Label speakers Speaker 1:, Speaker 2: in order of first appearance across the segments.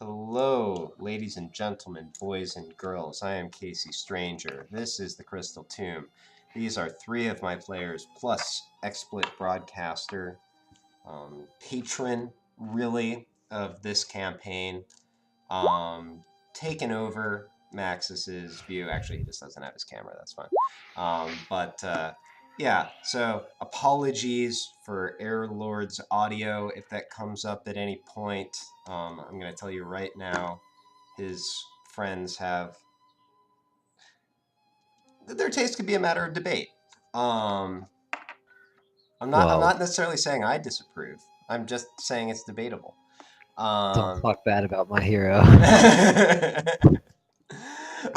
Speaker 1: Hello, ladies and gentlemen, boys and girls. I am kcStranger. This is the Crystal Tomb. These are three of my players, plus XSplit broadcaster, patron, really, of this campaign. Taken over Maxis's view. Actually, he just doesn't have his camera. That's fine. Yeah, so apologies for Air Lord's audio if that comes up at any point. I'm going to tell you right now, his friends have... Their taste could be a matter of debate. I'm not necessarily saying I disapprove. I'm just saying it's debatable.
Speaker 2: Don't talk bad about my hero.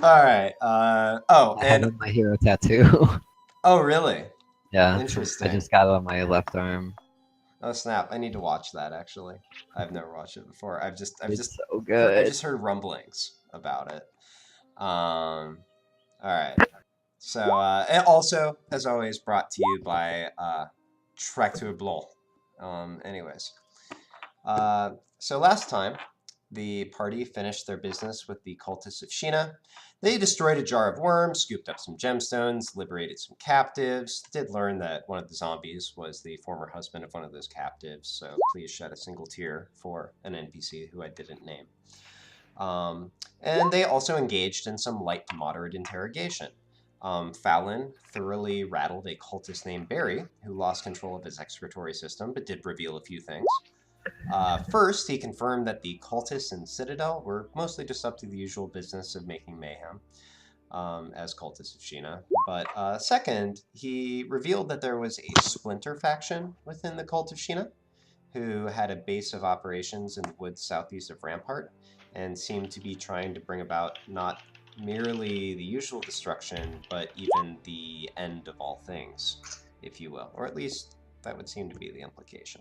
Speaker 1: All right.
Speaker 2: I have my hero tattoo.
Speaker 1: Oh, really?
Speaker 2: Yeah.
Speaker 1: Interesting.
Speaker 2: I just got it on my left arm.
Speaker 1: Oh snap! I need to watch that actually. I've never watched it before. I've just
Speaker 2: so good.
Speaker 1: I've just heard rumblings about it. All right. So and also, as always, brought to you by Tracteur Blanc. Anyways, so last time the party finished their business with the cultists of Sheena. They destroyed a jar of worms, scooped up some gemstones, liberated some captives. Did learn that one of the zombies was the former husband of one of those captives, so please shed a single tear for an NPC who I didn't name. And they also engaged in some light to moderate interrogation. Fallon thoroughly rattled a cultist named Barry, who lost control of his excretory system, but did reveal a few things. First, he confirmed that the cultists in Citadel were mostly just up to the usual business of making mayhem, as cultists of Sheena. But second, he revealed that there was a splinter faction within the cult of Sheena, who had a base of operations in the woods southeast of Rampart, and seemed to be trying to bring about not merely the usual destruction, but even the end of all things, if you will. Or at least that would seem to be the implication.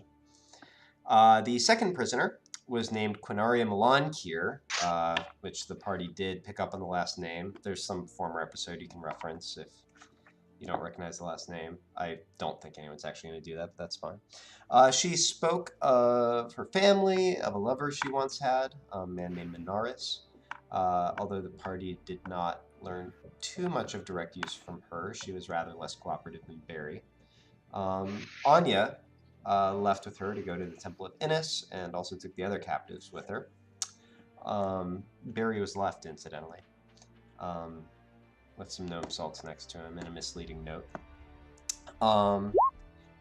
Speaker 1: The second prisoner was named Quinaria Milankir, which the party did pick up on the last name. There's some former episode you can reference if you don't recognize the last name. I don't think anyone's actually going to do that, but that's fine. She spoke of her family, of a lover she once had, a man named Minaris. Although the party did not learn too much of direct use from her, she was rather less cooperative than Barry. Anya left with her to go to the Temple of Innis, and also took the other captives with her. Barry was left, incidentally, with some gnome salts next to him and a misleading note.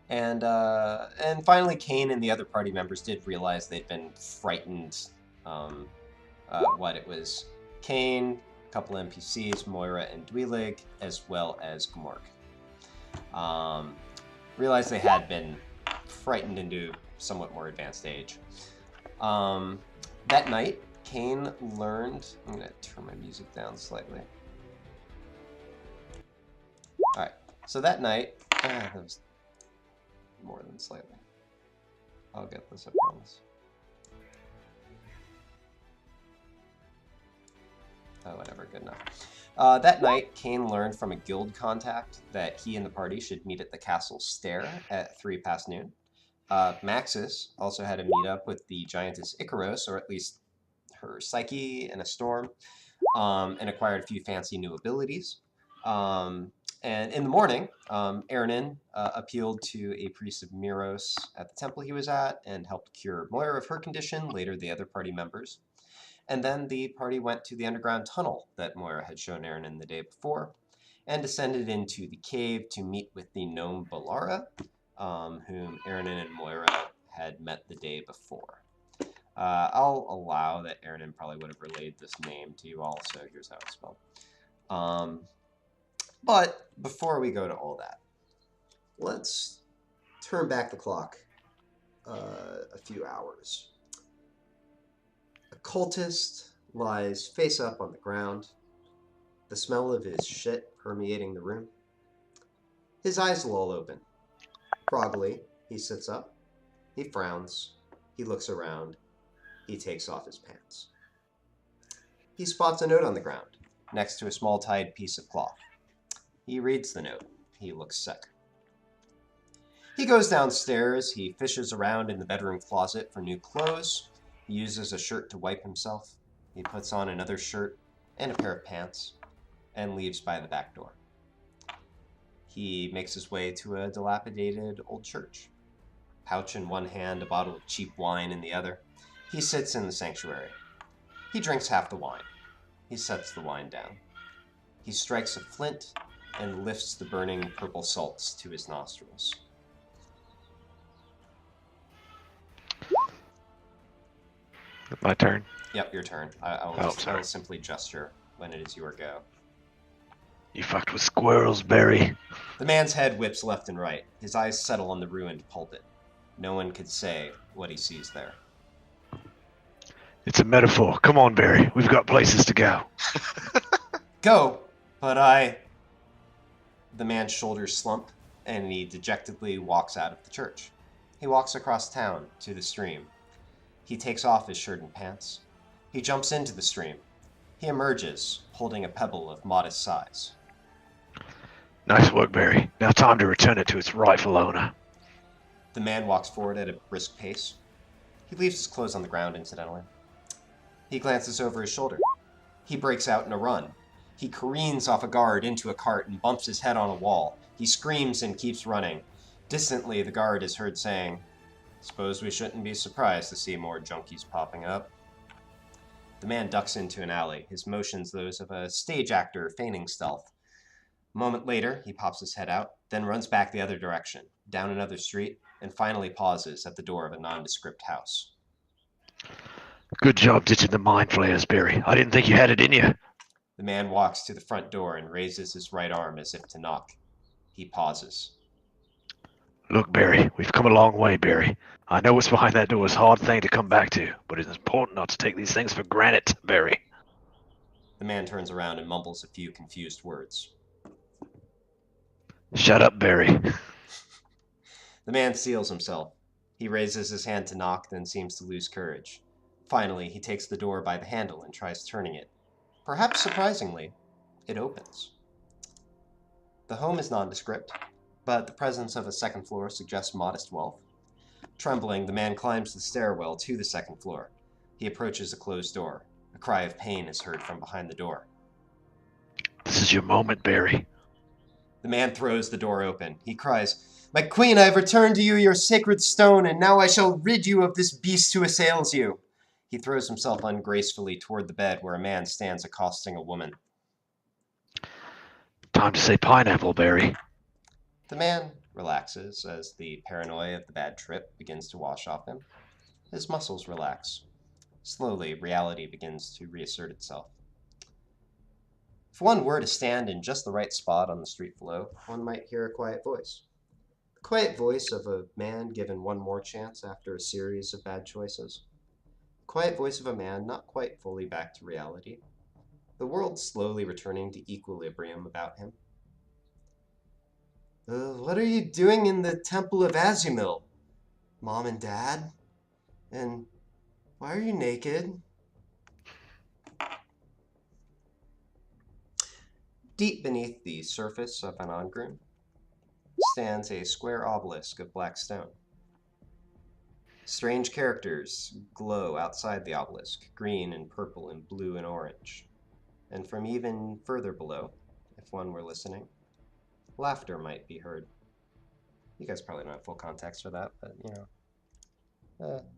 Speaker 1: And finally, Kane and the other party members did realize they'd been frightened. What it was Kane, a couple NPCs, Moira and Dwelig, as well as Gmork. Realized they had been frightened into somewhat more advanced age. That night, Kane learned... I'm going to turn my music down slightly. Alright, so that night... that was more than slightly. I'll get this, I promise. Oh, whatever, good enough. That night, Kane learned from a guild contact that he and the party should meet at the castle stair at 3 past noon. Maxis also had a meet up with the giantess Icaros, or at least her psyche in a storm, and acquired a few fancy new abilities. And in the morning, Ernan appealed to a priest of Miros at the temple he was at and helped cure Moira of her condition, later the other party members. And then the party went to the underground tunnel that Moira had shown Ernan the day before, and descended into the cave to meet with the gnome Balara, whom Ernan and Moira had met the day before. I'll allow that Ernan probably would have relayed this name to you all, so here's how it's spelled. But before we go to all that, let's turn back the clock a few hours. A cultist lies face up on the ground, the smell of his shit permeating the room. His eyes loll open. Groggily, he sits up. He frowns. He looks around. He takes off his pants. He spots a note on the ground, next to a small tied piece of cloth. He reads the note. He looks sick. He goes downstairs. He fishes around in the bedroom closet for new clothes. He uses a shirt to wipe himself. He puts on another shirt and a pair of pants and leaves by the back door. He makes his way to a dilapidated old church. Pouch in one hand, a bottle of cheap wine in the other. He sits in the sanctuary. He drinks half the wine. He sets the wine down. He strikes a flint and lifts the burning purple salts to his nostrils.
Speaker 3: My turn?
Speaker 1: Yep, your turn. I'll simply gesture when it is your go.
Speaker 3: You fucked with squirrels, Barry.
Speaker 1: The man's head whips left and right. His eyes settle on the ruined pulpit. No one could say what he sees there.
Speaker 3: It's a metaphor. Come on, Barry. We've got places to go.
Speaker 1: Go, but I... The man's shoulders slump, and he dejectedly walks out of the church. He walks across town to the stream. He takes off his shirt and pants. He jumps into the stream. He emerges, holding a pebble of modest size.
Speaker 3: Nice work, Barry. Now time to return it to its rightful owner.
Speaker 1: The man walks forward at a brisk pace. He leaves his clothes on the ground, incidentally. He glances over his shoulder. He breaks out in a run. He careens off a guard into a cart and bumps his head on a wall. He screams and keeps running. Distantly, the guard is heard saying, "Suppose we shouldn't be surprised to see more junkies popping up." The man ducks into an alley, his motions those of a stage actor feigning stealth. A moment later, he pops his head out, then runs back the other direction, down another street, and finally pauses at the door of a nondescript house.
Speaker 3: Good job ditching the mind flayers, Barry. I didn't think you had it in you.
Speaker 1: The man walks to the front door and raises his right arm as if to knock. He pauses.
Speaker 3: Look, Barry, we've come a long way, Barry. I know what's behind that door is a hard thing to come back to, but it's important not to take these things for granted, Barry.
Speaker 1: The man turns around and mumbles a few confused words.
Speaker 3: Shut up, Barry.
Speaker 1: The man seals himself. He raises his hand to knock, then seems to lose courage. Finally, he takes the door by the handle and tries turning it. Perhaps surprisingly, it opens. The home is nondescript, but the presence of a second floor suggests modest wealth. Trembling, the man climbs the stairwell to the second floor. He approaches a closed door. A cry of pain is heard from behind the door.
Speaker 3: This is your moment, Barry.
Speaker 1: The man throws the door open. He cries, "My queen, I have returned to you your sacred stone, and now I shall rid you of this beast who assails you." He throws himself ungracefully toward the bed where a man stands accosting a woman.
Speaker 3: Time to say pineapple, Barry.
Speaker 1: The man relaxes as the paranoia of the bad trip begins to wash off him. His muscles relax. Slowly, reality begins to reassert itself. If one were to stand in just the right spot on the street below, one might hear a quiet voice. The quiet voice of a man given one more chance after a series of bad choices. The quiet voice of a man not quite fully back to reality. The world slowly returning to equilibrium about him. What are you doing in the Temple of Azumil, Mom and Dad? And why are you naked? Deep beneath the surface of an ongroom stands a square obelisk of black stone. Strange characters glow outside the obelisk, green and purple and blue and orange. And from even further below, if one were listening, laughter might be heard. You guys probably don't have full context for that, but,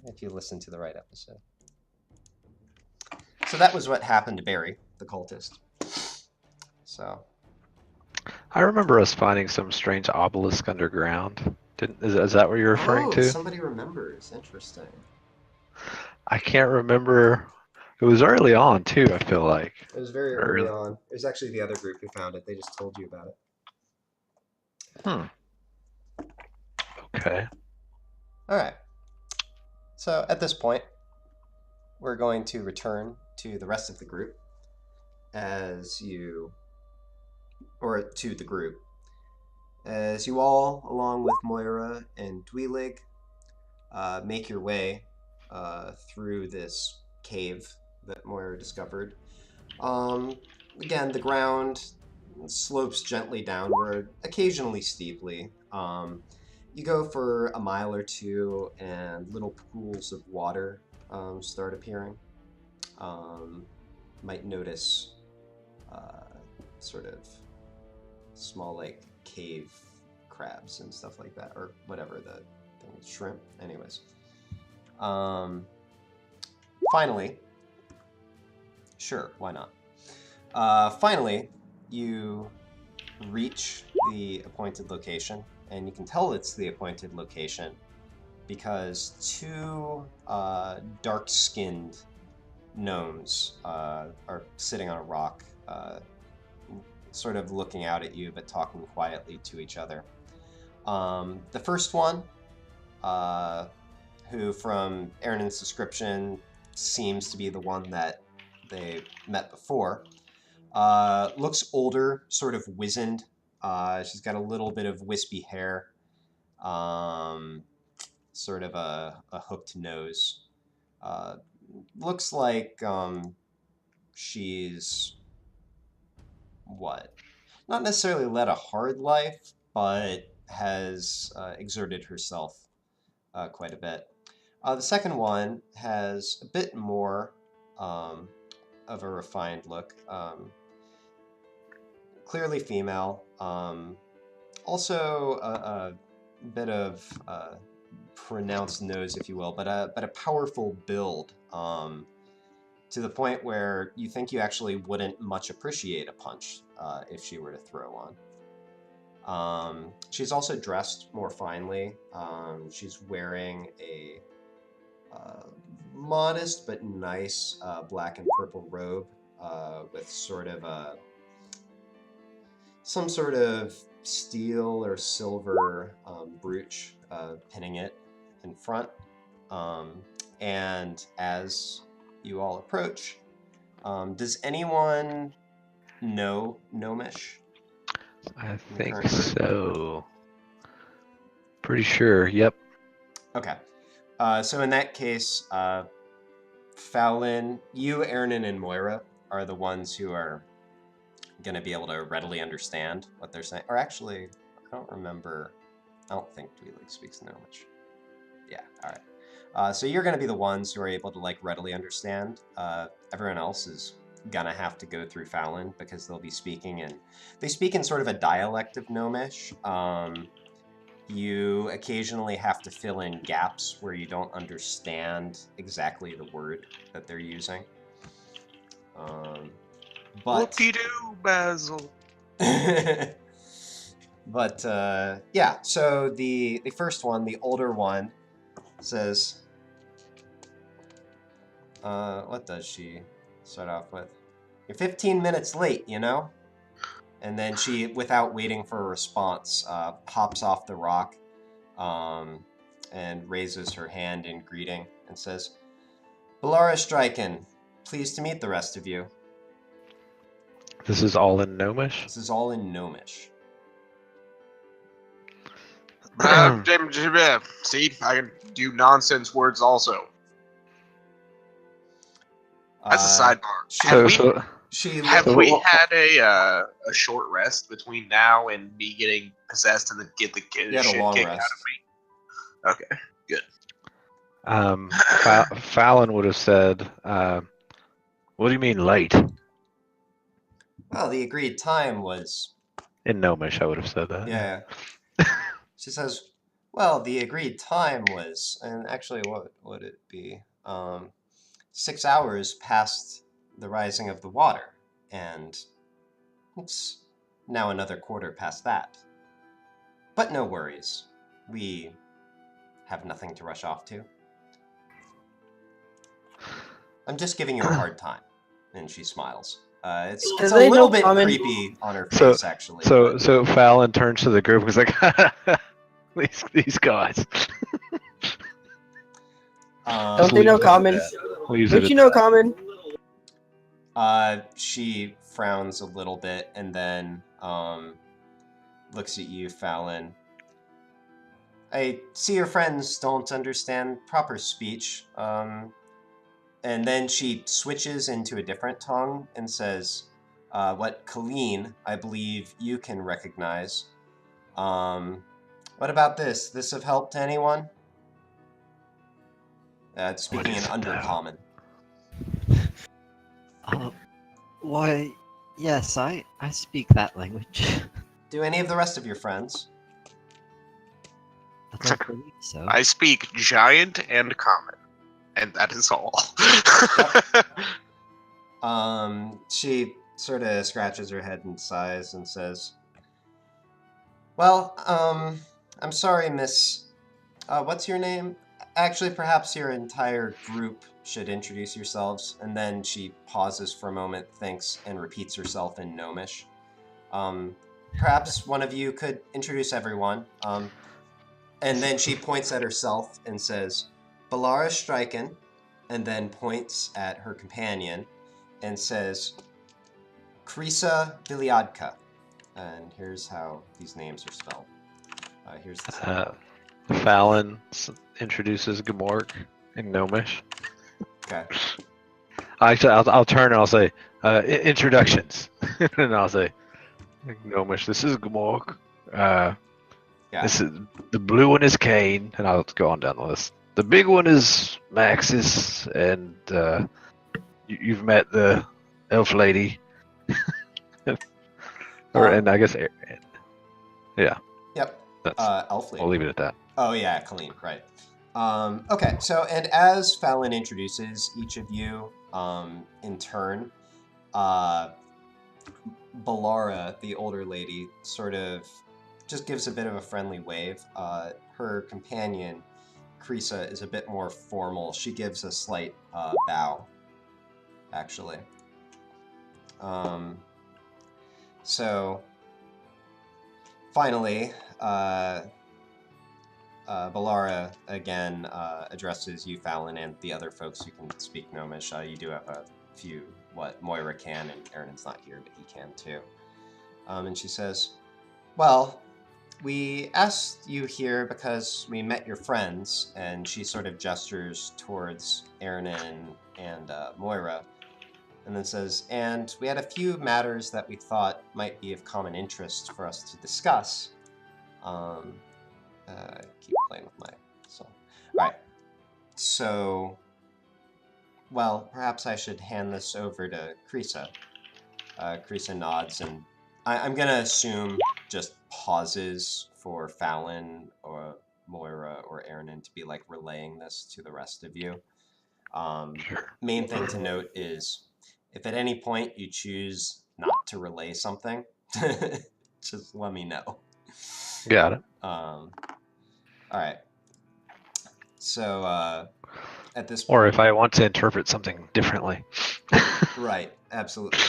Speaker 1: if you listen to the right episode. So that was what happened to Barry, the cultist. So,
Speaker 3: I remember us finding some strange obelisk underground. Is that what you're referring to?
Speaker 1: Somebody remembers. Interesting.
Speaker 3: I can't remember. It was early on, too, I feel like.
Speaker 1: It was very early on. It was actually the other group who found it. They just told you about it.
Speaker 3: Okay.
Speaker 1: All right. So at this point, we're going to return to the rest of the group to the group. As you all, along with Moira and Dweelig, make your way through this cave that Moira discovered. Again, the ground slopes gently downward, occasionally steeply. You go for a mile or two, and little pools of water start appearing. Might notice sort of small like cave crabs and stuff like that, or whatever the thing is, shrimp. Anyways, finally, sure, why not? Finally, you reach the appointed location, and you can tell it's the appointed location because two dark-skinned gnomes are sitting on a rock, sort of looking out at you but talking quietly to each other. The first one, who from Aaron's description seems to be the one that they met before, looks older, sort of wizened. She's got a little bit of wispy hair, sort of a hooked nose. Looks like she's not necessarily led a hard life, but has exerted herself quite a bit. The second one has a bit more of a refined look. Clearly female. Also a bit of pronounced nose, if you will, but a powerful build. To the point where you think you actually wouldn't much appreciate a punch if she were to throw one. She's also dressed more finely. She's wearing a modest but nice black and purple robe with sort of some sort of steel or silver brooch pinning it in front. And as you all approach, does anyone know Gnomish?
Speaker 3: I think so. Pretty sure, yep.
Speaker 1: Okay. So in that case, Fallon, you, Aaron, and Moira are the ones who are going to be able to readily understand what they're saying. Or actually, I don't remember. I don't think Dweelig speaks Gnomish. Yeah, all right. So you're going to be the ones who are able to like readily understand. Everyone else is gonna have to go through Fallon because they'll be speaking, and they speak in sort of a dialect of Gnomish. You occasionally have to fill in gaps where you don't understand exactly the word that they're using. But
Speaker 4: whoopie-doo, Basil.
Speaker 1: But yeah, so the first one, the older one, says, what does she start off with? You're 15 minutes late, you know? And then she, without waiting for a response, hops off the rock and raises her hand in greeting and says, Belara Stryken, pleased to meet the rest of you.
Speaker 3: This is all in Gnomish?
Speaker 1: This is all in Gnomish.
Speaker 4: See, I can do nonsense words also. As a sidebar, have we had a short rest between now and me getting possessed and then get the shit kicked out of me? Okay, good.
Speaker 3: Fallon would have said, what do you mean late?
Speaker 1: Well, the agreed time was...
Speaker 3: In Gnomish, I would have said that.
Speaker 1: Yeah. She says, well, the agreed time was, and actually what would it be? 6 hours past the rising of the water, and it's now another quarter past that. But no worries. We have nothing to rush off to. I'm just giving you a hard time. And she smiles. It's a little bit creepy on her face, actually.
Speaker 3: So Fallon turns to the group and is like, these guys.
Speaker 5: Don't they know common? Don't you know common?
Speaker 1: She frowns a little bit and then looks at you, Fallon. I see your friends don't understand proper speech. And then she switches into a different tongue and says, what Colleen, I believe you can recognize. What about this? This have helped anyone? speaking in Undercommon.
Speaker 2: Why, yes, I speak that language.
Speaker 1: Do any of the rest of your friends?
Speaker 2: I don't believe so.
Speaker 4: I speak Giant and Common, and that is all.
Speaker 1: She sort of scratches her head and sighs and says, "Well, I'm sorry, Miss. What's your name? Actually, perhaps your entire group should introduce yourselves." And then she pauses for a moment, thinks, and repeats herself in Gnomish. Perhaps one of you could introduce everyone. And then she points at herself and says, "Balara Stryken," and then points at her companion and says, "Krisa Biliadka." And here's how these names are spelled. Here's the
Speaker 3: Fallon introduces Gamork in Gnomish.
Speaker 1: Okay.
Speaker 3: Actually, I'll turn and I'll say, introductions. And I'll say, Gnomish, this is Gamork. This is, the blue one is Kane, and I'll go on down the list. The big one is Maxis, and you've met the elf lady. And I guess, yeah.
Speaker 1: Yep. Elf lady.
Speaker 3: I'll leave it at that.
Speaker 1: Oh yeah, Colleen, right. Okay, so, and as Fallon introduces each of you in turn, Balara, the older lady, sort of just gives a bit of a friendly wave. Her companion, Krisa, is a bit more formal. She gives a slight bow, actually. So, finally, Balara again addresses you, Fallon, and the other folks who can speak Gnomish. You do have a few, Moira can, and Aaron's not here, but he can too. And she says, "Well, we asked you here because we met your friends," and she sort of gestures towards Aaron and Moira, and then says, "And we had a few matters that we thought might be of common interest for us to discuss." Keep playing with my song. All right. So, well, perhaps I should hand this over to Krisa. Krisa nods, and I'm going to assume just pauses for Fallon or Moira or Aaron to be like relaying this to the rest of you.
Speaker 3: Sure.
Speaker 1: Main thing to note is if at any point you choose not to relay something, just let me know.
Speaker 3: Got it.
Speaker 1: All right. So at this point,
Speaker 3: or if I want to interpret something differently.
Speaker 1: Right, absolutely.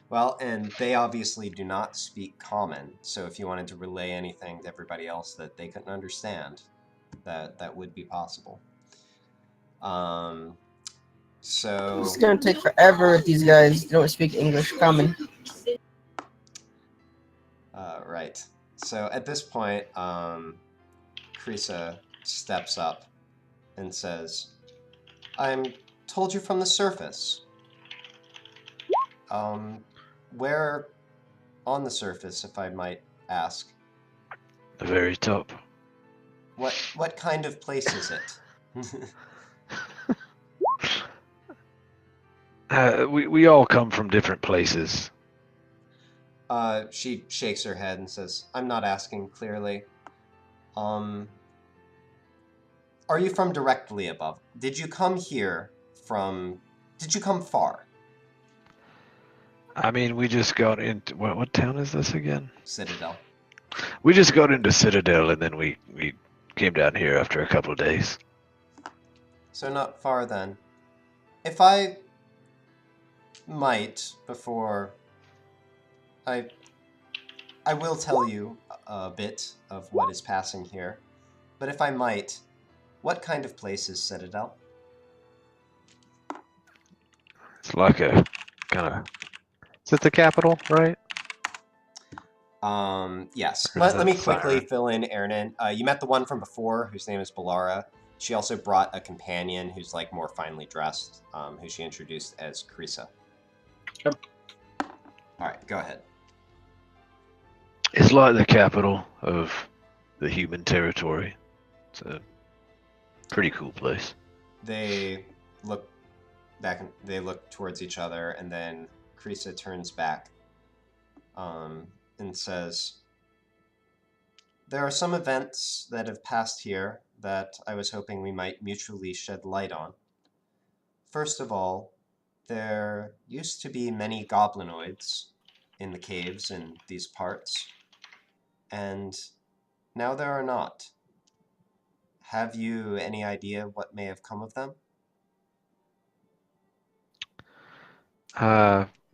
Speaker 1: Well, and they obviously do not speak common, so if you wanted to relay anything to everybody else that they couldn't understand, that would be possible. So
Speaker 5: it's gonna take forever if these guys don't speak English common.
Speaker 1: Right. So at this point, Krisa steps up and says, "I'm told you're from the surface. Where on the surface, if I might ask?"
Speaker 3: The very top.
Speaker 1: What kind of place is it?
Speaker 3: We all come from different places.
Speaker 1: She shakes her head and says, "I'm not asking clearly. Are you from directly above? Did you come here from... Did you come far?"
Speaker 3: I mean, we just got into... What town is this again?
Speaker 1: Citadel.
Speaker 3: We just got into Citadel, and then we came down here after a couple of days.
Speaker 1: So not far then. If I might, before... I will tell you a bit of what is passing here, but if I might, what kind of place is Citadel?
Speaker 3: It's like a kind of... Is it the capital, right?
Speaker 1: Yes. Let me quickly fill in Aaron. You met the one from before, whose name is Balara. She also brought a companion who's like more finely dressed, who she introduced as Krisa.
Speaker 5: Yep.
Speaker 1: All right, go ahead.
Speaker 3: It's like the capital of the human territory. It's a pretty cool place.
Speaker 1: They look back and they look towards each other, and then Krisa turns back and says, "There are some events that have passed here that I was hoping we might mutually shed light on. First of all, there used to be many goblinoids in the caves in these parts, and now there are not. Have you any idea what may have come of them?"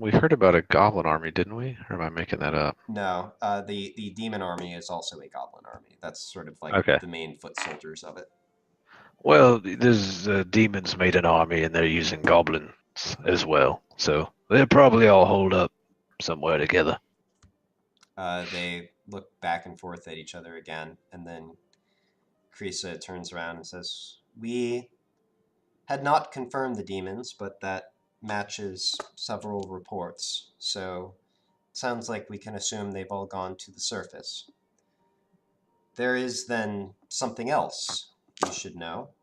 Speaker 3: We heard about a goblin army, didn't we? Or am I making that up?
Speaker 1: No, the demon army is also a goblin army. That's sort of like
Speaker 3: Okay.
Speaker 1: the main foot soldiers of it.
Speaker 3: Well, there's demons made an army, and they're using goblins as well. So they'll probably all hold up somewhere together.
Speaker 1: They look back and forth at each other again, and then Krisa turns around and says, "We had not confirmed the demons, but that matches several reports, so it sounds like we can assume they've all gone to the surface. There is then something else you should know.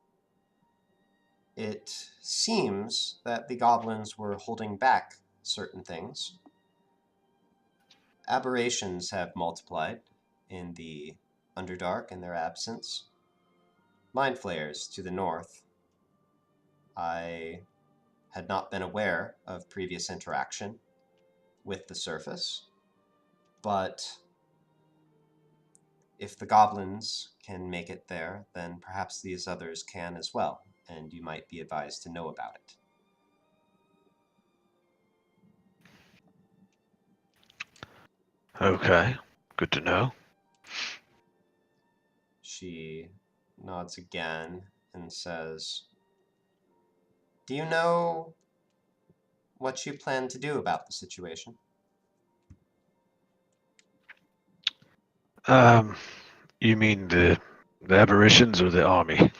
Speaker 1: It seems that the goblins were holding back certain things. Aberrations have multiplied in the Underdark in their absence. Mind flayers to the north. I had not been aware of previous interaction with the surface, but if the goblins can make it there, then perhaps these others can as well, and you might be advised to know about it."
Speaker 3: Okay, good to know.
Speaker 1: She nods again and says, "Do you know what you plan to do about the situation?"
Speaker 3: You mean the aberrations or the army?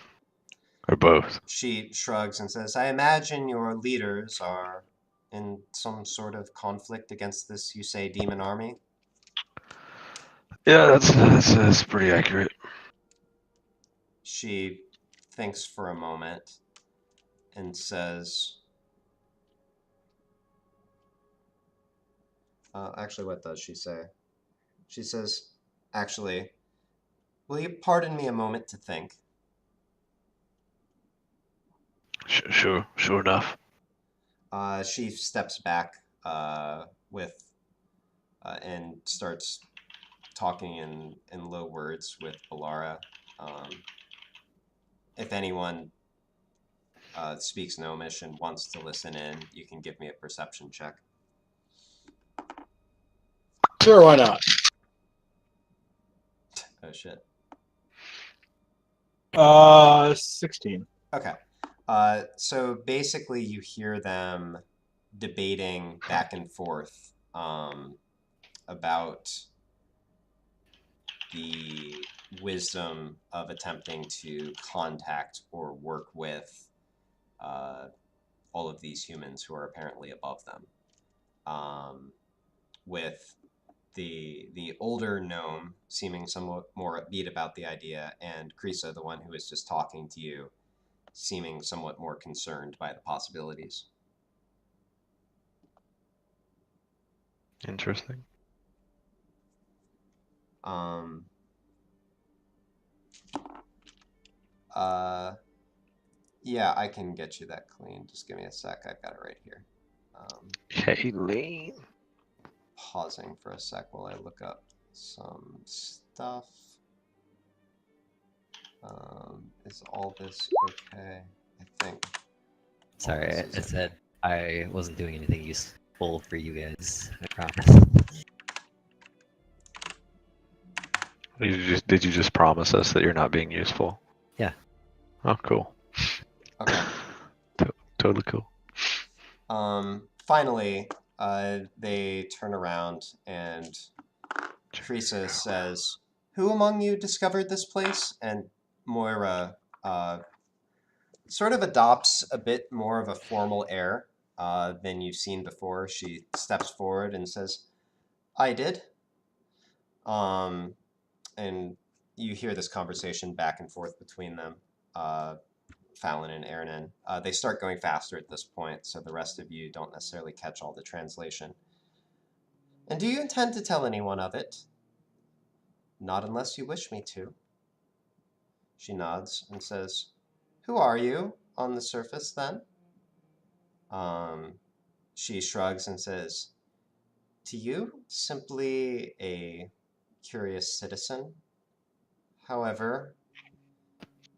Speaker 3: Or both?
Speaker 1: She shrugs and says, "I imagine your leaders are in some sort of conflict against this, you say, demon army?"
Speaker 3: Yeah, that's pretty accurate.
Speaker 1: She thinks for a moment and says, actually, what does she say? She says, "Actually, will you pardon me a moment to think?"
Speaker 3: Sure enough.
Speaker 1: She steps back and starts talking in low words with Balara. If anyone speaks Gnomish and wants to listen in, you can give me a perception check.
Speaker 6: Sure, why not?
Speaker 1: Oh, shit.
Speaker 6: 16.
Speaker 1: Okay. So basically you hear them debating back and forth about the wisdom of attempting to contact or work with all of these humans who are apparently above them. With the older gnome seeming somewhat more upbeat about the idea, and Krisa, the one who is just talking to you, seeming somewhat more concerned by the possibilities.
Speaker 3: Interesting.
Speaker 1: Yeah, I can get you that clean. Just give me a sec. I've got it right here.
Speaker 3: Kayleen.
Speaker 1: Pausing for a sec while I look up some stuff. Is all this okay? I think.
Speaker 2: Sorry, I
Speaker 1: okay.
Speaker 2: said I wasn't doing anything useful for you guys. I promise.
Speaker 3: Did you just promise us that you're not being useful?
Speaker 2: Yeah.
Speaker 3: Oh, cool.
Speaker 1: Okay.
Speaker 3: Totally cool.
Speaker 1: Finally, they turn around and Teresa says, "Who among you discovered this place?" And Moira sort of adopts a bit more of a formal air than you've seen before. She steps forward and says, "I did." And you hear this conversation back and forth between them. Fallon and Aaron. They start going faster at this point, so the rest of you don't necessarily catch all the translation. And do you intend to tell anyone of it? Not unless you wish me to. She nods and says, who are you on the surface then? She shrugs and says, to you, simply a curious citizen. However,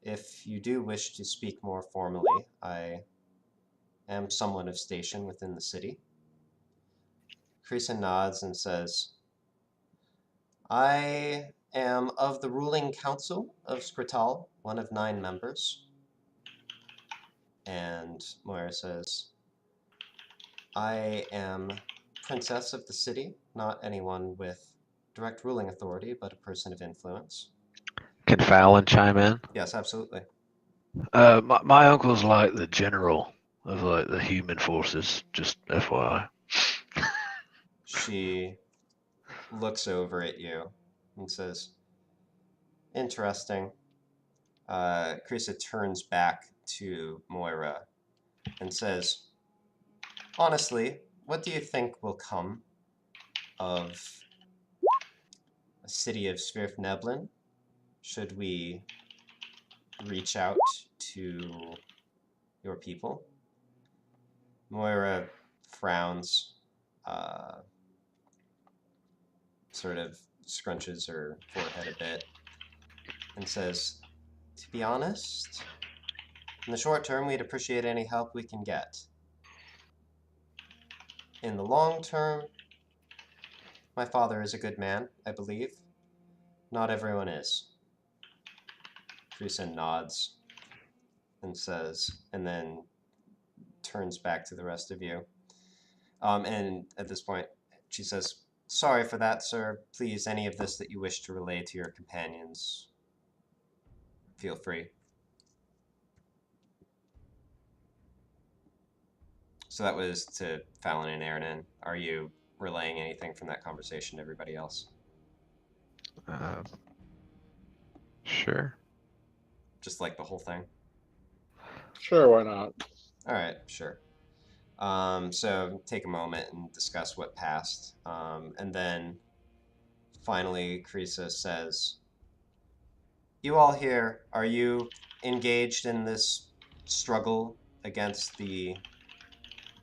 Speaker 1: if you do wish to speak more formally, I am someone of station within the city. Creason nods and says, I am of the ruling council of Skrital, one of 9 members. And Moira says, I am princess of the city, not anyone with direct ruling authority, but a person of influence.
Speaker 3: Can Fallon chime in?
Speaker 1: Yes, absolutely.
Speaker 3: My uncle's like the general of like the human forces, just FYI.
Speaker 1: She looks over at you and says, interesting. Krisa turns back to Moira and says, honestly, what do you think will come of a city of Svirfneblin? Should we reach out to your people? Moira frowns, sort of scrunches her forehead a bit, and says, to be honest, in the short term, we'd appreciate any help we can get. In the long term, my father is a good man, I believe. Not everyone is. Teresa nods and says, and then turns back to the rest of you. And at this point, she says, sorry for that, sir. Please, any of this that you wish to relay to your companions, feel free. So that was to Fallon and Aaron. Are you relaying anything from that conversation to everybody else?
Speaker 3: Sure.
Speaker 1: Just like the whole thing?
Speaker 6: Sure, why not?
Speaker 1: All right, sure. So take a moment and discuss what passed. And then finally, Krisa says, you all here, are you engaged in this struggle against the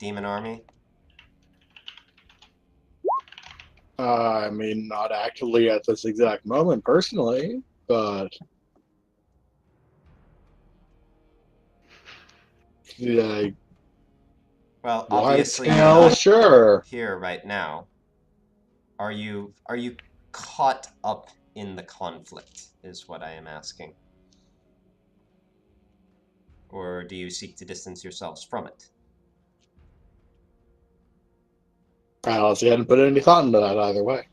Speaker 1: demon army?
Speaker 6: I mean, not actively at this exact moment, personally, but yeah.
Speaker 1: Well, obviously, you're
Speaker 6: hell,
Speaker 1: not
Speaker 6: sure.
Speaker 1: here right now. Are you caught up in the conflict? Is what I am asking. Or do you seek to distance yourselves from it?
Speaker 6: I honestly hadn't put any thought into that either way.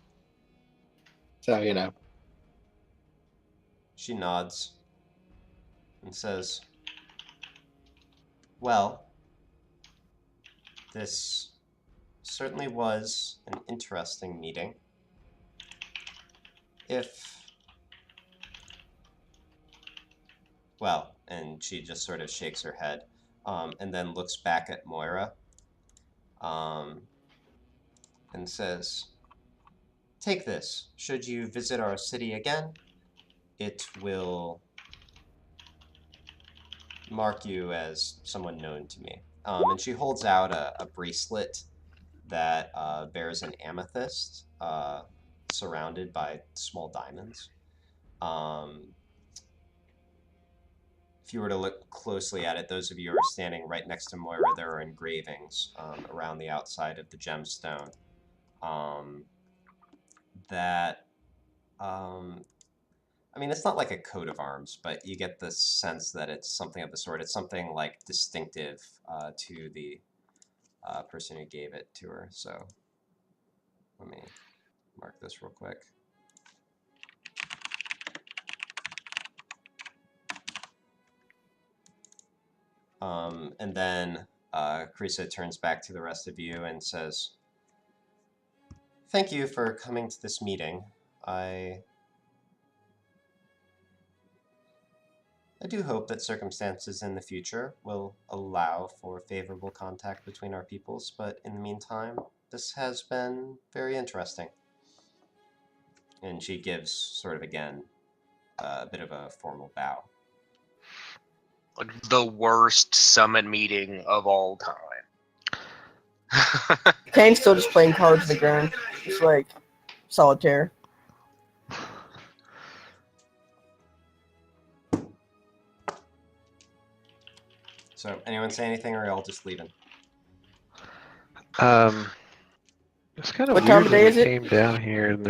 Speaker 6: So, you know.
Speaker 1: She nods and says, well, this certainly was an interesting meeting. Well, and she just sort of shakes her head, and then looks back at Moira, and says, take this. Should you visit our city again, it will mark you as someone known to me. And she holds out a bracelet that bears an amethyst surrounded by small diamonds. If you were to look closely at it, those of you who are standing right next to Moira, there are engravings around the outside of the gemstone that, I mean, it's not like a coat of arms, but you get the sense that it's something of the sort. It's something like distinctive to the person who gave it to her. So let me mark this real quick. And then Krisa turns back to the rest of you and says, thank you for coming to this meeting. I do hope that circumstances in the future will allow for favorable contact between our peoples, but in the meantime, this has been very interesting. And she gives sort of again a bit of a formal bow.
Speaker 4: Like the worst summit meeting of all time.
Speaker 5: Kane's still just playing cards on the ground. Just like solitaire.
Speaker 1: So, anyone say anything, or are y'all just leaving?
Speaker 3: It's kind of
Speaker 5: What
Speaker 3: weird
Speaker 5: time of day
Speaker 3: when
Speaker 5: is
Speaker 3: we
Speaker 5: it?
Speaker 3: came down here and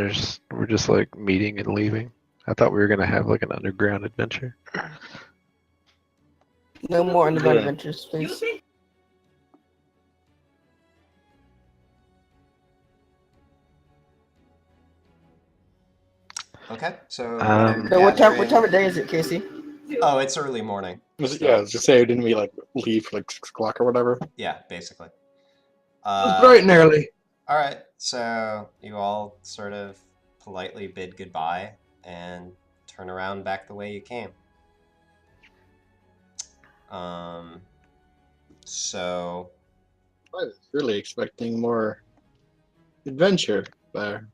Speaker 3: we're just like meeting and leaving. I thought we were gonna have like an underground adventure.
Speaker 5: No more underground adventures, please.
Speaker 1: Okay, so
Speaker 5: what time of day is it, Casey?
Speaker 1: Oh, it's early morning.
Speaker 6: Yeah, I was just saying, didn't we like leave like 6 o'clock or whatever?
Speaker 1: Yeah, basically.
Speaker 6: It's bright and early.
Speaker 1: All right, so you all sort of politely bid goodbye and turn around back the way you came. So
Speaker 6: I was really expecting more adventure there.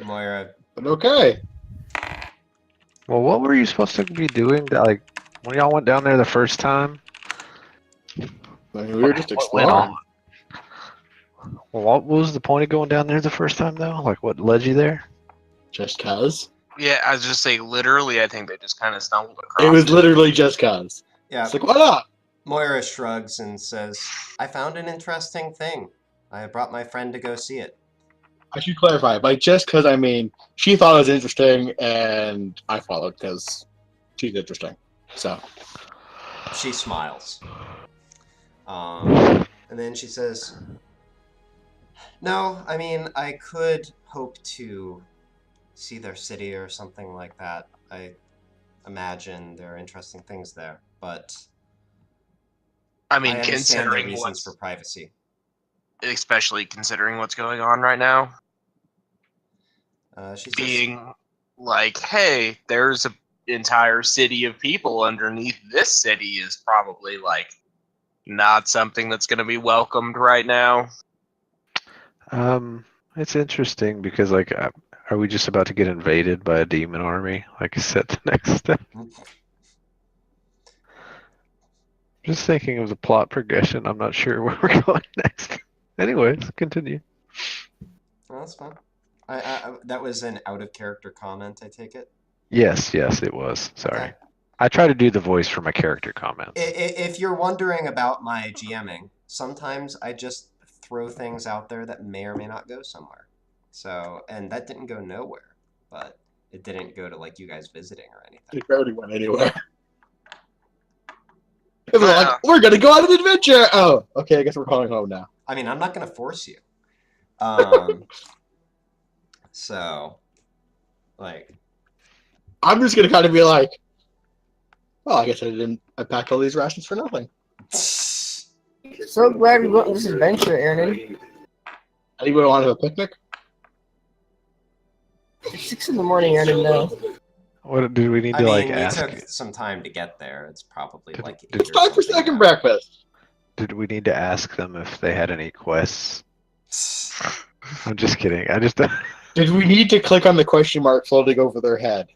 Speaker 1: Moira.
Speaker 6: But okay.
Speaker 3: Well, what were you supposed to be doing? Like when y'all went down there the first time?
Speaker 6: I mean, we were just exploring.
Speaker 3: Well, what was the point of going down there the first time, though? Like, what led you there?
Speaker 6: Just cause.
Speaker 4: Yeah, I was just saying, literally, I think they just kind of stumbled across
Speaker 6: it. Was literally just cause.
Speaker 1: Yeah.
Speaker 6: It's like, why not?
Speaker 1: Moira shrugs and says, I found an interesting thing. I brought my friend to go see it.
Speaker 6: I should clarify. By just because, I mean, she thought it was interesting, and I followed because she's interesting. So.
Speaker 1: She smiles. And then she says, no, I mean, I could hope to see their city or something like that. I imagine there are interesting things there, but
Speaker 4: I mean,
Speaker 1: I understand
Speaker 4: considering
Speaker 1: the reasons for privacy.
Speaker 4: Especially considering what's going on right now.
Speaker 1: She's
Speaker 4: being like, hey, there's an entire city of people underneath this city is probably like not something that's going to be welcomed right now.
Speaker 3: It's interesting because like, are we just about to get invaded by a demon army? Like, is that the next step? Just thinking of the plot progression. I'm not sure where we're going next. Anyways, continue.
Speaker 1: Well, that's fine. I that was an out-of-character comment, I take it?
Speaker 3: Yes, it was. Sorry. Okay. I try to do the voice for my character comments.
Speaker 1: If you're wondering about my GMing, sometimes I just throw things out there that may or may not go somewhere. So, and that didn't go nowhere, but it didn't go to like you guys visiting or anything.
Speaker 6: It barely went anywhere. It was like, we're gonna go on an adventure! Oh, okay, I guess we're calling home now.
Speaker 1: I mean, I'm not gonna force you. So, like,
Speaker 6: I'm just gonna kind of be like, well, I guess I packed all these rations for nothing.
Speaker 5: So glad we went on this adventure, Aaron.
Speaker 6: Anybody want to have a picnic?
Speaker 5: It's 6 in the morning, Aaron, no.
Speaker 3: What do we need to like ask?
Speaker 1: We took some time to get there. It's probably like
Speaker 6: it's time for second breakfast.
Speaker 3: Did we need to ask them if they had any quests? I'm just kidding.
Speaker 6: Did we need to click on the question mark floating over their head?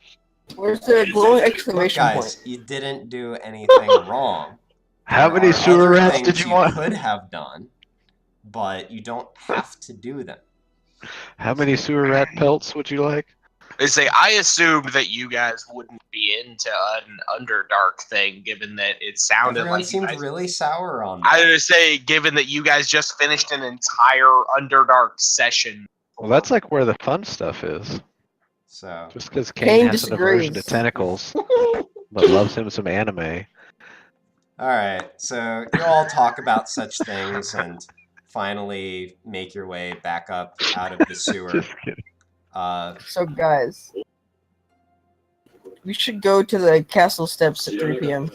Speaker 5: Where's the glowing exclamation
Speaker 1: point?
Speaker 5: Guys,
Speaker 1: you didn't do anything wrong.
Speaker 3: How many sewer rats did you want?
Speaker 1: Could have done, but you don't have to do them.
Speaker 3: How many sewer rat pelts would you like?
Speaker 4: They say, I assumed that you guys wouldn't be into an Underdark thing, given that it sounded
Speaker 1: Everyone
Speaker 4: like
Speaker 1: seemed really sour on that.
Speaker 4: I would say, given that you guys just finished an entire Underdark session.
Speaker 3: Well, that's like where the fun stuff is.
Speaker 1: So
Speaker 3: just because Kane has an aversion to tentacles, but loves him some anime.
Speaker 1: All right, so you all talk about such things and finally make your way back up out of the sewer.
Speaker 3: Just kidding.
Speaker 5: So guys, we should go to the castle steps at 3 p.m.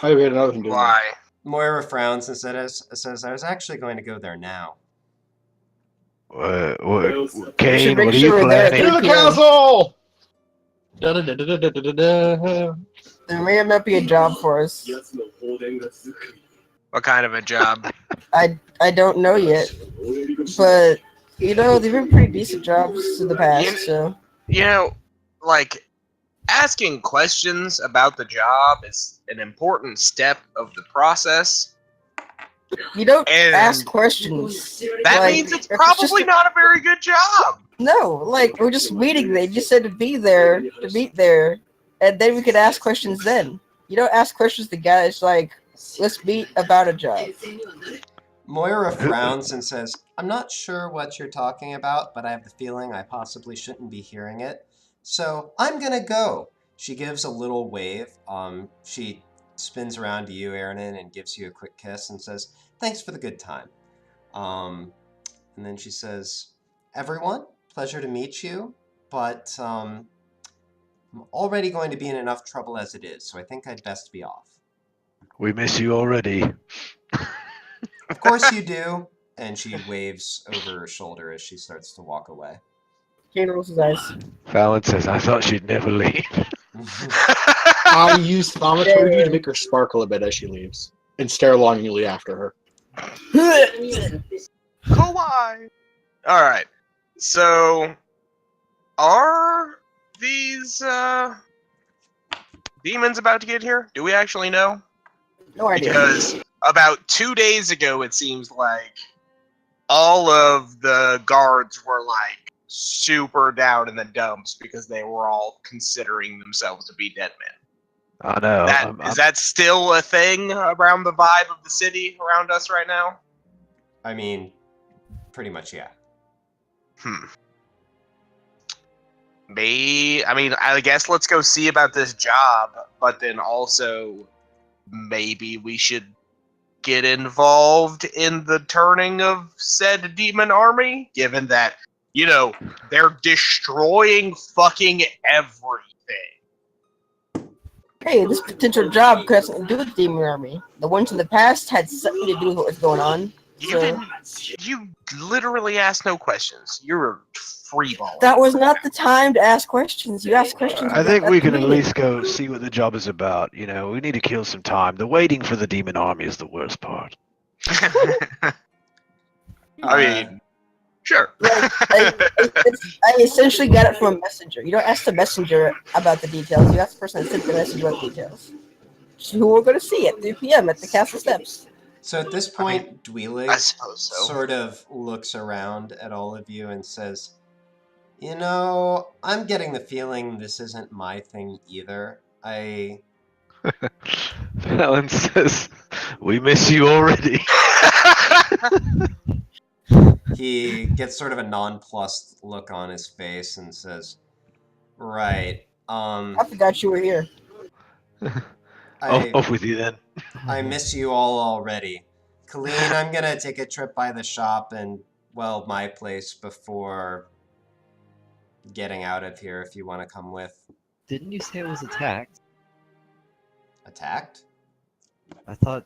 Speaker 6: I had another thing to do.
Speaker 4: Why?
Speaker 1: Moira frowns and says, I was actually going to go there now.
Speaker 3: Kane, what are you planning?
Speaker 6: To the castle!
Speaker 5: There may not be a job for us.
Speaker 4: What kind of a job?
Speaker 5: I don't know yet, but you know they've been pretty decent jobs in the past. So
Speaker 4: you know, like asking questions about the job is an important step of the process.
Speaker 5: You don't ask questions.
Speaker 4: That means it's probably not a very good job.
Speaker 5: No, like we're just meeting. They just said to meet there, and then we could ask questions. Then you don't ask questions to guys like, let's meet about a job.
Speaker 1: Moira frowns and says, "I'm not sure what you're talking about, but I have the feeling I possibly shouldn't be hearing it. So I'm gonna go." She gives a little wave. She spins around to you, Aaron, and gives you a quick kiss and says, "Thanks for the good time." And then she says, "Everyone, pleasure to meet you, but I'm already going to be in enough trouble as it is, so I think I'd best be off."
Speaker 3: We miss you already.
Speaker 1: Of course you do. And she waves over her shoulder as she starts to walk away.
Speaker 5: Kane rolls his eyes.
Speaker 3: Fallon says, "I thought she'd never leave."
Speaker 6: I use thaumaturgy to make her sparkle a bit as she leaves and stare longingly after her.
Speaker 4: Kawaii. All right. So, are these demons about to get here? Do we actually know?
Speaker 5: No idea.
Speaker 4: Because about 2 days ago, it seems like all of the guards were like super down in the dumps because they were all considering themselves to be dead men.
Speaker 3: I know.
Speaker 4: Is that still a thing around the vibe of the city around us right now?
Speaker 1: I mean, pretty much, yeah.
Speaker 4: I guess let's go see about this job, but then also maybe we should get involved in the turning of said demon army, given that, you know, they're destroying fucking everything.
Speaker 5: Hey, this potential job could have something to do with the demon army. The ones in the past had something to do with what was going on.
Speaker 4: You literally asked no questions. You're a freeball.
Speaker 5: That was not the time to ask questions. You ask questions.
Speaker 3: I think we can at least go see what the job is about. You know, we need to kill some time. The waiting for the demon army is the worst part.
Speaker 4: I mean, sure.
Speaker 5: Like, I essentially got it from a messenger. You don't ask the messenger about the details. You ask the person that sent the message about the details. Who we're going to see at 3 p.m. at the castle steps.
Speaker 1: So at this point, Dweelig
Speaker 4: I suppose so.
Speaker 1: Sort of looks around at all of you and says, "You know, I'm getting the feeling this isn't my thing either.
Speaker 3: Fallon says, "We miss you already."
Speaker 1: He gets sort of a nonplussed look on his face and says, "Right.
Speaker 5: I forgot you were here.
Speaker 3: Off with you then.
Speaker 1: I miss you all already. Colleen, I'm gonna take a trip by the shop and, well, my place before getting out of here if you want to come with."
Speaker 2: Didn't you say it was attacked?
Speaker 1: Attacked?
Speaker 2: I thought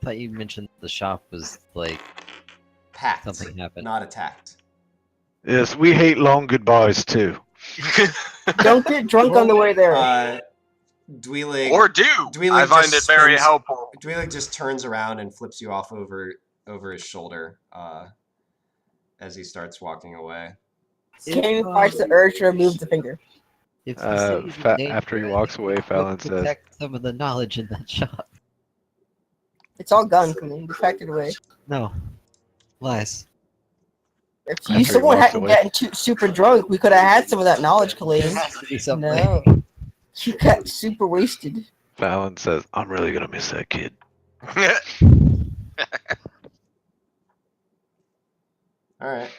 Speaker 2: you mentioned the shop was like
Speaker 1: Packed.
Speaker 2: something happened.
Speaker 1: Not attacked.
Speaker 3: Yes, we hate long goodbyes too.
Speaker 5: Don't get drunk on the way there.
Speaker 1: Dweelig,
Speaker 4: or do.
Speaker 1: Dweelig
Speaker 4: I find it very helpful.
Speaker 1: Dweelig just turns around and flips you off over his shoulder as he starts walking away.
Speaker 5: Kane fights the urge to remove the finger.
Speaker 3: After he walks away, Fallon says,
Speaker 2: "Protect some of the knowledge in that shop."
Speaker 5: It's all gone, Colleen. We packed it away.
Speaker 2: No. Lies.
Speaker 5: If someone hadn't gotten super drunk, we could have had some of that knowledge, Colleen.
Speaker 2: There has to be something.
Speaker 5: No. You got super wasted.
Speaker 3: Fallon says, "I'm really gonna miss that kid."
Speaker 1: Alright.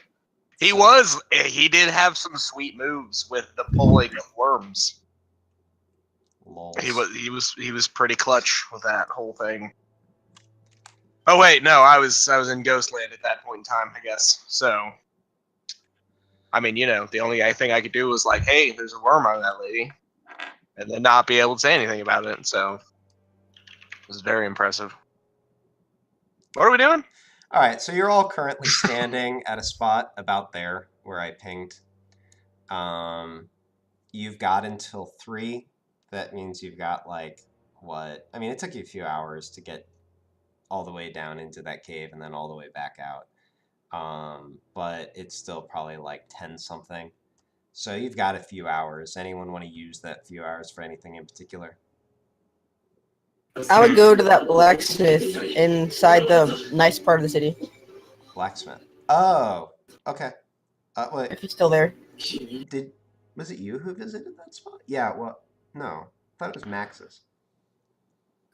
Speaker 4: He did have some sweet moves with the pulling of worms.
Speaker 1: Lols.
Speaker 4: He was pretty clutch with that whole thing. Oh wait, no, I was in Ghostland at that point in time, I guess. So, I mean, you know, the only thing I could do was like, "Hey, there's a worm on that lady," and then not be able to say anything about it. So, it was very impressive. What are we doing?
Speaker 1: All right, so you're all currently standing at a spot about there where I pinged. you've got until 3. That means you've got like what? I mean, it took you a few hours to get all the way down into that cave and then all the way back out. But it's still probably like 10 something. So you've got a few hours. Anyone want to use that few hours for anything in particular?
Speaker 5: I would go to that blacksmith inside the nice part of the city.
Speaker 1: Blacksmith. Oh, okay. Wait,
Speaker 5: if he's still there.
Speaker 1: Was it you who visited that spot? Yeah, well, no. I thought it was Max's.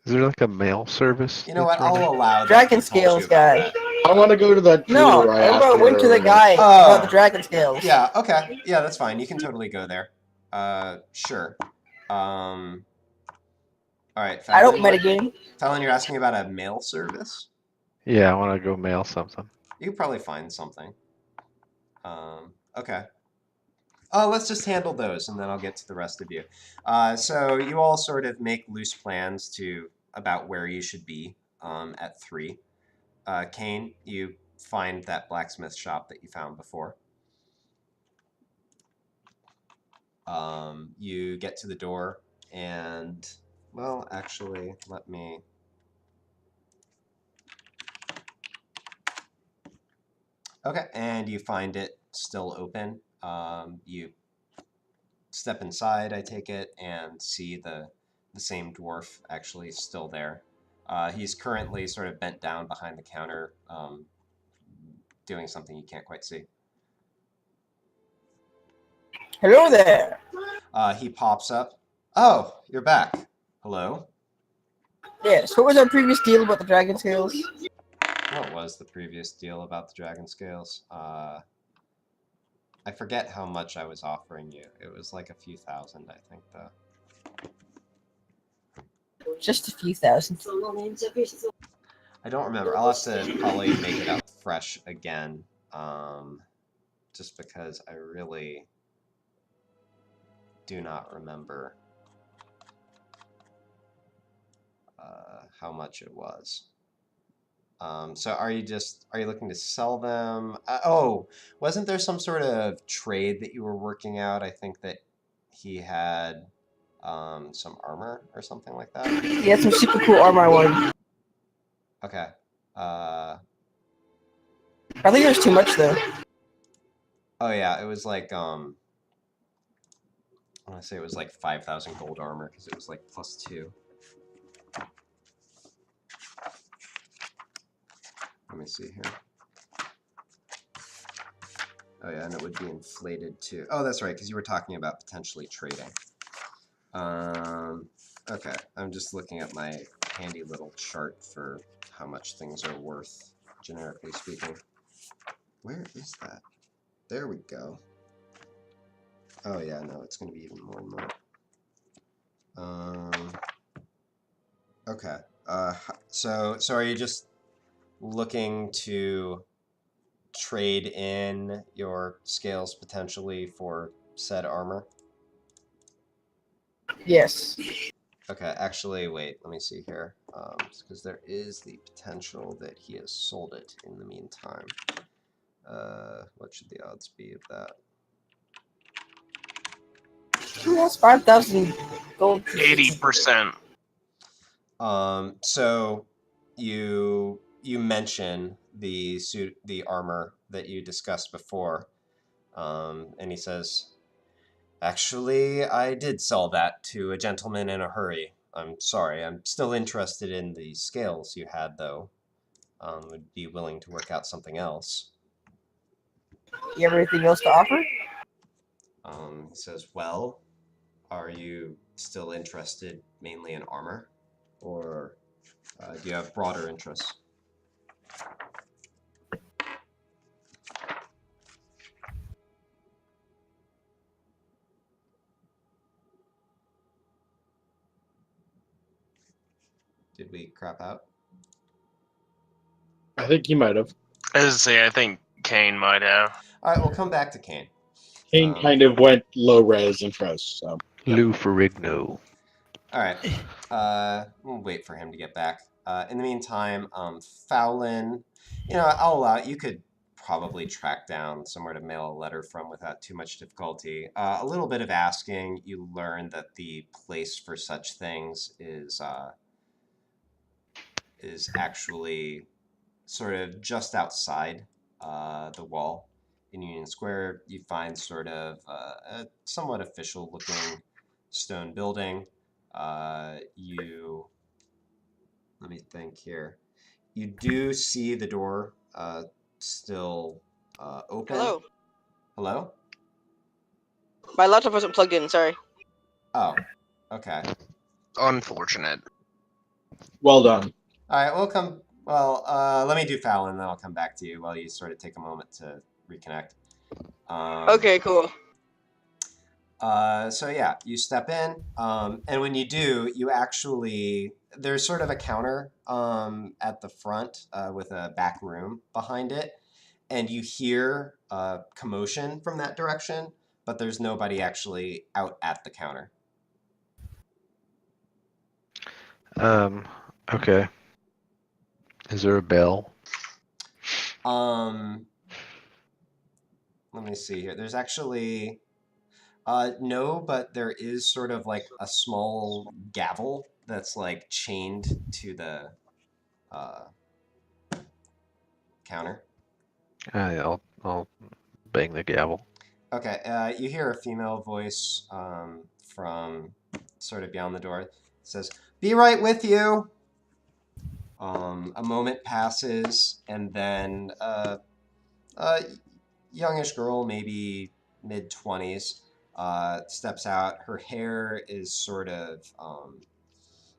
Speaker 3: Is there like a mail service?
Speaker 1: You know what? I'll allow that.
Speaker 5: Dragon scales guy.
Speaker 6: I want to go to that.
Speaker 5: No, I went to the guy about the dragon scales.
Speaker 1: Yeah, okay. Yeah, that's fine. You can totally go there. Sure. All right. Fallon,
Speaker 5: I don't metagame.
Speaker 1: Fallon, you're asking about a mail service?
Speaker 3: Yeah, I want to go mail something.
Speaker 1: You can probably find something. Okay. Let's just handle those, and then I'll get to the rest of you. So you all sort of make loose plans about where you should be at 3. Kane, you find that blacksmith shop that you found before. You get to the door, and, well, actually, let me... Okay, and you find it still open. You step inside, I take it, and see the same dwarf actually still there. He's currently sort of bent down behind the counter, doing something you can't quite see.
Speaker 5: Hello there.
Speaker 1: He pops up. Oh, you're back. Hello?
Speaker 5: Yes, what was our previous deal about the dragon scales?
Speaker 1: What was the previous deal about the dragon scales? I forget how much I was offering you. It was like a few thousand, I think, though.
Speaker 5: Just a few thousand.
Speaker 1: I don't remember. I'll have to probably make it up fresh again, just because I really do not remember how much it was. So are you looking to sell them? Wasn't there some sort of trade that you were working out? I think that he had some armor or something like that.
Speaker 5: He had some super cool armor I wanted.
Speaker 1: Okay.
Speaker 5: I think it was too much though.
Speaker 1: Oh yeah, it was like I want to say it was like 5,000 gold armor because it was like +2. Let me see here. Oh yeah, and it would be inflated too. Oh, that's right, because you were talking about potentially trading. Okay, I'm just looking at my handy little chart for how much things are worth, generically speaking. Where is that? There we go. Oh yeah, no, it's going to be even more and more. Okay. So are you just looking to trade in your scales potentially for said armor?
Speaker 5: Yes.
Speaker 1: Okay, actually, wait, let me see here. Because there is the potential that he has sold it in the meantime. What should the odds be of that?
Speaker 5: That's 5,000 gold.
Speaker 4: 80%.
Speaker 1: So you mention the armor that you discussed before, and he says, "Actually, I did sell that to a gentleman in a hurry. I'm sorry. I'm still interested in the scales you had, though. Would be willing to work out something else."
Speaker 5: You have anything else to offer?
Speaker 1: He says, "Well, are you still interested mainly in armor, or do you have broader interests?" Did we crap out?
Speaker 6: I think he might have.
Speaker 4: I think Kane might have.
Speaker 1: All right, we'll come back to Kane.
Speaker 6: Kane kind of went low res interest, so.
Speaker 3: Lou Ferrigno.
Speaker 1: All right. We'll wait for him to get back. In the meantime, Fallon, I'll allow it. You could probably track down somewhere to mail a letter from without too much difficulty. A little bit of asking, you learn that the place for such things is actually sort of just outside the wall in Union Square. You find sort of a somewhat official-looking stone building. Let me think here. You do see the door still open.
Speaker 5: Hello.
Speaker 1: Hello?
Speaker 5: My laptop wasn't plugged in. Sorry.
Speaker 1: Oh, okay.
Speaker 4: Unfortunate.
Speaker 6: Well done.
Speaker 1: All right, let me do Fallon, and then I'll come back to you while you sort of take a moment to reconnect.
Speaker 5: Okay, cool.
Speaker 1: So yeah, you step in, and when you do, you actually, there's sort of a counter at the front with a back room behind it, and you hear commotion from that direction, but there's nobody actually out at the counter.
Speaker 3: Okay. Is there a bell?
Speaker 1: Let me see here. There's actually no, but there is sort of like a small gavel that's like chained to the counter.
Speaker 3: I'll bang the gavel.
Speaker 1: Okay, you hear a female voice from sort of beyond the door. It says, "Be right with you." A moment passes, and then a youngish girl, maybe mid-20s, steps out. Her hair is sort of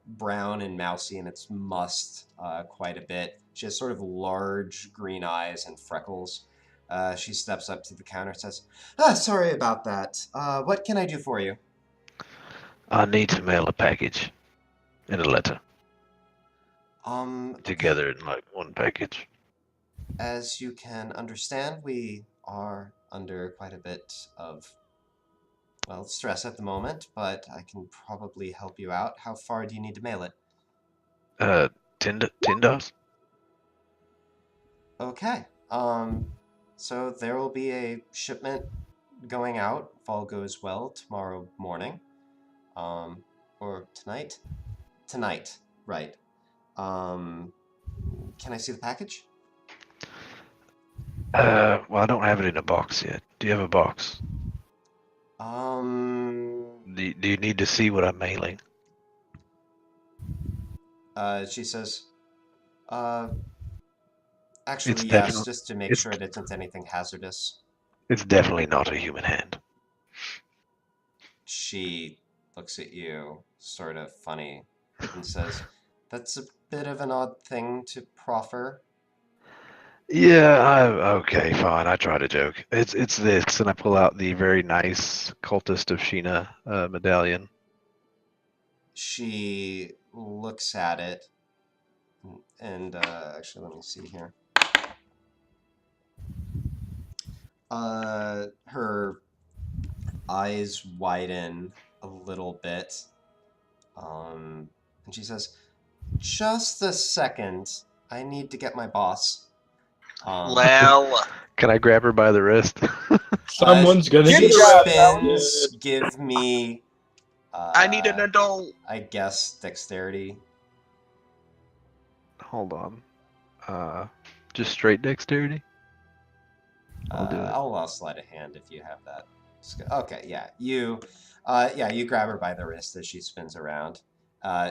Speaker 1: brown and mousy, and it's mussed quite a bit. She has sort of large green eyes and freckles. She steps up to the counter and says, sorry about that. What can I do for you?
Speaker 3: I need to mail a package and a letter. Together in like one package.
Speaker 1: As you can understand, we are under quite a bit of, well, stress at the moment, but I can probably help you out. How far do you need to mail it?
Speaker 3: $10.
Speaker 1: Okay. So there will be a shipment going out, if all goes well, tomorrow morning. Or tonight? Tonight, right. Can I see the package?
Speaker 3: Well, I don't have it in a box yet. Do you have a box? Do you need to see what I'm mailing?
Speaker 1: She says, actually, yes, just to make sure it isn't anything hazardous.
Speaker 3: It's definitely not a human hand.
Speaker 1: She looks at you, sort of funny, and says, that's a bit of an odd thing to proffer.
Speaker 3: Yeah, okay, fine. I try to joke. It's this, and I pull out the very nice Cultist of Sheena medallion.
Speaker 1: She looks at it, and actually, let me see here. Her eyes widen a little bit, and she says, "Just a second. I need to get my boss."
Speaker 4: Well,
Speaker 3: can I grab her by the wrist?
Speaker 6: Someone's gonna
Speaker 1: get spins. Give me.
Speaker 4: I need an adult.
Speaker 1: I guess dexterity.
Speaker 3: Hold on. Just straight dexterity. I'll do it.
Speaker 1: I'll slide a hand if you have that. Okay, yeah, you grab her by the wrist as she spins around.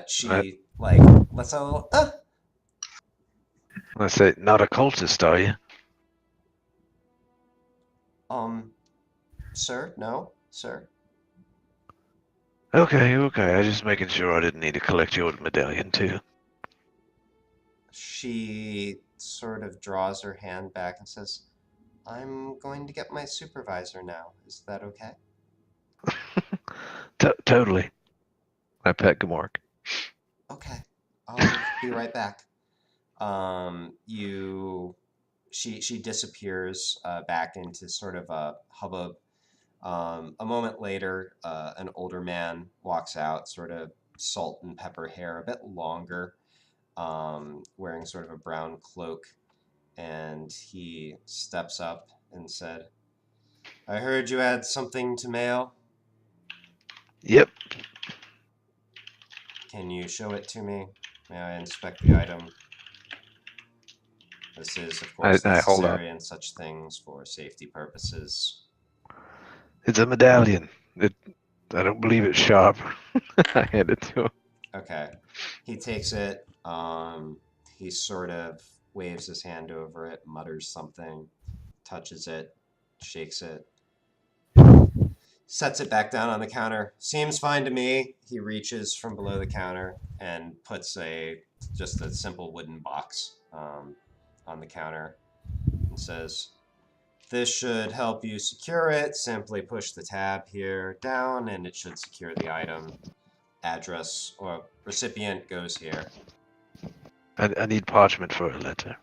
Speaker 1: She like lets a little.
Speaker 3: I say, not a cultist, are you?
Speaker 1: Sir, no, sir.
Speaker 3: Okay. I just making sure I didn't need to collect your medallion too.
Speaker 1: She sort of draws her hand back and says, I'm going to get my supervisor now. Is that okay?
Speaker 3: Totally. I pet Gamork.
Speaker 1: Okay. I'll be right back. She disappears back into sort of a hubbub. A moment later, an older man walks out, sort of salt and pepper hair, a bit longer, wearing sort of a brown cloak. and he steps up and said, I heard you had something to mail.
Speaker 3: Yep.
Speaker 1: Can you show it to me? May I inspect the item? This is, of course,
Speaker 3: Hold up.
Speaker 1: necessary in such things for safety purposes.
Speaker 3: It's a medallion. I don't believe it's sharp. I hand it to him.
Speaker 1: Okay. He takes it. He sort of waves his hand over it, mutters something, touches it, shakes it, sets it back down on the counter. Seems fine to me. He reaches from below the counter and puts just a simple wooden box on the counter and says, this should help you secure it. Simply push the tab here down and it should secure the item. Address or recipient goes here.
Speaker 3: I need parchment for a letter.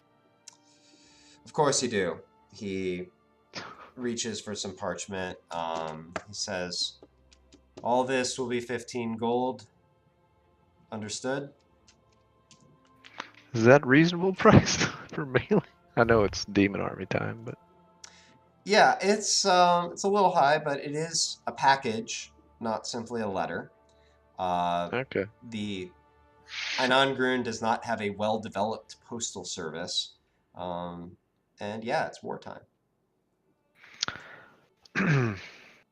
Speaker 1: Of course you do. He reaches for some parchment. He says, all this will be 15 gold. Understood?
Speaker 3: Is that reasonable price for mailing? I know it's Demon Army time, but
Speaker 1: yeah, it's a little high, but it is a package, not simply a letter.
Speaker 3: Okay.
Speaker 1: The Einangrun does not have a well-developed postal service, and yeah, it's wartime.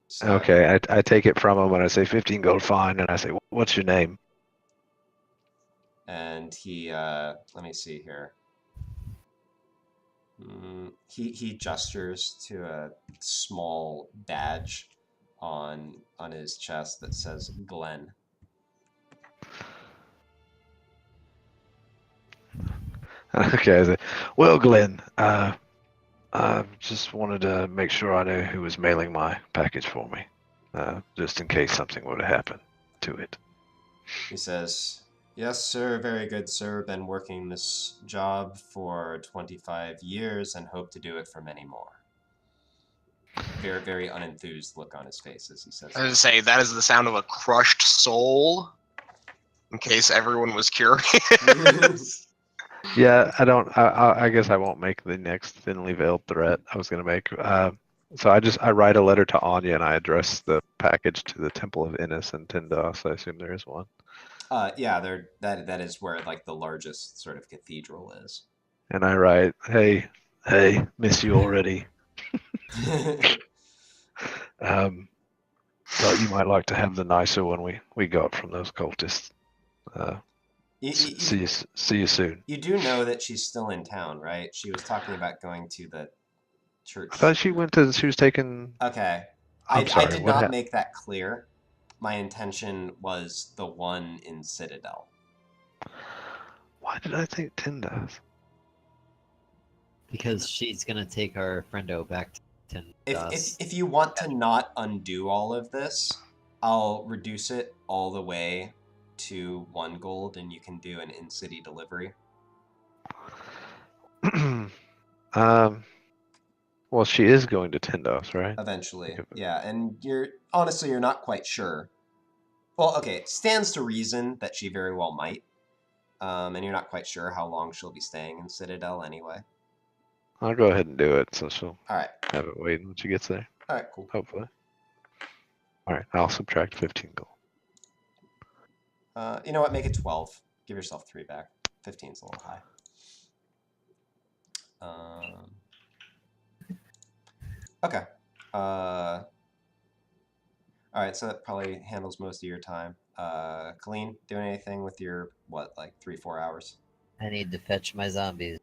Speaker 1: So,
Speaker 3: okay, I take it from him when I say 15 gold fine, and I say, what's your name?
Speaker 1: And he, let me see here. He gestures to a small badge on his chest that says Glenn.
Speaker 3: Okay, I say, well, Glenn, I just wanted to make sure I knew who was mailing my package for me, just in case something were to happen to it.
Speaker 1: He says, yes, sir, very good, sir. Been working this job for 25 years and hope to do it for many more. Very, very unenthused look on his face as he says
Speaker 4: I was to say, that is the sound of a crushed soul, in case everyone was curious.
Speaker 3: Yeah, I guess I won't make the next thinly veiled threat I was going to make. So I write a letter to Anya and I address the package to the Temple of Innis and Tindos. I assume there is one.
Speaker 1: Yeah, that is where like the largest sort of cathedral is.
Speaker 3: And I write, hey, miss you already. Thought you might like to have the nicer one we got from those cultists. See you soon.
Speaker 1: You do know that she's still in town, right? She was talking about going to the church.
Speaker 3: I thought she was taken.
Speaker 1: Okay.
Speaker 3: I'm sorry,
Speaker 1: I did not make that clear. My intention was the one in Citadel.
Speaker 3: Why did I think Tindos?
Speaker 2: Because she's gonna take our friendo back to Tindos.
Speaker 1: If you want to not undo all of this, I'll reduce it all the way to 1 gold and you can do an in-city delivery.
Speaker 3: Well, she is going to Tindos, right?
Speaker 1: Eventually, yeah. And you're not quite sure. Well, okay, it stands to reason that she very well might. And you're not quite sure how long she'll be staying in Citadel anyway.
Speaker 3: I'll go ahead and do it, so she'll
Speaker 1: have
Speaker 3: it wait when she gets there.
Speaker 1: All right, cool.
Speaker 3: Hopefully. All right, I'll subtract 15 gold.
Speaker 1: You know what? Make it 12. Give yourself 3 back. 15's a little high. Okay. All right, so that probably handles most of your time. Colleen, doing anything with your, 3-4 hours?
Speaker 2: I need to fetch my zombies.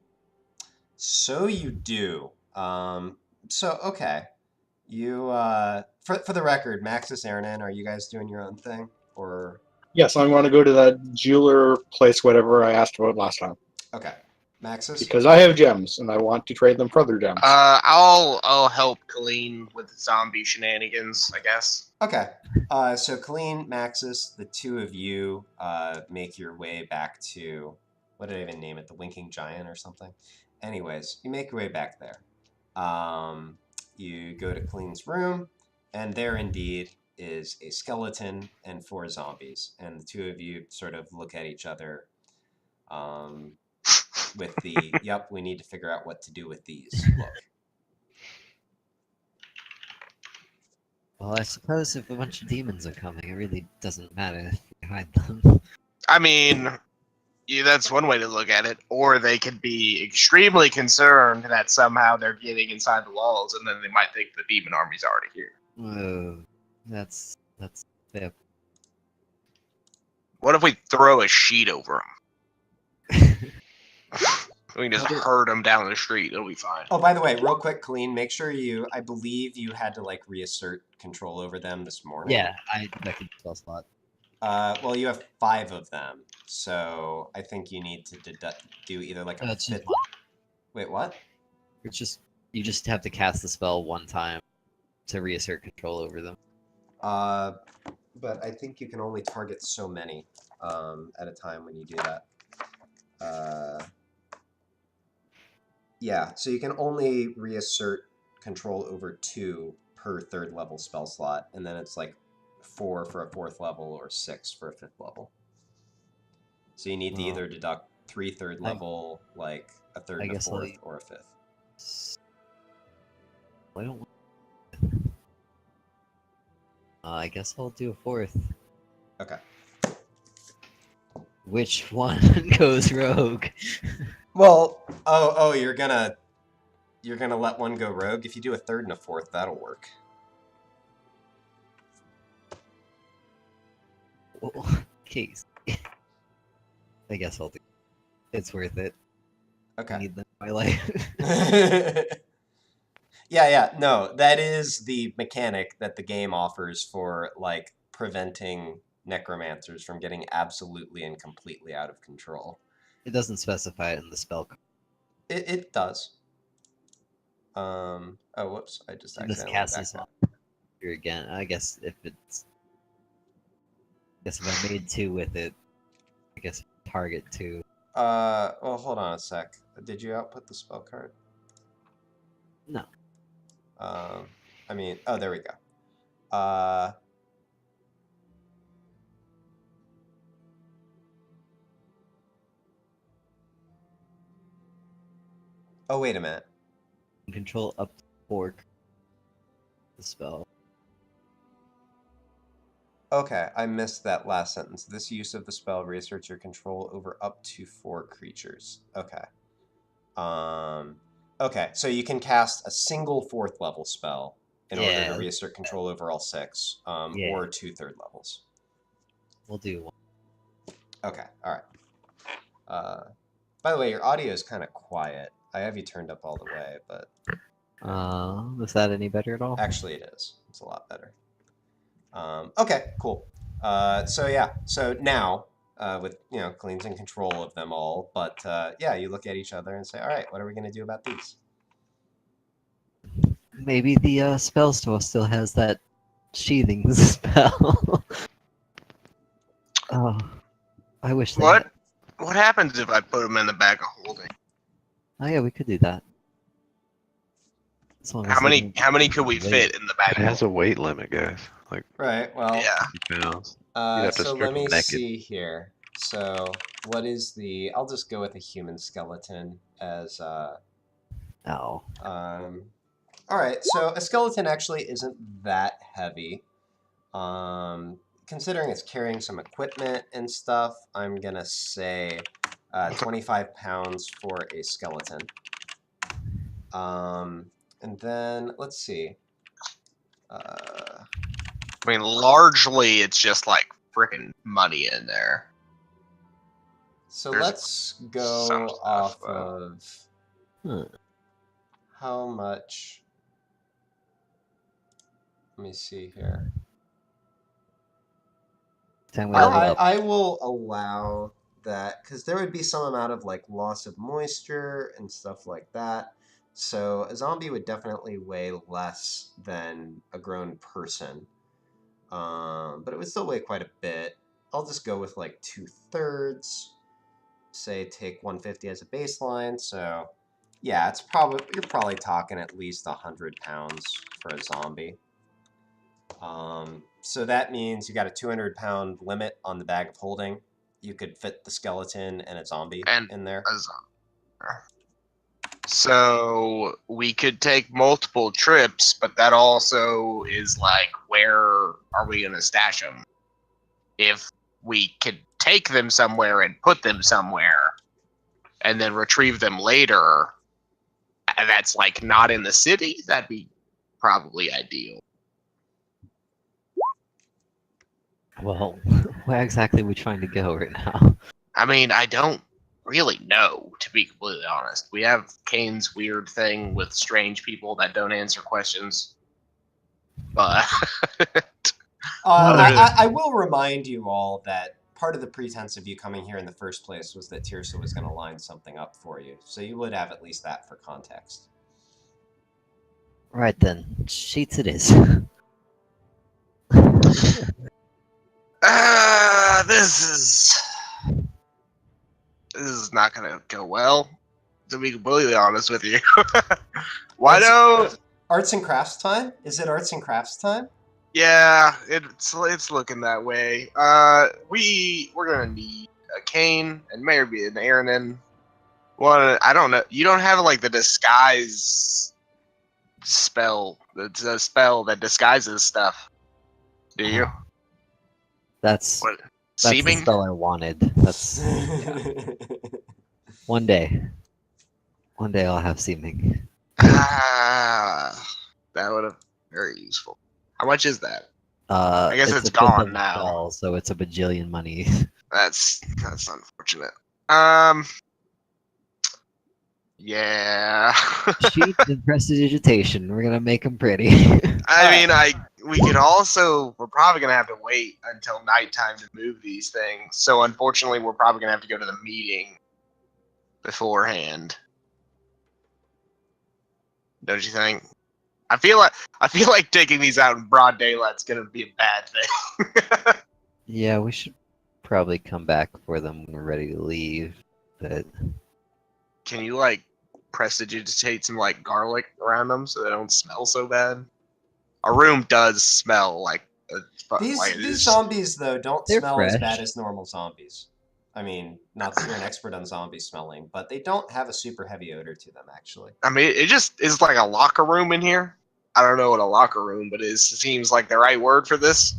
Speaker 1: So you do. Okay. You, for the record, Maxis, Aaron, are you guys doing your own thing? Or...
Speaker 6: Yes, I'm going to go to that jeweler place, whatever I asked about last time.
Speaker 1: Okay. Maxis?
Speaker 6: Because I have gems, and I want to trade them for other gems.
Speaker 4: I'll help Colleen with zombie shenanigans, I guess.
Speaker 1: Okay. So Colleen, Maxis, the two of you make your way back to, what did I even name it? The Winking Giant or something? Anyways, you make your way back there. You go to Colleen's room, and there indeed is a skeleton and 4 zombies. And the two of you sort of look at each other with the, yep, we need to figure out what to do with these. Look.
Speaker 2: Well, I suppose if a bunch of demons are coming, it really doesn't matter if you hide them.
Speaker 4: I mean, yeah, that's one way to look at it. Or they could be extremely concerned that somehow they're getting inside the walls, and then they might think the demon army's already here.
Speaker 2: Whoa, that's fair.
Speaker 4: What if we throw a sheet over them? We can just herd them down the street. It'll be fine.
Speaker 1: Oh, by the way, real quick, Colleen, make sure I believe you had to like reassert control over them this morning.
Speaker 2: Yeah, I could spell slot.
Speaker 1: Well, you have 5 of them, so I think you need to do either like a fifth. Wait, what?
Speaker 2: It's just you just have to cast the spell one time to reassert control over them.
Speaker 1: But I think you can only target so many at a time when you do that. Yeah, so you can only reassert control over 2 per 3rd level spell slot, and then it's like 4 for a 4th level or 6 for a 5th level. So you need to either deduct 3 3rd level, like a 3rd and a 4th, or a 5th.
Speaker 2: I don't. I guess I'll do a 4th.
Speaker 1: Okay.
Speaker 2: Which one goes rogue?
Speaker 1: Well, you're gonna let one go rogue. If you do a 3rd and a 4th, that'll work.
Speaker 2: Well, case. I guess I'll do. It's worth it.
Speaker 1: Okay.
Speaker 2: I need them in my life.
Speaker 1: Yeah. No, that is the mechanic that the game offers for like preventing necromancers from getting absolutely and completely out of control.
Speaker 2: It doesn't specify it in the spell card.
Speaker 1: It does. Oh, whoops! I just accidentally
Speaker 2: cast this on here again. I guess if I made 2 with it, I guess target 2.
Speaker 1: Well, hold on a sec. Did you output the spell card?
Speaker 2: No.
Speaker 1: I mean, oh, there we go. Oh, wait a minute.
Speaker 2: Control up to 4. The spell.
Speaker 1: Okay, I missed that last sentence. This use of the spell reasserts your control over up to 4 creatures. Okay. Okay, so you can cast a single 4th level spell in order to reassert control over all 6, or 2 3rd levels.
Speaker 2: We'll do 1.
Speaker 1: Okay, all right. By the way, your audio is kind of quiet. I have you turned up all the way, but...
Speaker 2: is that any better at all?
Speaker 1: Actually, it is. It's a lot better. Okay, cool. So yeah, so now, with, Colleen's in control of them all, but yeah, you look at each other and say, all right, what are we going to do about these?
Speaker 2: Maybe the spell store still has that sheathing spell. Oh, I wish they
Speaker 4: What happens if I put them in the bag of holding?
Speaker 2: Oh yeah, we could do that.
Speaker 4: How many could we fit in the bag?
Speaker 3: It has a weight limit, guys. Like,
Speaker 1: right. Well,
Speaker 4: yeah.
Speaker 1: So let me see here. So what is I'll just go with a human skeleton as
Speaker 2: Oh.
Speaker 1: All right. So a skeleton actually isn't that heavy. Considering it's carrying some equipment and stuff, I'm gonna say 25 pounds for a skeleton. And then let's see.
Speaker 4: I mean, largely it's just like freaking money in there.
Speaker 1: So let's go off of how much. Let me see here. I will allow that because there would be some amount of like loss of moisture and stuff like that. So a zombie would definitely weigh less than a grown person, but it would still weigh quite a bit. I'll just go with like 2/3. Say take 150 as a baseline. So yeah, you're probably talking at least 100 pounds for a zombie. So that means you got a 200-pound limit on the bag of holding. You could fit the skeleton and a zombie in there.
Speaker 4: So we could take multiple trips, but that also is like, where are we going to stash them? If we could take them somewhere and put them somewhere and then retrieve them later, and that's like not in the city, that'd be probably ideal.
Speaker 2: Well, where exactly are we trying to go right now?
Speaker 4: I mean, I don't really know, to be completely honest. We have Kane's weird thing with strange people that don't answer questions. But
Speaker 1: I will remind you all that part of the pretense of you coming here in the first place was that Tirsa was going to line something up for you. So you would have at least that for context.
Speaker 2: Right then, sheets it is.
Speaker 4: This is not gonna go well, to be completely honest with you. Why don't
Speaker 1: arts and crafts time? Is it arts and crafts time?
Speaker 4: Yeah, it's looking that way. We're gonna need a Kane and maybe an Aaron. I don't know. You don't have like the disguise spell. The spell that disguises stuff. Do you?
Speaker 2: That's
Speaker 4: what?
Speaker 2: That's
Speaker 4: Seeming?
Speaker 2: the spell I wanted. That's one day. One day I'll have seeming.
Speaker 4: That would have very useful. How much is that? I guess it's gone now.
Speaker 2: Spell, so it's a bajillion money.
Speaker 4: That's unfortunate. Yeah.
Speaker 2: Sheet and prestidigitation. We're gonna make them pretty.
Speaker 4: We could also. We're probably gonna have to wait until nighttime to move these things. So unfortunately, we're probably gonna have to go to the meeting beforehand. Don't you think? I feel like taking these out in broad daylight's gonna be a bad thing.
Speaker 2: Yeah, we should probably come back for them when we're ready to leave. But
Speaker 4: can you like prestidigitate some like garlic around them so they don't smell so bad? A room does smell like
Speaker 1: these zombies though don't smell
Speaker 2: fresh.
Speaker 1: as bad as normal zombies. I mean, not that you're an expert on zombie smelling, but they don't have a super heavy odor to them, actually.
Speaker 4: I mean, it just is like a locker room in here. I don't know what a locker room, but it seems like the right word for this.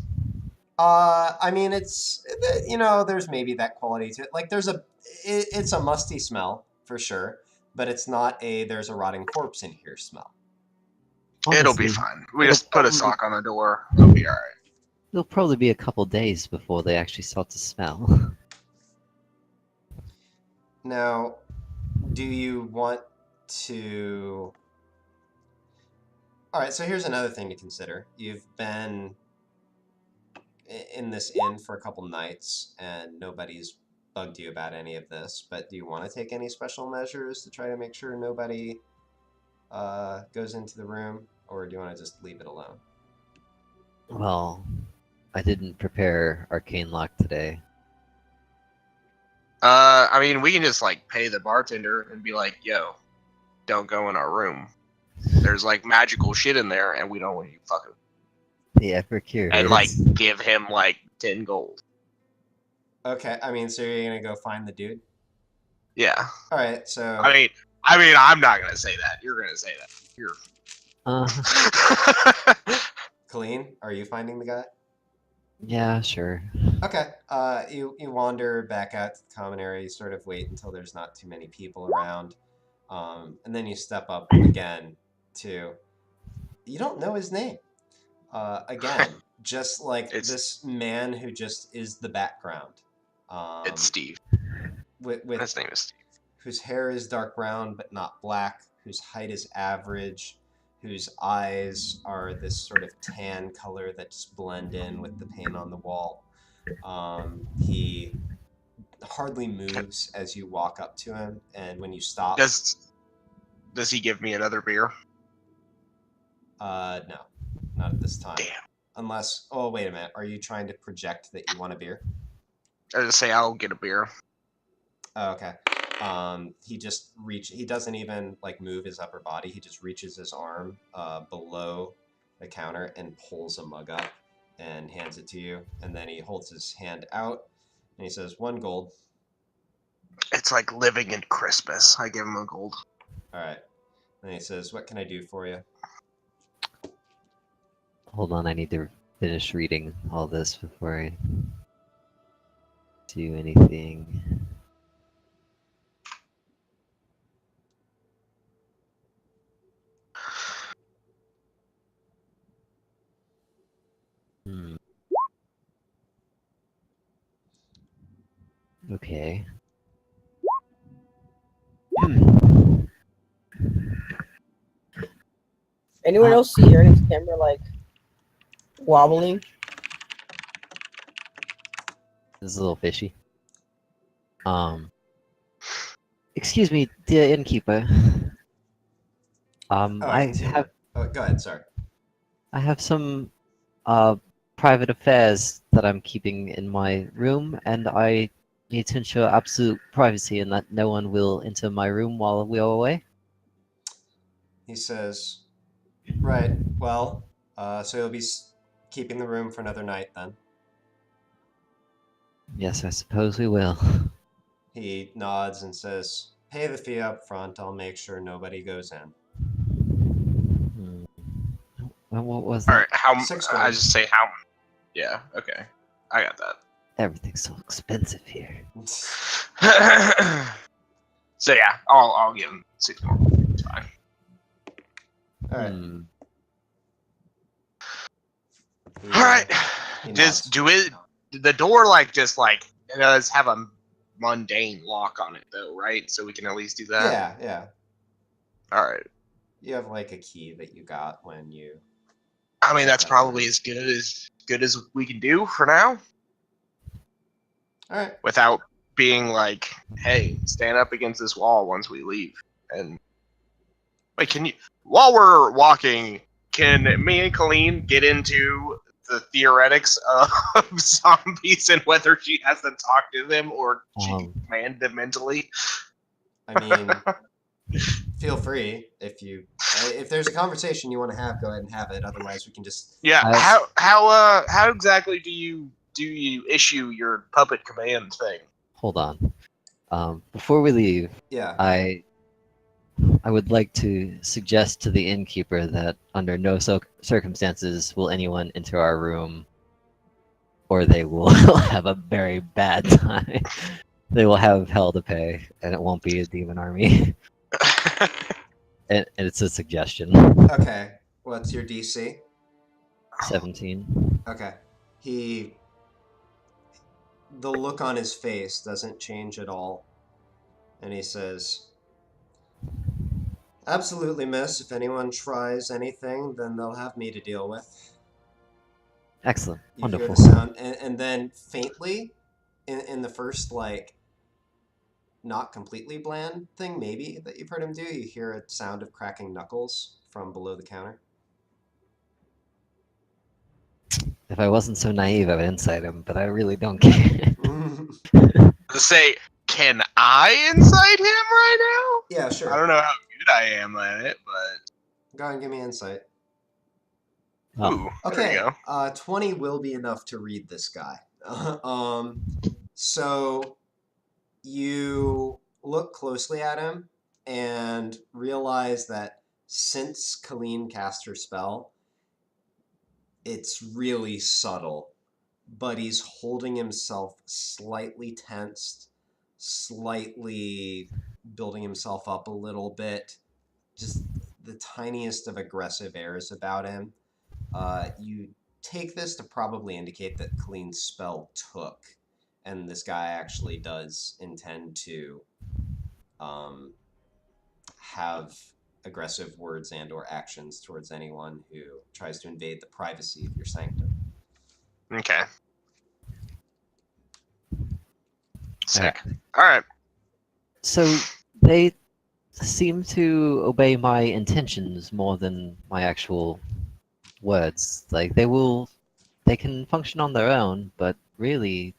Speaker 1: I mean, it's, there's maybe that quality to it. Like, it's a musty smell, for sure, but it's not there's a rotting corpse in here smell.
Speaker 2: Honestly,
Speaker 4: it'll be fine. We just put a sock on the door. It'll be alright.
Speaker 2: It'll probably be a couple days before they actually start to smell.
Speaker 1: Now, do you want to... Alright, so here's another thing to consider. You've been in this inn for a couple nights, and nobody's bugged you about any of this, but do you want to take any special measures to try to make sure nobody goes into the room, or do you want to just leave it alone?
Speaker 2: Well, I didn't prepare Arcane Lock today.
Speaker 4: I mean, we can just like pay the bartender and be like, "Yo, don't go in our room. There's like magical shit in there, and we don't want you fucking."
Speaker 2: Yeah, for curious.
Speaker 4: And like give him like 10 gold.
Speaker 1: Okay, I mean, so you're gonna go find the dude?
Speaker 4: Yeah.
Speaker 1: All right, so.
Speaker 4: I mean, I'm not gonna say that. You're gonna say that. You're.
Speaker 1: Colleen, are you finding the guy?
Speaker 2: Yeah, sure.
Speaker 1: Okay. You wander back out to the common area. You sort of wait until there's not too many people around, and then you step up again to. You don't know his name. Again, just like this man who just is the background.
Speaker 4: It's Steve. His name is Steve.
Speaker 1: Whose hair is dark brown but not black, whose height is average, whose eyes are this sort of tan color that just blend in with the paint on the wall. He hardly moves as you walk up to him, and when you stop...
Speaker 4: Does he give me another beer?
Speaker 1: No. Not at this time.
Speaker 4: Damn.
Speaker 1: Unless... Oh, wait a minute. Are you trying to project that you want a beer?
Speaker 4: I just say I'll get a beer.
Speaker 1: Oh, okay. He doesn't even like move his upper body. He just reaches his arm below the counter and pulls a mug up and hands it to you. And then he holds his hand out and he says, 1 gold.
Speaker 4: It's like living in Christmas. I give him a gold.
Speaker 1: All right. And he says, "What can I do for you?"
Speaker 2: Hold on, I need to finish reading all this before I do anything. Okay.
Speaker 5: Anyone else see Ernest's camera like wobbling?
Speaker 2: This is a little fishy. Excuse me, dear innkeeper.
Speaker 1: Oh, go ahead. Sorry.
Speaker 2: I have some private affairs that I'm keeping in my room, and I need to ensure absolute privacy and that no one will enter my room while we are away.
Speaker 1: He says, "Right. Well, so you'll be keeping the room for another night then?"
Speaker 2: Yes, I suppose we will.
Speaker 1: He nods and says, "Pay the fee up front. I'll make sure nobody goes in."
Speaker 2: Well, what was that?
Speaker 4: All right, how?
Speaker 1: 6
Speaker 4: I
Speaker 1: gold.
Speaker 4: just say how. Yeah. Okay. I got that.
Speaker 2: Everything's so expensive here.
Speaker 4: So yeah, I'll give him 6 more. It's fine.
Speaker 1: All right.
Speaker 4: All right. Just the door it does have a mundane lock on it though, right? So we can at least do that.
Speaker 1: Yeah.
Speaker 4: All right.
Speaker 1: You have like a key that you got when you.
Speaker 4: I mean, that's probably as good as we can do for now.
Speaker 1: All right.
Speaker 4: Without being like, hey, stand up against this wall once we leave. And wait, while we're walking, can me and Colleen get into the theoretics of zombies and whether she has to talk to them or she can command them mentally?
Speaker 1: I mean, feel free if there's a conversation you want to have, go ahead and have it. Otherwise, we can just.
Speaker 4: Yeah. How exactly do you issue your puppet command thing?
Speaker 2: Hold on. Before we leave,
Speaker 1: yeah,
Speaker 2: I would like to suggest to the innkeeper that under no circumstances will anyone enter our room, or they will have a very bad time. They will have hell to pay, and it won't be a demon army. and it's a suggestion.
Speaker 1: Okay. What's your DC?
Speaker 2: 17.
Speaker 1: Okay. The look on his face doesn't change at all. And he says, "Absolutely, miss. If anyone tries anything, then they'll have me to deal with."
Speaker 2: Excellent.
Speaker 1: You
Speaker 2: Wonderful.
Speaker 1: hear the sound, and then faintly, in the first, like, not completely bland thing, maybe, that you've heard him do, you hear a sound of cracking knuckles from below the counter.
Speaker 2: If I wasn't so naive, I would insight him, but I really don't care.
Speaker 4: Say, can I incite him right
Speaker 1: now? Yeah, sure.
Speaker 4: I don't know how good I am at it, but
Speaker 1: go ahead and give me insight.
Speaker 4: Ooh,
Speaker 1: okay. 20 will be enough to read this guy. So you look closely at him and realize that since Colleen cast her spell, it's really subtle, but he's holding himself slightly tensed, slightly building himself up a little bit, just the tiniest of aggressive airs about him. You take this to probably indicate that Colleen's spell took, and this guy actually does intend to have aggressive words and or actions towards anyone who tries to invade the privacy of your sanctum.
Speaker 4: Okay. Sick. All right.
Speaker 2: So they seem to obey my intentions more than my actual words. Like they can function on their own, but really,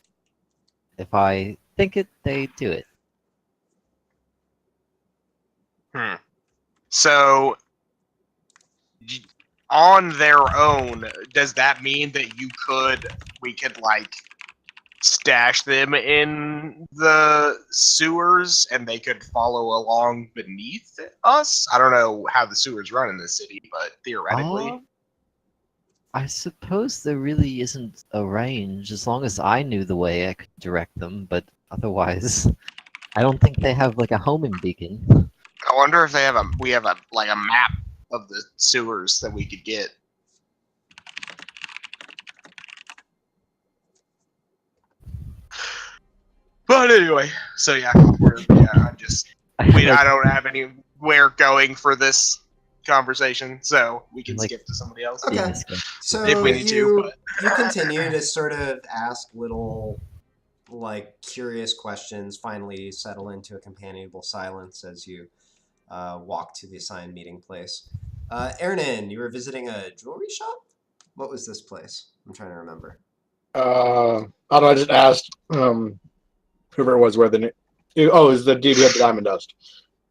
Speaker 2: if I think it, they do it.
Speaker 4: So, on their own, does that mean that we could like stash them in the sewers and they could follow along beneath us? I don't know how the sewers run in this city, but theoretically.
Speaker 2: I suppose there really isn't a range. As long as I knew the way, I could direct them, but otherwise, I don't think they have like a homing beacon.
Speaker 4: I wonder if they have we have a map of the sewers that we could get. But anyway, so yeah, I don't have anywhere going for this conversation, so we can skip to somebody else.
Speaker 1: Okay.
Speaker 2: Yeah,
Speaker 1: So
Speaker 4: if we need
Speaker 1: you continue to sort of ask little, like, curious questions, finally settle into a companionable silence as you walk to the assigned meeting place. Ernan, you were visiting a jewelry shop? What was this place? I'm trying to remember.
Speaker 6: I just asked whoever it was where it was the dude who had the diamond dust,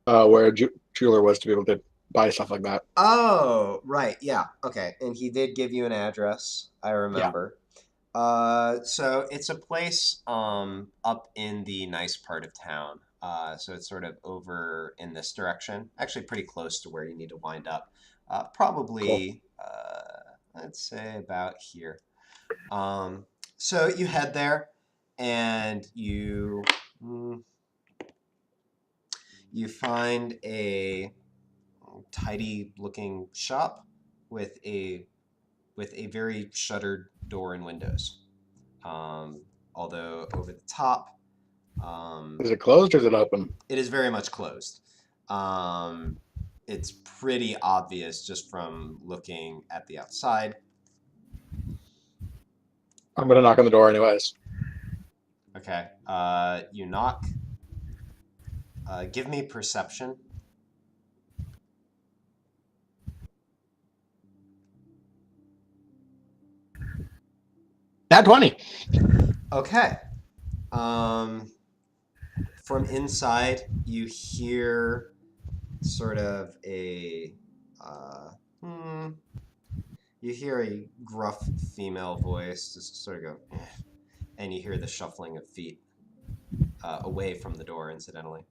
Speaker 6: where a jeweler was to be able to buy stuff like that.
Speaker 1: Oh, right, yeah, okay, and he did give you an address, I remember. Yeah. So it's a place up in the nice part of town. So it's sort of over in this direction, actually pretty close to where you need to wind up. Probably, cool. I'd say about here. So you head there, and you find a tidy-looking shop with a very shuttered door and windows. Although over the top,
Speaker 6: is it closed or is it open?
Speaker 1: It is very much closed. It's pretty obvious just from looking at the outside.
Speaker 6: I'm gonna knock on the door anyways.
Speaker 1: Okay. You knock. Give me perception.
Speaker 6: Nat 20.
Speaker 1: Okay. From inside, you hear sort of a you hear a gruff female voice just sort of go, eh, and you hear the shuffling of feet away from the door, incidentally.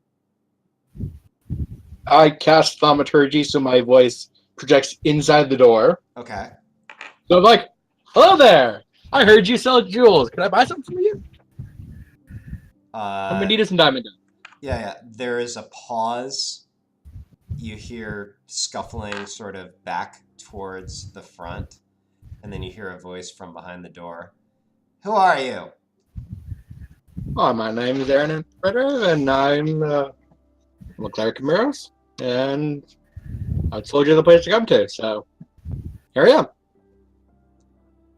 Speaker 6: I cast thaumaturgy, so my voice projects inside the door.
Speaker 1: Okay.
Speaker 6: So I'm like, hello there! I heard you sell jewels. Can I buy something from you? I'm gonna need some diamond.
Speaker 1: Yeah. There is a pause. You hear scuffling sort of back towards the front, and then you hear a voice from behind the door. Who are you?
Speaker 6: Oh, my name is Aaron Ritter, and I'm a cleric of Miros, and I told you the place to come to, so here I am.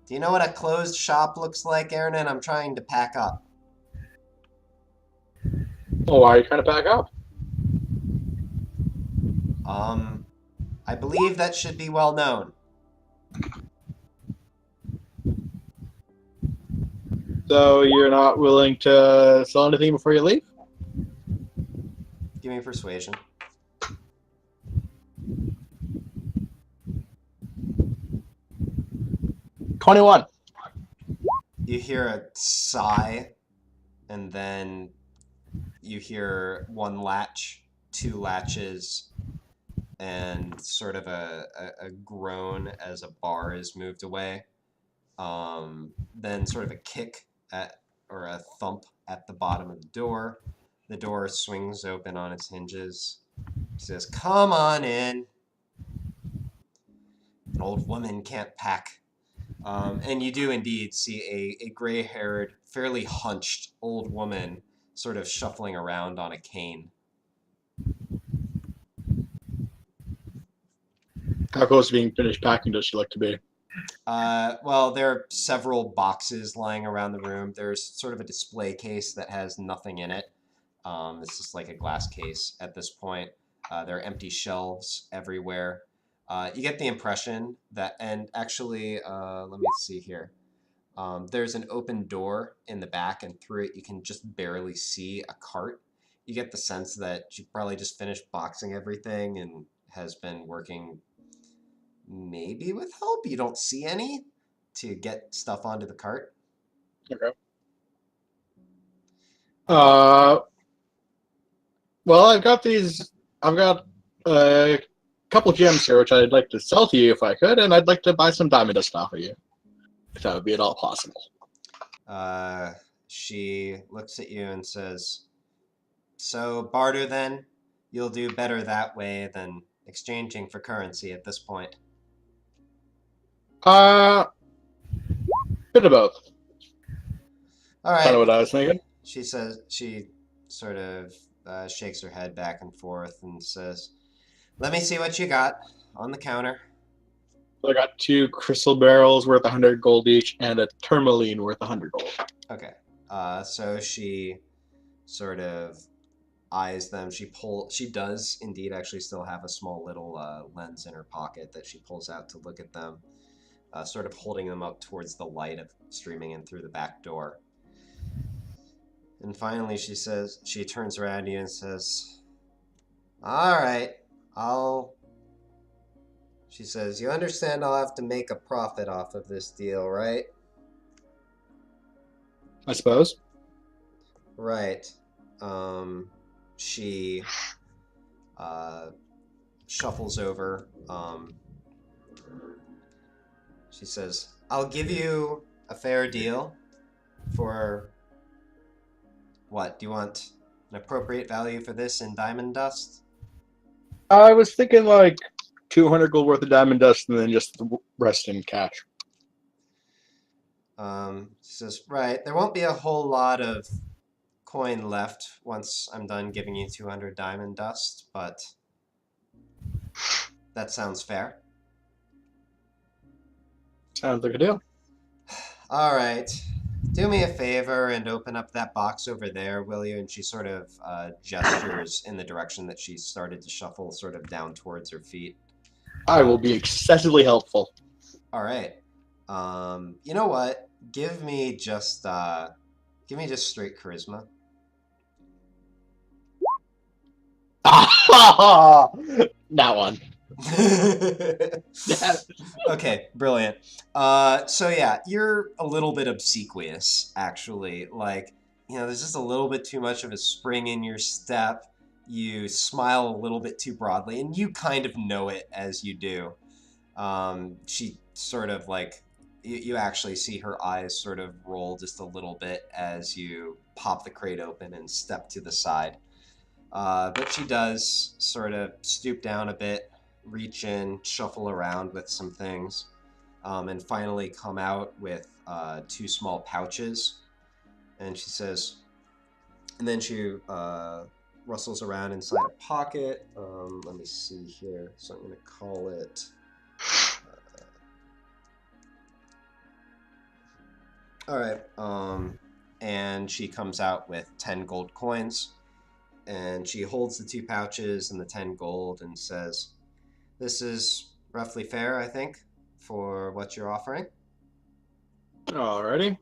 Speaker 1: Do you know what a closed shop looks like, Aaron? I'm trying to pack up.
Speaker 6: Oh, why are you trying to pack up?
Speaker 1: I believe that should be well known.
Speaker 6: So you're not willing to sell anything before you leave?
Speaker 1: Give me persuasion.
Speaker 6: $21.
Speaker 1: You hear a sigh, and then you hear one latch, two latches, and sort of a groan as a bar is moved away. Then sort of a kick or a thump at the bottom of the door. The door swings open on its hinges. She says, "Come on in." An old woman can't pack. And you do indeed see a gray-haired, fairly hunched old woman sort of shuffling around on a cane.
Speaker 6: How close to being finished packing does she like to be?
Speaker 1: Well, there are several boxes lying around the room. There's sort of a display case that has nothing in it. It's just like a glass case at this point. There are empty shelves everywhere. You get the impression that, and actually, let me see here. There's an open door in the back, and through it you can just barely see a cart. You get the sense that she probably just finished boxing everything and has been working maybe with help. You don't see any to get stuff onto the cart.
Speaker 6: Okay. Well, I've got a couple gems here which I'd like to sell to you if I could, and I'd like to buy some diamond dust off of you, if that would be at all possible.
Speaker 1: She looks at you and says, "So barter then? You'll do better that way than exchanging for currency at this point."
Speaker 6: Bit of both.
Speaker 1: All right.
Speaker 6: Kind of what I was thinking.
Speaker 1: She says, she sort of shakes her head back and forth and says, "Let me see what you got on the counter."
Speaker 6: I got 2 crystal barrels worth 100 gold each and a tourmaline worth 100 gold.
Speaker 1: Okay. So she sort of eyes them. She does indeed actually still have a small little lens in her pocket that she pulls out to look at them, sort of holding them up towards the light of streaming in through the back door. And finally she turns around to you and says, "All right, she says, "You understand I'll have to make a profit off of this deal, right?"
Speaker 6: I suppose.
Speaker 1: Right. She shuffles over. She says, "I'll give you a fair deal for what? Do you want an appropriate value for this in diamond dust?"
Speaker 6: I was thinking like 200 gold worth of diamond dust and then just the rest in cash.
Speaker 1: She says, "Right, there won't be a whole lot of coin left once I'm done giving you 200 diamond dust, but that sounds fair."
Speaker 6: Sounds like a deal.
Speaker 1: All right. Do me a favor and open up that box over there, will you? And she sort of gestures in the direction that she started to shuffle sort of down towards her feet.
Speaker 6: I will be excessively helpful.
Speaker 1: All right. You know what? Give me just straight charisma.
Speaker 6: That one.
Speaker 1: Okay, brilliant. So yeah, you're a little bit obsequious, actually. Like, there's just a little bit too much of a spring in your step. You smile a little bit too broadly, and you kind of know it as you do. She sort of like, you actually see her eyes sort of roll just a little bit as you pop the crate open and step to the side. But she does sort of stoop down a bit, reach in, shuffle around with some things, and finally come out with 2 small pouches. And she says, and then she rustles around inside a pocket. Let me see here. So I'm going to call it. All right. And she comes out with 10 gold coins. And she holds the 2 pouches and the 10 gold and says, "This is roughly fair, I think, for what you're offering."
Speaker 6: Alrighty.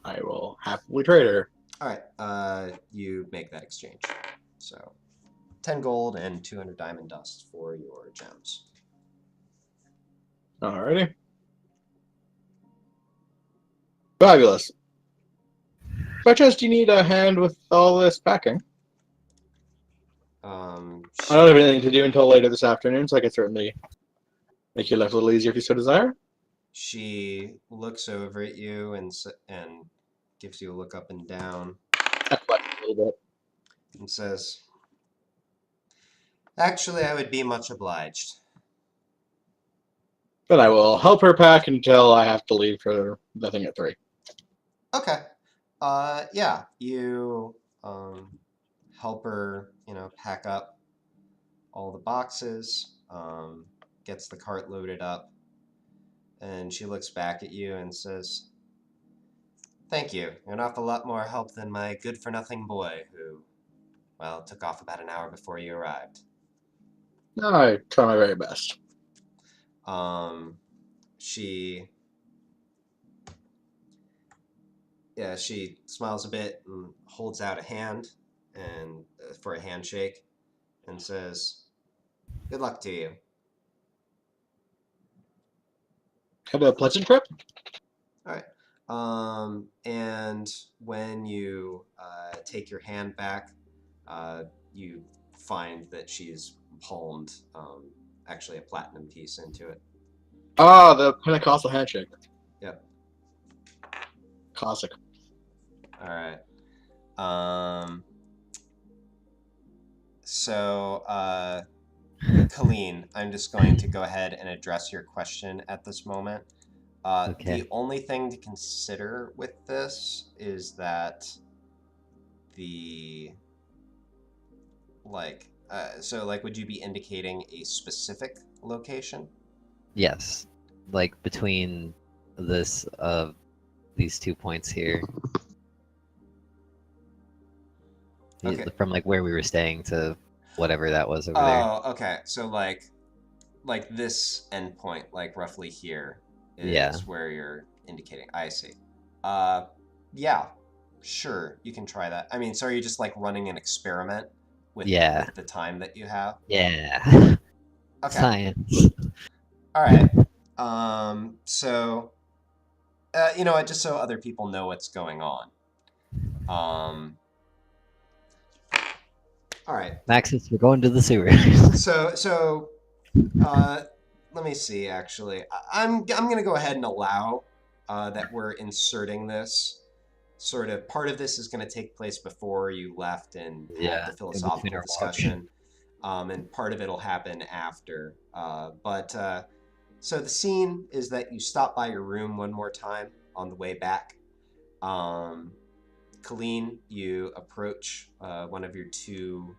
Speaker 6: I will happily trade her.
Speaker 1: All right. You make that exchange. So 10 gold and 200 diamond dust for your gems.
Speaker 6: Alrighty. Fabulous. By chance, do you need a hand with all this packing? I don't have anything to do until later this afternoon, so I can certainly make your life a little easier if you so desire.
Speaker 1: She looks over at you and gives you a look up and down.
Speaker 6: A little bit.
Speaker 1: And says, "Actually, I would be much obliged."
Speaker 6: Then I will help her pack until I have to leave for the thing at 3.
Speaker 1: Okay. Yeah, you help her, pack up all the boxes, gets the cart loaded up, and she looks back at you and says, "Thank you. You're an awful lot more help than my good-for-nothing boy who, well, took off about an hour before you arrived."
Speaker 6: I try my very best.
Speaker 1: She smiles a bit and holds out a hand and for a handshake and says, "Good luck to you."
Speaker 6: Have a pleasant trip.
Speaker 1: All right. And when you take your hand back, you find that she's palmed actually a platinum piece into it.
Speaker 6: Oh, the Pentecostal handshake.
Speaker 1: Yep.
Speaker 6: Classic.
Speaker 1: All right. So, Colleen, I'm just going to go ahead and address your question at this moment.
Speaker 2: Okay.
Speaker 1: The only thing to consider with this is that would you be indicating a specific location?
Speaker 2: Yes, like between these 2 points here.
Speaker 1: Okay.
Speaker 2: From like where we were staying to whatever that was over there.
Speaker 1: Oh, okay. So like this endpoint, like roughly here, is where you're indicating. I see. Yeah, sure, you can try that. I mean, so are you just like running an experiment with the time that you have?
Speaker 2: Yeah.
Speaker 1: Okay.
Speaker 2: Science.
Speaker 1: All right. So, you know what? Just so other people know what's going on. All right.
Speaker 2: Maxis, we're going to the sewer.
Speaker 1: So, let me see. Actually, I'm gonna go ahead and allow that we're inserting this. Sort of part of this is going to take place before you left and had the philosophical discussion, and part of it'll happen after. So the scene is that you stop by your room one more time on the way back. Colleen, you approach one of your two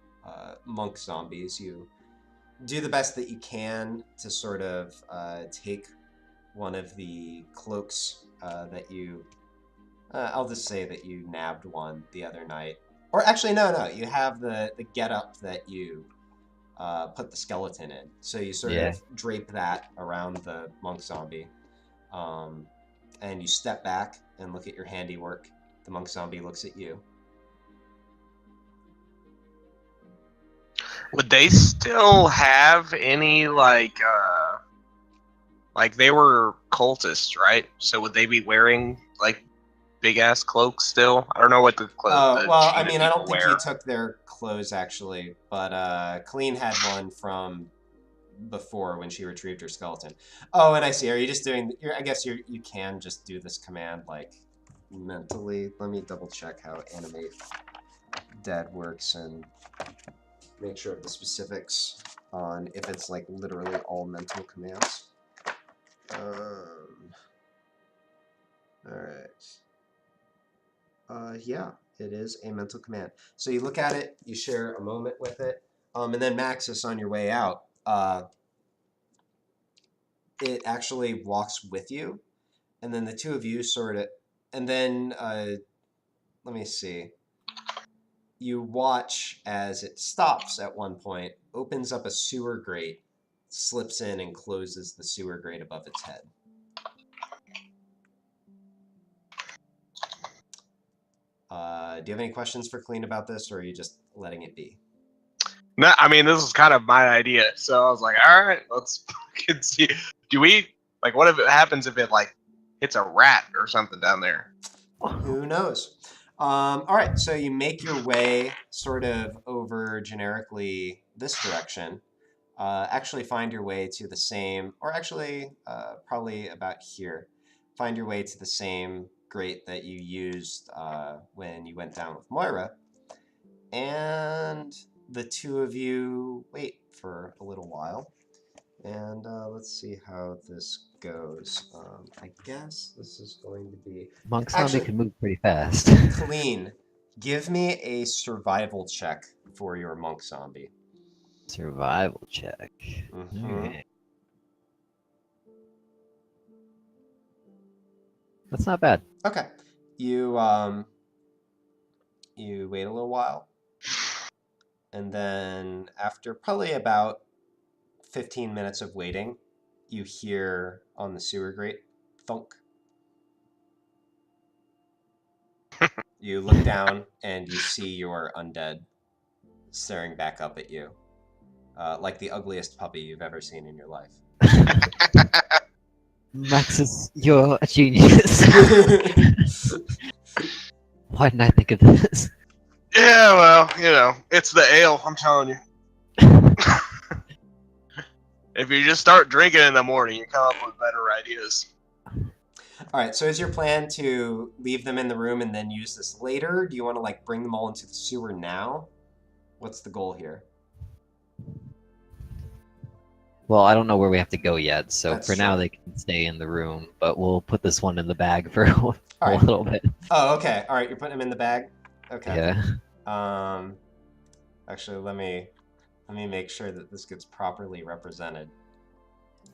Speaker 1: monk zombies. You do the best that you can to sort of take one of the cloaks that you... I'll just say that you nabbed one the other night. Or actually, no. You have the getup that you put the skeleton in. So you sort of drape that around the monk zombie. And you step back and look at your handiwork. The monk zombie looks at you.
Speaker 4: Would they still have any, like they were cultists, right? So would they be wearing, like, big-ass cloaks still? I don't know what the clothes...
Speaker 1: well, I mean, I don't think you took their clothes, actually. But Colleen had one from before when she retrieved her skeleton. Oh, and I see. Are you just doing... I guess you can just do this command, like, mentally. Let me double-check how animate dead works and make sure of the specifics on if it's, like, literally all mental commands. Alright. Yeah, it is a mental command. So you look at it, you share a moment with it, and then Maxis, on your way out, it actually walks with you, and then the two of you sort of, and then, let me see. You watch as it stops at one point, opens up a sewer grate, slips in and closes the sewer grate above its head. Do you have any questions for Colleen about this, or are you just letting it be?
Speaker 4: No, I mean, this is kind of my idea, so I was like, all right, let's fucking see. Do we, like, what if it happens if it, like, hits a rat or something down there?
Speaker 1: Who knows? All right, so you make your way sort of over generically this direction. Actually find your way to the same, or actually probably about here. Find your way to the same grate that you used when you went down with Moira. And the two of you wait for a little while. And let's see how this goes. I guess this is going to be...
Speaker 2: Monk zombie can move pretty fast.
Speaker 1: Colleen, give me a survival check for your monk zombie.
Speaker 2: Survival check.
Speaker 1: Mm-hmm.
Speaker 2: That's not bad.
Speaker 1: Okay. You wait a little while. And then after probably about 15 minutes of waiting, you hear on the sewer grate, thunk. You look down and you see your undead staring back up at you, like the ugliest puppy you've ever seen in your life.
Speaker 2: Maxis, you're a genius. Why didn't I think of this?
Speaker 4: Yeah, well, it's the ale, I'm telling you. If you just start drinking in the morning, you come up with better ideas.
Speaker 1: All right, so is your plan to leave them in the room and then use this later? Do you want to like bring them all into the sewer now? What's the goal here?
Speaker 2: Well, I don't know where we have to go yet, so
Speaker 1: That's
Speaker 2: for now
Speaker 1: true.
Speaker 2: they can stay in the room, but we'll put this one in the bag for a
Speaker 1: right.
Speaker 2: little bit.
Speaker 1: Oh, okay. All right, you're putting them in the bag? Okay.
Speaker 2: Yeah.
Speaker 1: Actually, let me make sure that this gets properly represented.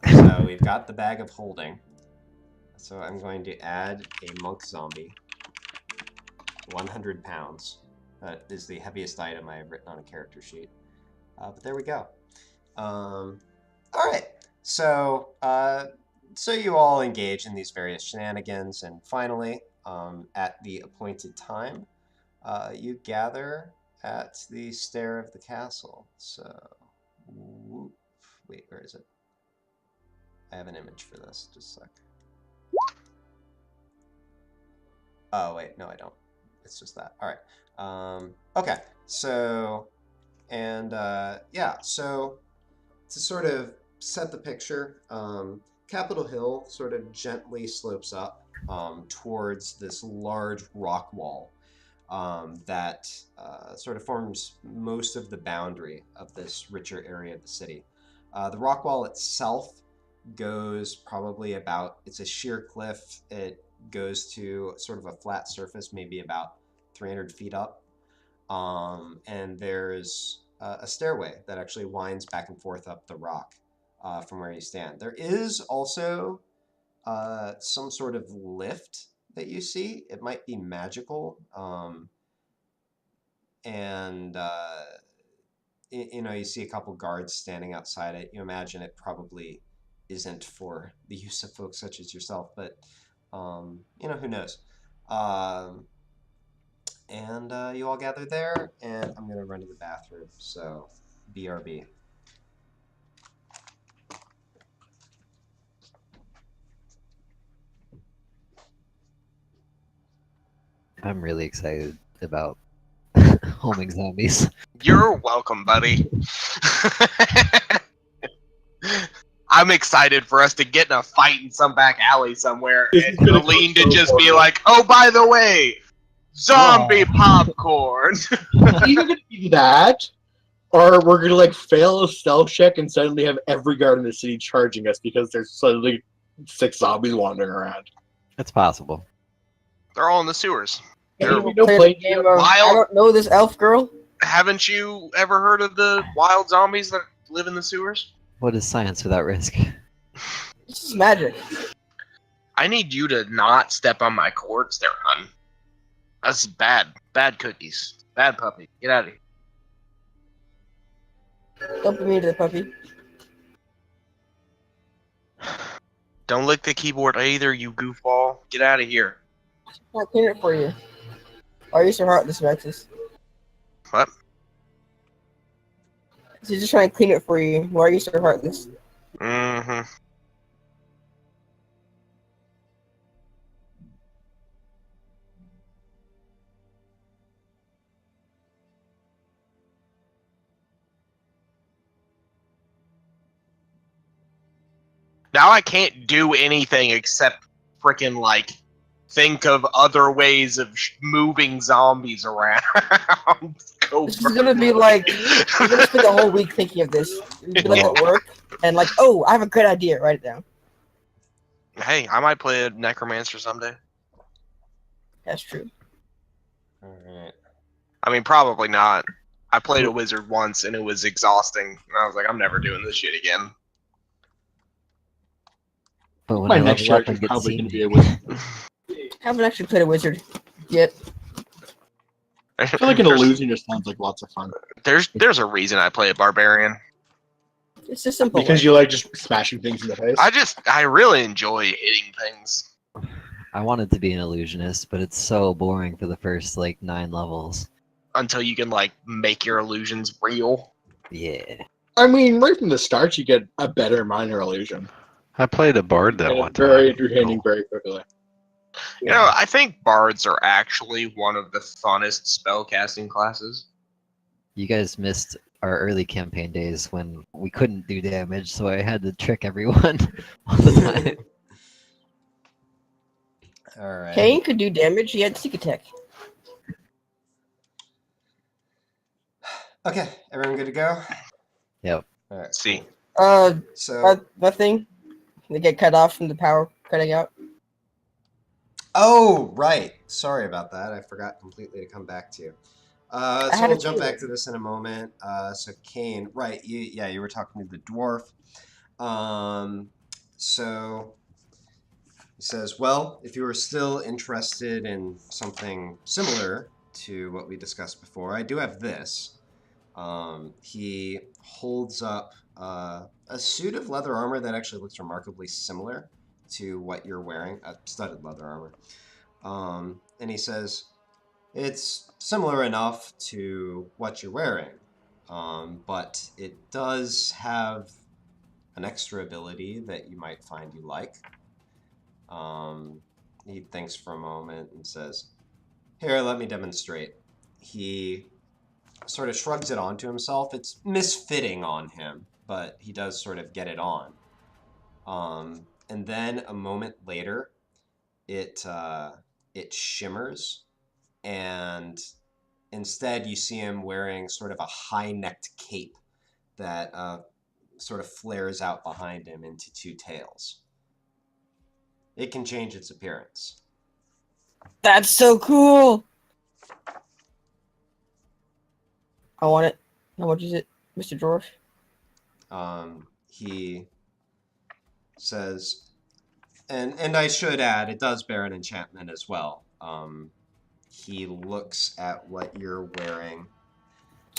Speaker 1: So we've got the bag of holding. So I'm going to add a monk zombie. 100 pounds. That is the heaviest item I have written on a character sheet. But there we go. All right. So you all engage in these various shenanigans, and finally, at the appointed time, you gather at the stair of the castle. So, wait, where is it? I have an image for this. Just a sec. Oh, wait, no, I don't. It's just that. All right. Okay. So, and yeah, so to sort of set the picture, Capitol Hill sort of gently slopes up towards this large rock wall that sort of forms most of the boundary of this richer area of the city. The rock wall itself goes probably about, it's a sheer cliff. It goes to sort of a flat surface, maybe about 300 feet up. And there's a stairway that actually winds back and forth up the rock from where you stand. There is also some sort of lift that you see. It might be magical. And you see a couple guards standing outside it. You imagine it probably isn't for the use of folks such as yourself, but who knows? And you all gather there, and I'm gonna run to the bathroom. So, BRB.
Speaker 2: I'm really excited about homing zombies.
Speaker 4: You're welcome, buddy. I'm excited for us to get in a fight in some back alley somewhere, and Colleen to just be like, "Oh, by the way, zombie popcorn."
Speaker 6: Either gonna be that, or we're gonna like fail a stealth check and suddenly have every guard in the city charging us because there's suddenly 6 zombies wandering around.
Speaker 2: That's possible.
Speaker 4: They're all in the sewers.
Speaker 5: I don't know this elf girl.
Speaker 4: Haven't you ever heard of the wild zombies that live in the sewers?
Speaker 2: What is science without risk?
Speaker 5: This is magic.
Speaker 4: I need you to not step on my cords there, hun. That's bad. Bad cookies. Bad puppy. Get out of here.
Speaker 5: Don't be mean to the puppy.
Speaker 4: Don't lick the keyboard either, you goofball. Get out of here.
Speaker 5: I'll clean it for you. Are you so heartless, Maxis?
Speaker 4: What?
Speaker 5: She's just trying to clean it for you. Why are you so heartless?
Speaker 4: Mm-hmm. Now I can't do anything except freaking like think of other ways of moving zombies around.
Speaker 5: This is gonna be like you're gonna spend the whole week thinking of this. You're gonna be like at work and like, oh, I have a great idea. Write it down.
Speaker 4: Hey, I might play a necromancer someday.
Speaker 5: That's true.
Speaker 1: All right.
Speaker 4: I mean, probably not. I played a wizard once and it was exhausting. And I was like, I'm never doing this shit again.
Speaker 2: But when
Speaker 6: my next character is probably going to be a wizard.
Speaker 5: I haven't actually played a wizard yet.
Speaker 6: I feel like an illusion just sounds like lots of fun.
Speaker 4: There's a reason I play a barbarian.
Speaker 5: It's just simple.
Speaker 6: Because you like just smashing things in the face?
Speaker 4: I really enjoy hitting things.
Speaker 2: I wanted to be an illusionist, but it's so boring for the first like 9 levels.
Speaker 4: Until you can like make your illusions real.
Speaker 2: Yeah.
Speaker 6: I mean, right from the start, you get a better minor illusion.
Speaker 3: I played a bard that one time.
Speaker 6: Very entertaining, very quickly.
Speaker 4: You know, I think bards are actually one of the funnest spellcasting classes.
Speaker 2: You guys missed our early campaign days when we couldn't do damage, so I had to trick everyone all the time.
Speaker 1: All right.
Speaker 5: Kane could do damage. He had Seek Attack.
Speaker 1: Okay, everyone good to go?
Speaker 2: Yep.
Speaker 1: All right.
Speaker 4: See.
Speaker 1: Cool. So
Speaker 5: nothing. They get cut off from the power cutting out.
Speaker 1: Oh, right. Sorry about that. I forgot completely to come back to you. So we'll jump back to this in a moment. So Kane, right? You were talking to the dwarf. So he says, well, if you are still interested in something similar to what we discussed before, I do have this. He holds up a suit of leather armor that actually looks remarkably similar to what you're wearing, studded leather armor. And he says, it's similar enough to what you're wearing, but it does have an extra ability that you might find you like. He thinks for a moment and says, here, let me demonstrate. He sort of shrugs it onto himself. It's misfitting on him, but he does sort of get it on. And then a moment later, it shimmers, and instead you see him wearing sort of a high-necked cape that sort of flares out behind him into two tails. It can change its appearance.
Speaker 5: That's so cool! I want it. How much is it, Mr. George?
Speaker 1: He says, and I should add, it does bear an enchantment as well. He looks at what you're wearing.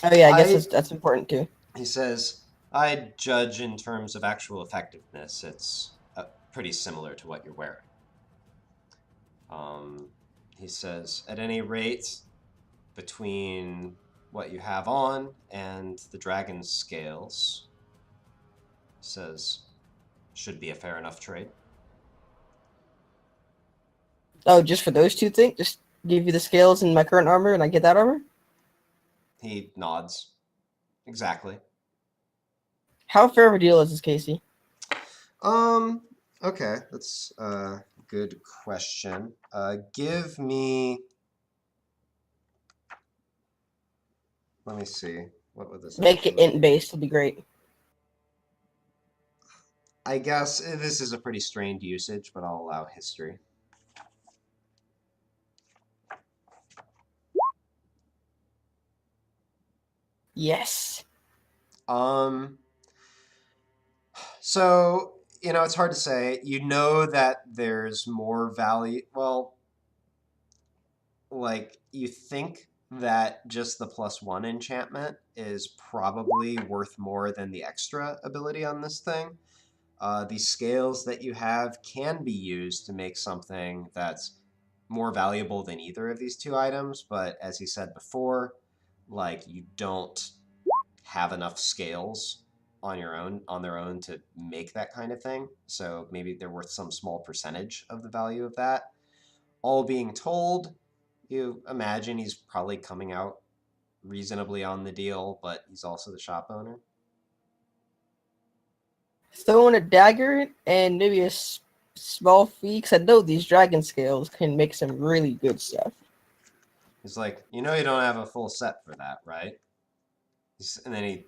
Speaker 5: Oh yeah, I guess that's important too.
Speaker 1: He says, I judge in terms of actual effectiveness. It's pretty similar to what you're wearing. He says, at any rate, between what you have on and the dragon's scales, says, should be a fair enough trade.
Speaker 5: Oh, just for those two things? Just give you the scales and my current armor and I get that armor?
Speaker 1: He nods. Exactly.
Speaker 5: How fair of a deal is this, Casey?
Speaker 1: Okay, that's a good question. Give me... Let me see. What would this
Speaker 5: Make it int-based would be great.
Speaker 1: I guess this is a pretty strained usage, but I'll allow history.
Speaker 5: Yes.
Speaker 1: So, it's hard to say. You know that there's more value. Well, like, you think that just the +1 enchantment is probably worth more than the extra ability on this thing. The scales that you have can be used to make something that's more valuable than either of these two items, but as he said before, like, you don't have enough scales on their own to make that kind of thing. So maybe they're worth some small percentage of the value of that. All being told, you imagine he's probably coming out reasonably on the deal, but he's also the shop owner.
Speaker 5: Throwing a dagger and maybe a small fee, because I know these dragon scales can make some really good stuff.
Speaker 1: He's like, you don't have a full set for that, right? And then he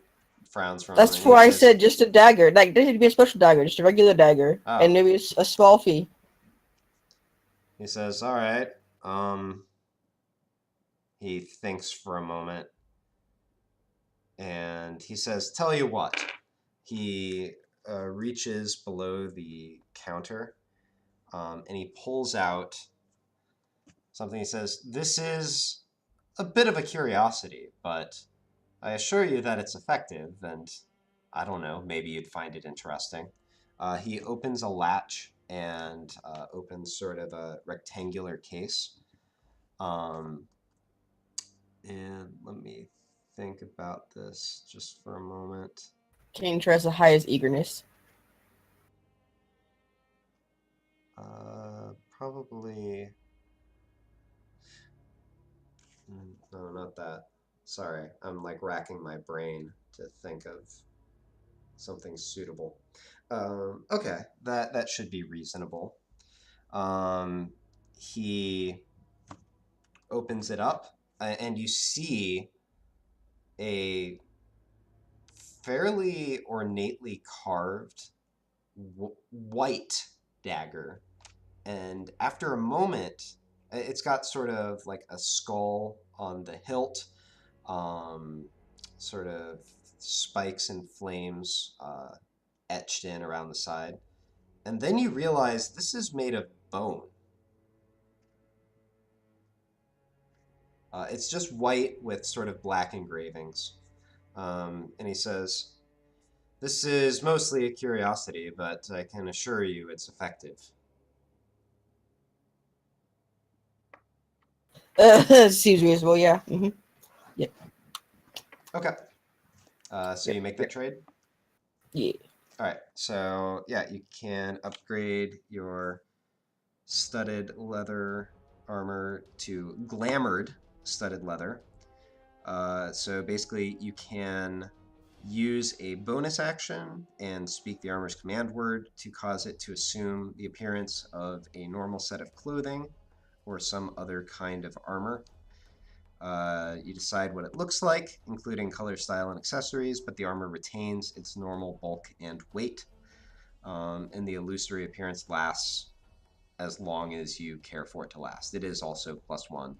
Speaker 1: frowns for a moment.
Speaker 5: That's why I said just a dagger. Like, there should be a special dagger, just a regular dagger, and maybe a small fee.
Speaker 1: He says, all right. He thinks for a moment, and he says, tell you what. He reaches below the counter, and he pulls out something. He says, this is a bit of a curiosity, but I assure you that it's effective, and I don't know, maybe you'd find it interesting. He opens a latch and opens sort of a rectangular case. And let me think about this just for a moment.
Speaker 5: Kane tries to hide his eagerness.
Speaker 1: probably... No, not that. Sorry, I'm like racking my brain to think of something suitable. Okay, that should be reasonable. He opens it up, and you see a fairly ornately carved white dagger. And after a moment, it's got sort of like a skull on the hilt, sort of spikes and flames etched in around the side. And then you realize this is made of bone. It's just white with sort of black engravings. And he says, "This is mostly a curiosity, but I can assure you it's effective."
Speaker 5: Seems reasonable, yeah. Mm-hmm. Yeah.
Speaker 1: Okay. So you make that trade?
Speaker 5: Yeah.
Speaker 1: All right. So yeah, you can upgrade your studded leather armor to glamored studded leather. So basically, you can use a bonus action and speak the armor's command word to cause it to assume the appearance of a normal set of clothing or some other kind of armor. You decide what it looks like, including color, style, and accessories, but the armor retains its normal bulk and weight. And the illusory appearance lasts as long as you care for it to last. It is also +1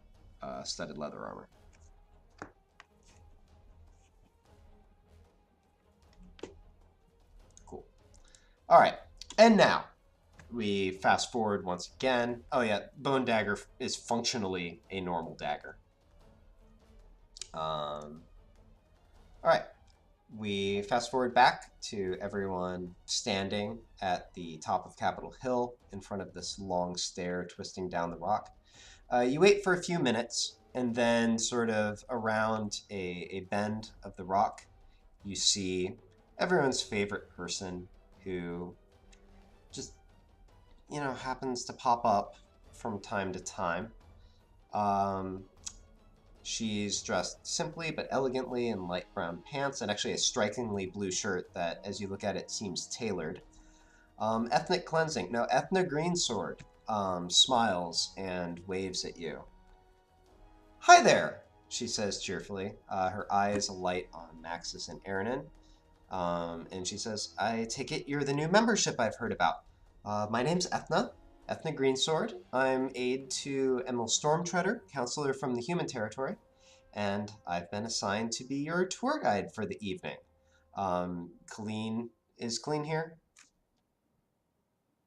Speaker 1: studded leather armor. Cool. All right, and now we fast forward once again. Oh yeah, bone dagger is functionally a normal dagger. All right, we fast forward back to everyone standing at the top of Capitol Hill in front of this long stair twisting down the rock. You wait for a few minutes, and then sort of around a bend of the rock, you see everyone's favorite person who just, happens to pop up from time to time. She's dressed simply but elegantly in light brown pants and actually a strikingly blue shirt that, as you look at it, seems tailored. Ethnic cleansing. No, Ethna Greensword smiles and waves at you. "Hi there," she says cheerfully. Her eyes alight on Maxis and Eranin. And she says, "I take it you're the new membership I've heard about. My name's Ethna Greensword. I'm aide to Emerald Stormtreader, counselor from the human territory, and I've been assigned to be your tour guide for the evening. Colleen, is Colleen here?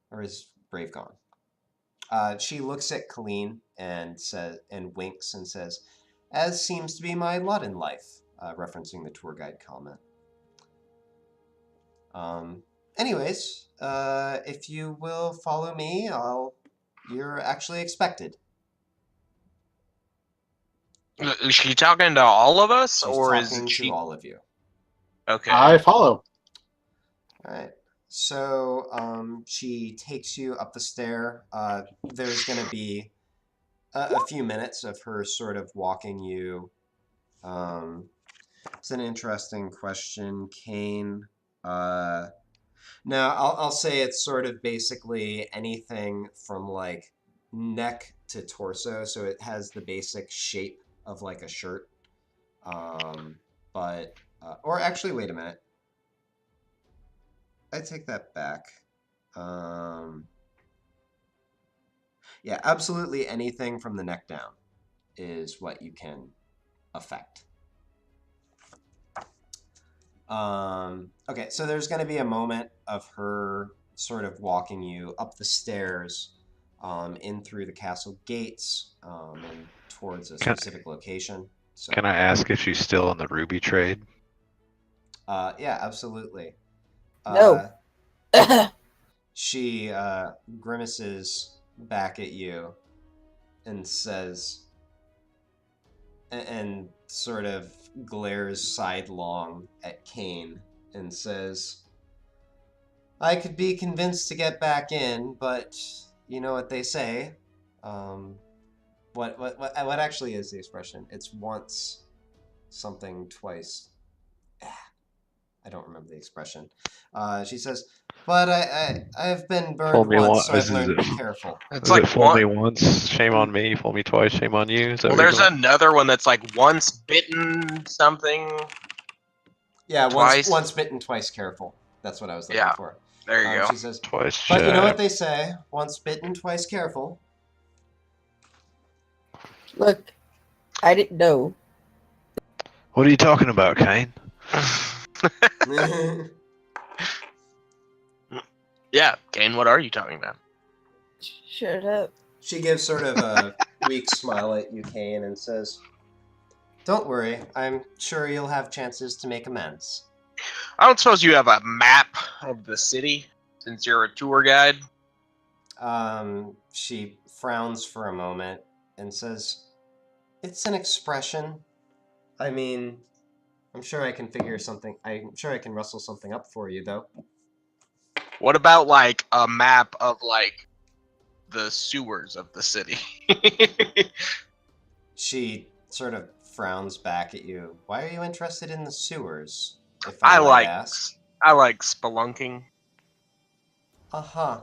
Speaker 1: Or is Brave gone?" She looks at Colleen and winks and says, "As seems to be my lot in life," referencing the tour guide comment. Anyways, if you will follow me, you're actually expected.
Speaker 4: Is she talking to all of us,
Speaker 1: She's
Speaker 4: or
Speaker 1: talking
Speaker 4: is she
Speaker 1: to all of you?
Speaker 4: Okay.
Speaker 6: I follow.
Speaker 1: All right. So, she takes you up the stair. There's going to be a few minutes of her sort of walking you. It's an interesting question, Kane. Now, I'll say it's sort of basically anything from like neck to torso, so it has the basic shape of like a shirt. Or actually, wait a minute. I take that back. Yeah, absolutely anything from the neck down is what you can affect. Okay, so there's going to be a moment of her sort of walking you up the stairs, in through the castle gates, and towards a specific location. So,
Speaker 3: can I ask if she's still in the ruby trade?
Speaker 1: Yeah, absolutely.
Speaker 5: No.
Speaker 1: She grimaces back at you and says, and sort of glares sidelong at Kane and says, "I could be convinced to get back in, but you know what they say. What actually is the expression? It's once something, twice. I don't remember the expression. She says, but I've been burned once, so I've learned to be careful.
Speaker 3: It's like fool me once, shame on me. Fool me twice, shame on you.
Speaker 4: Well, there's another one that's like once bitten something.
Speaker 1: Yeah, once bitten, twice careful. That's what I was looking for.
Speaker 4: There you go.
Speaker 1: She says,
Speaker 3: twice.
Speaker 1: But you know what they say? Once bitten, twice careful.
Speaker 5: Look, I didn't know.
Speaker 3: What are you talking about, Kane?
Speaker 4: Yeah, Kane, what are you talking about?
Speaker 5: Shut up.
Speaker 1: She gives sort of a weak smile at you, Kane, and says, don't worry, I'm sure you'll have chances to make amends.
Speaker 4: I don't suppose you have a map of the city, since you're a tour guide?
Speaker 1: She frowns for a moment and says, it's an expression. I mean, I'm sure I can rustle something up for you, though.
Speaker 4: What about, like, a map of, like, the sewers of the city?
Speaker 1: She sort of frowns back at you. Why are you interested in the sewers, if
Speaker 4: I
Speaker 1: might ask?
Speaker 4: I like spelunking.
Speaker 1: Uh-huh.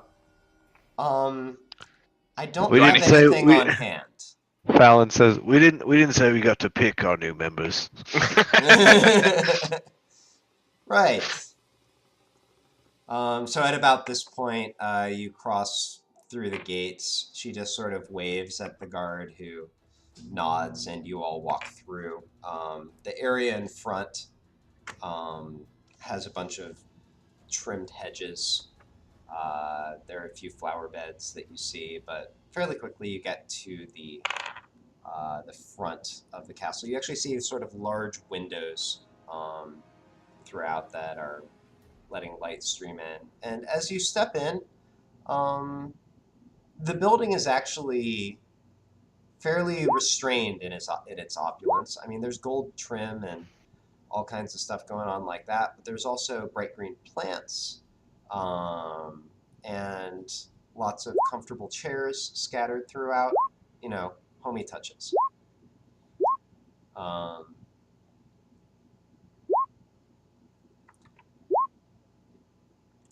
Speaker 1: I don't have anything on hand.
Speaker 3: Fallon says, we didn't say we got to pick our new members.
Speaker 1: Right. So at about this point, you cross through the gates. She just sort of waves at the guard who nods, and you all walk through. The area in front has a bunch of trimmed hedges. There are a few flower beds that you see, but fairly quickly you get to the front of the castle. You actually see sort of large windows throughout that are letting light stream in. And as you step in, the building is actually fairly restrained in its opulence. I mean, there's gold trim and all kinds of stuff going on like that, but there's also bright green plants and lots of comfortable chairs scattered throughout, you know, homey touches.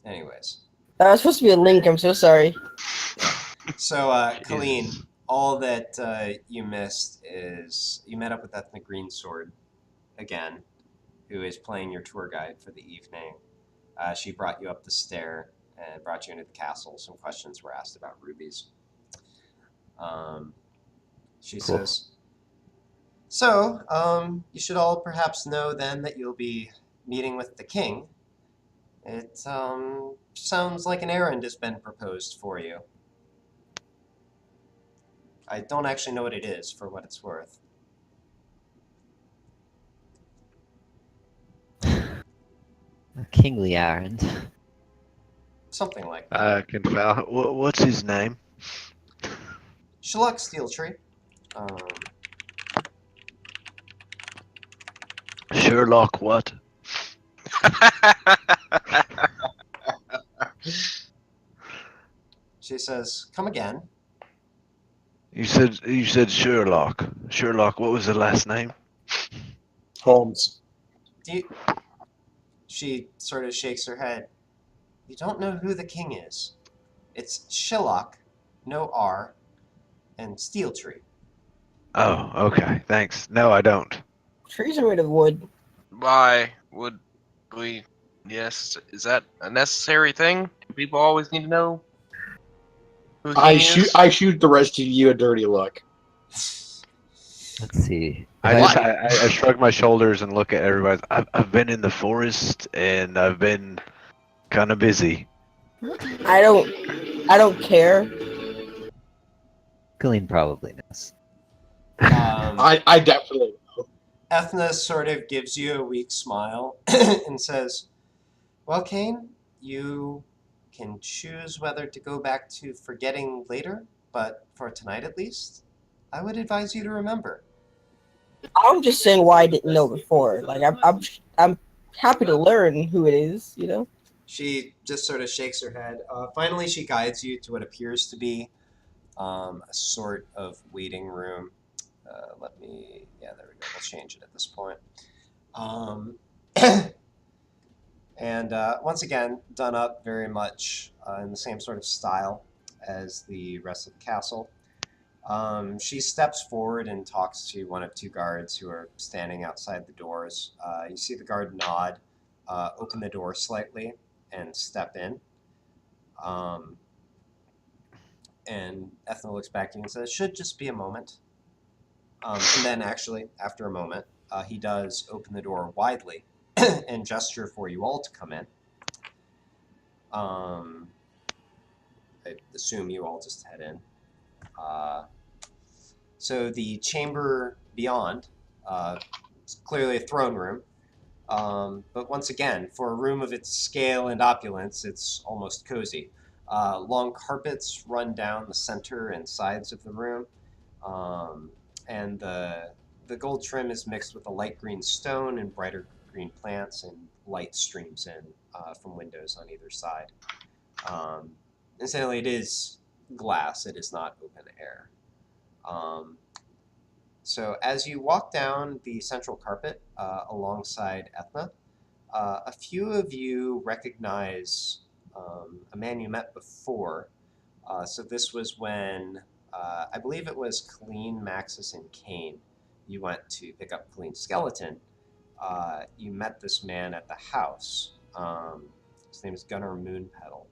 Speaker 1: Anyways.
Speaker 5: It's supposed to be a link, I'm so sorry.
Speaker 1: So, Colleen, all that you missed is you met up with Ethnic Greensword again, who is playing your tour guide for the evening. She brought you up the stair and brought you into the castle. Some questions were asked about rubies. She says, so, you should all perhaps know then that you'll be meeting with the king. It sounds like an errand has been proposed for you. I don't actually know what it is, for what it's worth.
Speaker 2: A kingly errand.
Speaker 1: Something like that.
Speaker 3: What's his name?
Speaker 1: Shaluk Steeltree.
Speaker 3: Sherlock what?
Speaker 1: She says, come again.
Speaker 3: You said Sherlock. Sherlock, what was the last name?
Speaker 6: Holmes.
Speaker 1: She sort of shakes her head. You don't know who the king is. It's Sherlock, no R, and Steeltree.
Speaker 3: Oh, okay. Thanks. No, I don't.
Speaker 5: Trees are made of wood.
Speaker 4: Why would we? Yes, is that a necessary thing? Do people always need to know who the king is?
Speaker 6: I shoot the rest of you a dirty look.
Speaker 2: Let's see.
Speaker 3: I shrug my shoulders and look at everybody. I've been in the forest and I've been kind of busy.
Speaker 5: I don't care.
Speaker 2: Colleen probably knows.
Speaker 6: I definitely know.
Speaker 1: Ethna sort of gives you a weak smile and says, well, Kane, you can choose whether to go back to forgetting later, but for tonight at least, I would advise you to remember.
Speaker 5: I'm just saying why I didn't know before. Like I'm happy to learn who it is, you know.
Speaker 1: She just sort of shakes her head. Finally, she guides you to what appears to be a sort of waiting room. Yeah, there we go. We'll change it at this point. And once again, done up very much in the same sort of style as the rest of the castle. She steps forward and talks to one of two guards who are standing outside the doors. You see the guard nod, open the door slightly, and step in. And Ethna looks back at you and says, "Should just be a moment." And then actually, after a moment, he does open the door widely and gesture for you all to come in. I assume you all just head in. So the chamber beyond is clearly a throne room. But once again, for a room of its scale and opulence, it's almost cozy. Long carpets run down the center and sides of the room. And the gold trim is mixed with a light green stone and brighter green plants, and light streams in from windows on either side. Incidentally, it is glass. It is not open air. So as you walk down the central carpet alongside Ethna, a few of you recognize a man you met before. So this was when, I believe it was Colleen, Maxis, and Kane. You went to pick up Colleen's skeleton. You met this man at the house. His name is Gunnar Moonpetal,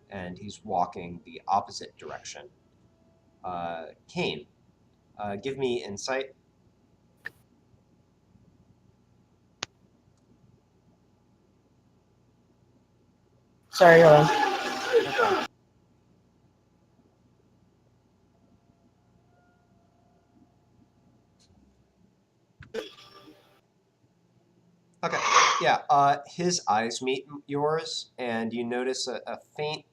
Speaker 1: and he's walking the opposite direction. Kane, give me insight.
Speaker 5: Sorry, hold on.
Speaker 1: Okay, yeah, his eyes meet yours, and you notice a faint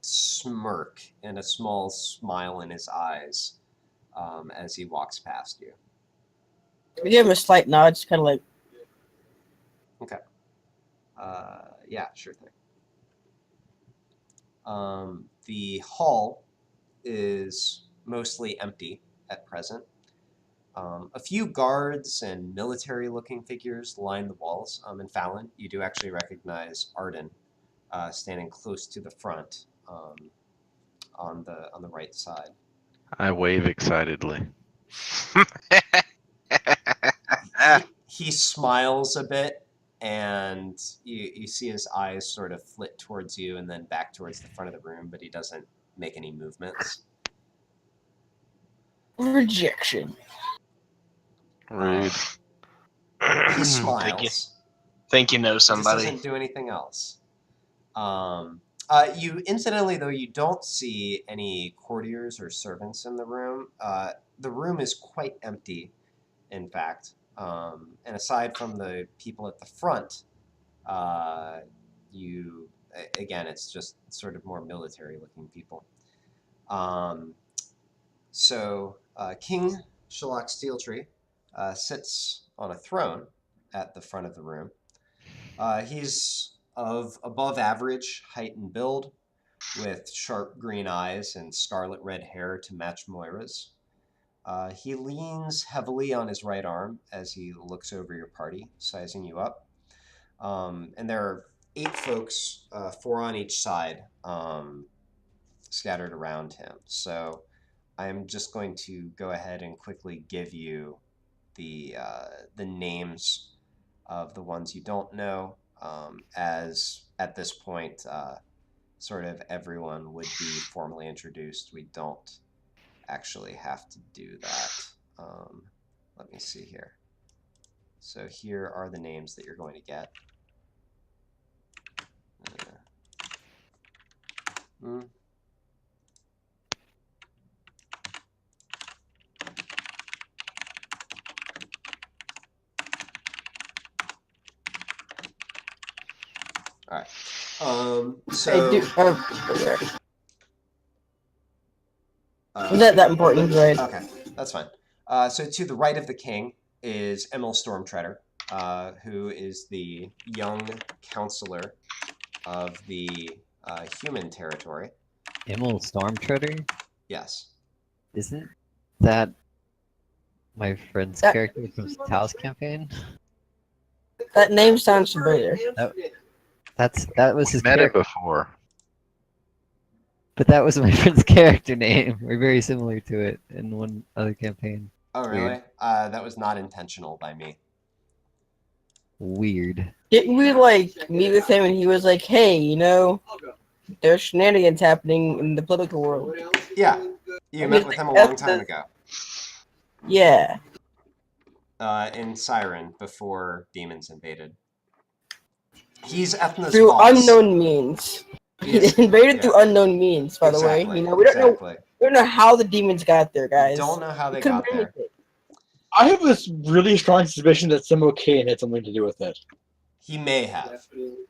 Speaker 1: smirk and a small smile in his eyes as he walks past you.
Speaker 5: We give him a slight nod, just kind of like...
Speaker 1: Okay. Yeah, sure thing. The hall is mostly empty at present. A few guards and military-looking figures line the walls. And Fallon, you do actually recognize Arden standing close to the front on the right side.
Speaker 3: I wave excitedly.
Speaker 1: He smiles a bit, and you see his eyes sort of flit towards you and then back towards the front of the room, but he doesn't make any movements.
Speaker 5: Rejection.
Speaker 3: Rude.
Speaker 1: He smiles.
Speaker 4: Think you know somebody.
Speaker 1: Just doesn't do anything else. You incidentally, though, you don't see any courtiers or servants in the room. The room is quite empty, in fact. And aside from the people at the front, again, it's just sort of more military-looking people. So King Shalak Steeltree sits on a throne at the front of the room. He's of above average height and build, with sharp green eyes and scarlet red hair to match Moira's. He leans heavily on his right arm as he looks over your party, sizing you up. And there are 8 folks, 4 on each side, scattered around him. So I'm just going to go ahead and quickly give you the names of the ones you don't know, as at this point, sort of everyone would be formally introduced. We don't actually have to do that. Let me see here. So here are the names that you're going to get. All right. So
Speaker 5: was that important? Right.
Speaker 1: Okay, that's fine. So to the right of the king is Emil Stormtreader, who is the young counselor of the human territory.
Speaker 2: Immel Stormtreader?
Speaker 1: Yes.
Speaker 2: Isn't that my friend's character from Tao's campaign?
Speaker 5: That name sounds familiar.
Speaker 2: That was his
Speaker 3: met him
Speaker 2: character.
Speaker 3: before.
Speaker 2: But that was my friend's character name. We're very similar to it in one other campaign.
Speaker 1: Oh, really? That was not intentional by me.
Speaker 2: Weird.
Speaker 5: Didn't we, like, meet with him and he was like, hey, you know, there's shenanigans happening in the political world?
Speaker 1: Yeah. You met with him a long time ago.
Speaker 5: Yeah.
Speaker 1: In Siren, before demons invaded. He's Ethna's
Speaker 5: Through
Speaker 1: boss.
Speaker 5: unknown means. He invaded through unknown means, by the way. You know, we don't know how the demons got there, guys.
Speaker 1: Don't know how they got there.
Speaker 6: I have this really strong suspicion that Simo Kane had something to do with it.
Speaker 1: He may have.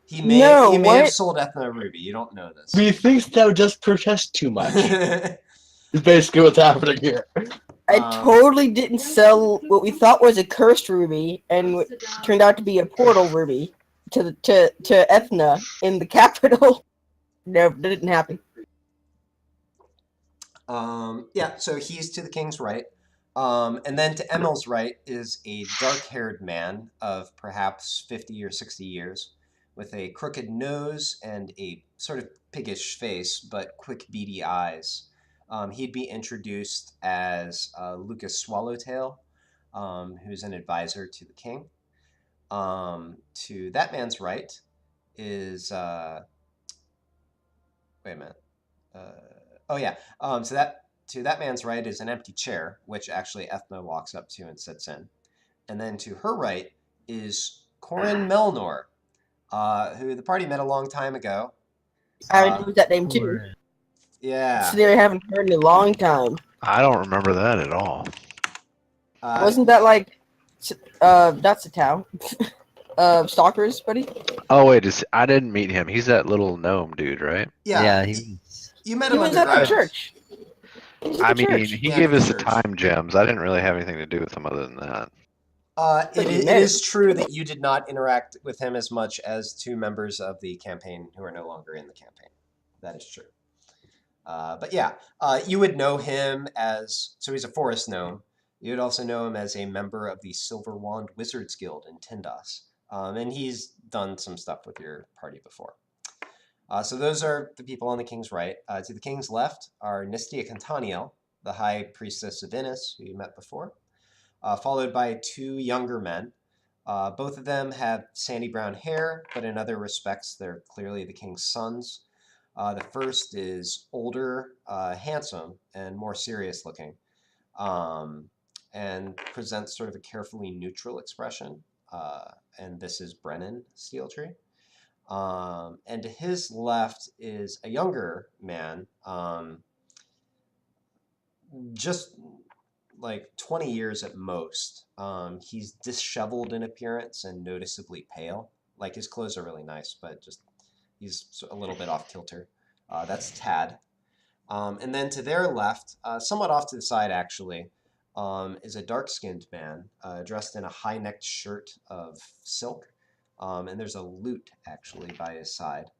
Speaker 1: He may have sold Ethna a ruby. You don't know this.
Speaker 6: He thinks thou just protest too much. Is basically what's happening here.
Speaker 5: I totally didn't sell what we thought was a cursed ruby, and it turned out to be a portal ruby to Ethna in the capital. No, that didn't happen.
Speaker 1: Yeah, so he's to the king's right. And then to Emil's right is a dark-haired man of perhaps 50 or 60 years with a crooked nose and a sort of piggish face, but quick, beady eyes. He'd be introduced as Lucas Swallowtail, who's an advisor to the king. To that man's right is... wait a minute. Oh, yeah. To that man's right is an empty chair, which actually Ethna walks up to and sits in. And then to her right is Corin Melnor, who the party met a long time ago.
Speaker 5: I knew that name too.
Speaker 1: Yeah.
Speaker 5: So they haven't heard in a long time.
Speaker 3: I don't remember that at all.
Speaker 5: Wasn't that like, that's a town. Stalkers, buddy?
Speaker 3: Oh, wait, I didn't meet him. He's that little gnome dude, right?
Speaker 1: Yeah. You met him
Speaker 5: at the church.
Speaker 3: I mean, he gave us the time gems. I didn't really have anything to do with him other than that.
Speaker 1: It is true that you did not interact with him as much as two members of the campaign who are no longer in the campaign. That is true. But yeah, you would know him as... So he's a forest gnome. You would also know him as a member of the Silver Wand Wizards Guild in Tindos. And he's done some stuff with your party before. So those are the people on the king's right. To the king's left are Nistia Cantaniel, the high priestess of Innis, who you met before, followed by two younger men. Both of them have sandy brown hair, but in other respects, they're clearly the king's sons. The first is older, handsome, and more serious looking, and presents sort of a carefully neutral expression. And this is Brennan Steeltree. And to his left is a younger man, just like 20 years at most. He's disheveled in appearance and noticeably pale. Like, his clothes are really nice, but just he's a little bit off kilter. That's Tad. And then to their left, somewhat off to the side actually, is a dark-skinned man dressed in a high-necked shirt of silk. And there's a lute, actually, by his side.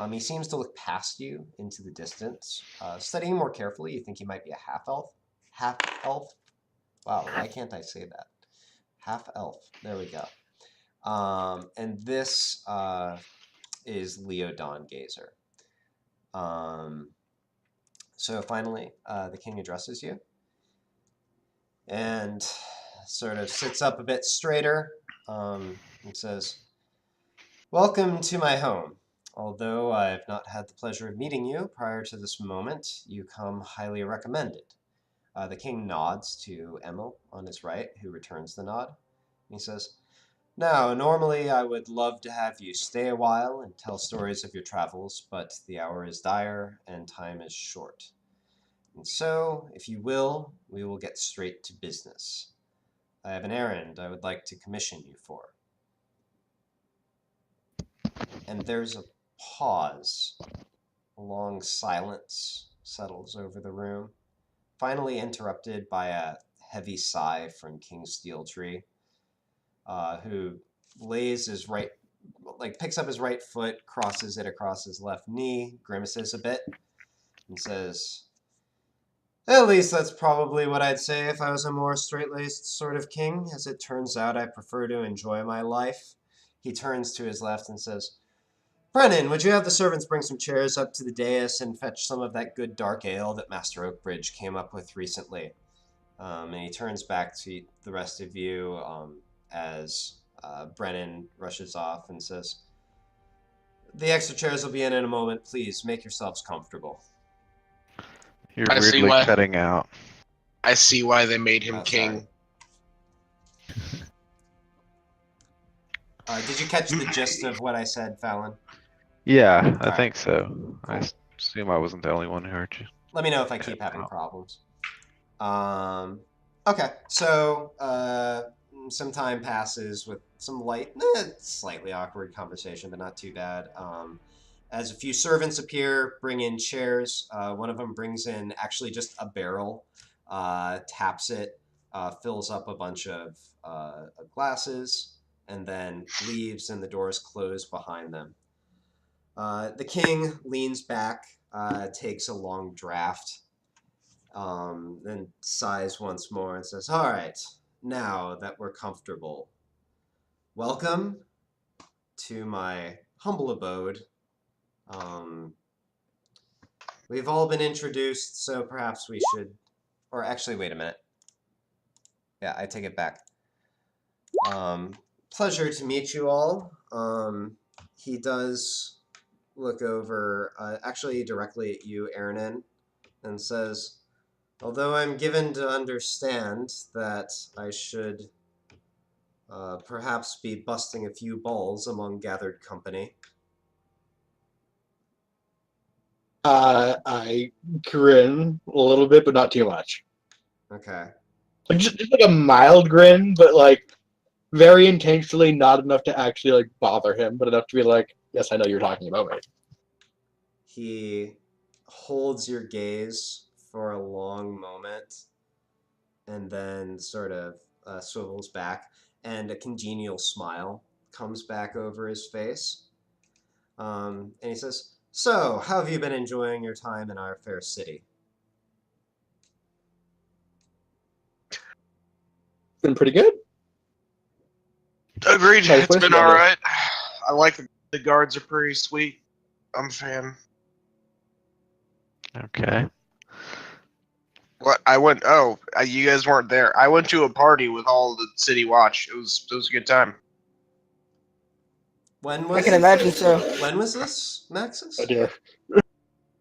Speaker 1: He seems to look past you into the distance. Studying more carefully, you think he might be a half-elf. Half-elf? Wow, why can't I say that? Half-elf. There we go. And this is Leo Dawn Gazer. So finally, the king addresses you. And sort of sits up a bit straighter and says... Welcome to my home. Although I've not had the pleasure of meeting you prior to this moment, you come highly recommended. The king nods to Emil on his right, who returns the nod. He says, Now, normally I would love to have you stay a while and tell stories of your travels, but the hour is dire and time is short. And so, if you will, we will get straight to business. I have an errand I would like to commission you for. And there's a pause. A long silence settles over the room, finally interrupted by a heavy sigh from King Steeltree, who lays his right like picks up his right foot, crosses it across his left knee, grimaces a bit, and says, "At least that's probably what I'd say if I was a more straight-laced sort of king. As it turns out, I prefer to enjoy my life." He turns to his left and says, "Brennan, would you have the servants bring some chairs up to the dais and fetch some of that good dark ale that Master Oakbridge came up with recently?" And he turns back to the rest of you as Brennan rushes off and says, "The extra chairs will be in a moment. Please make yourselves comfortable."
Speaker 3: You're weirdly cutting out.
Speaker 4: I see why they made him king.
Speaker 1: Did you catch the gist of what I said, Fallon?
Speaker 3: Yeah, I think so. Cool. I assume I wasn't the only one who heard you.
Speaker 1: Let me know if I keep having problems. Okay, so some time passes with some light, slightly awkward conversation, but not too bad. As a few servants appear, bring in chairs. One of them brings in actually just a barrel, taps it, fills up a bunch of glasses, and then leaves, and the doors close behind them. The king leans back, takes a long draft, then sighs once more and says, "All right, now that we're comfortable, welcome to my humble abode. We've all been introduced, so perhaps we should, or actually, wait a minute. Yeah, I take it back. Pleasure to meet you all." He does look over, actually directly at you, Aaronin, and says, "Although I'm given to understand that I should perhaps be busting a few balls among gathered company."
Speaker 6: I grin a little bit, but not too much.
Speaker 1: Okay.
Speaker 6: Like just like a mild grin, but like very intentionally, not enough to actually like bother him, but enough to be like, "Yes, I know you're talking about me."
Speaker 1: He holds your gaze for a long moment and then sort of swivels back, and a congenial smile comes back over his face. And he says, "So, how have you been enjoying your time in our fair city?"
Speaker 6: Been pretty good.
Speaker 4: Agreed. It's been all right. I like the guards are pretty sweet. I'm a fan.
Speaker 3: Okay.
Speaker 4: What I went? Oh, you guys weren't there. I went to a party with all the city watch. It was a good time.
Speaker 5: I can imagine so.
Speaker 1: When was this, Maxis?
Speaker 6: Oh dear.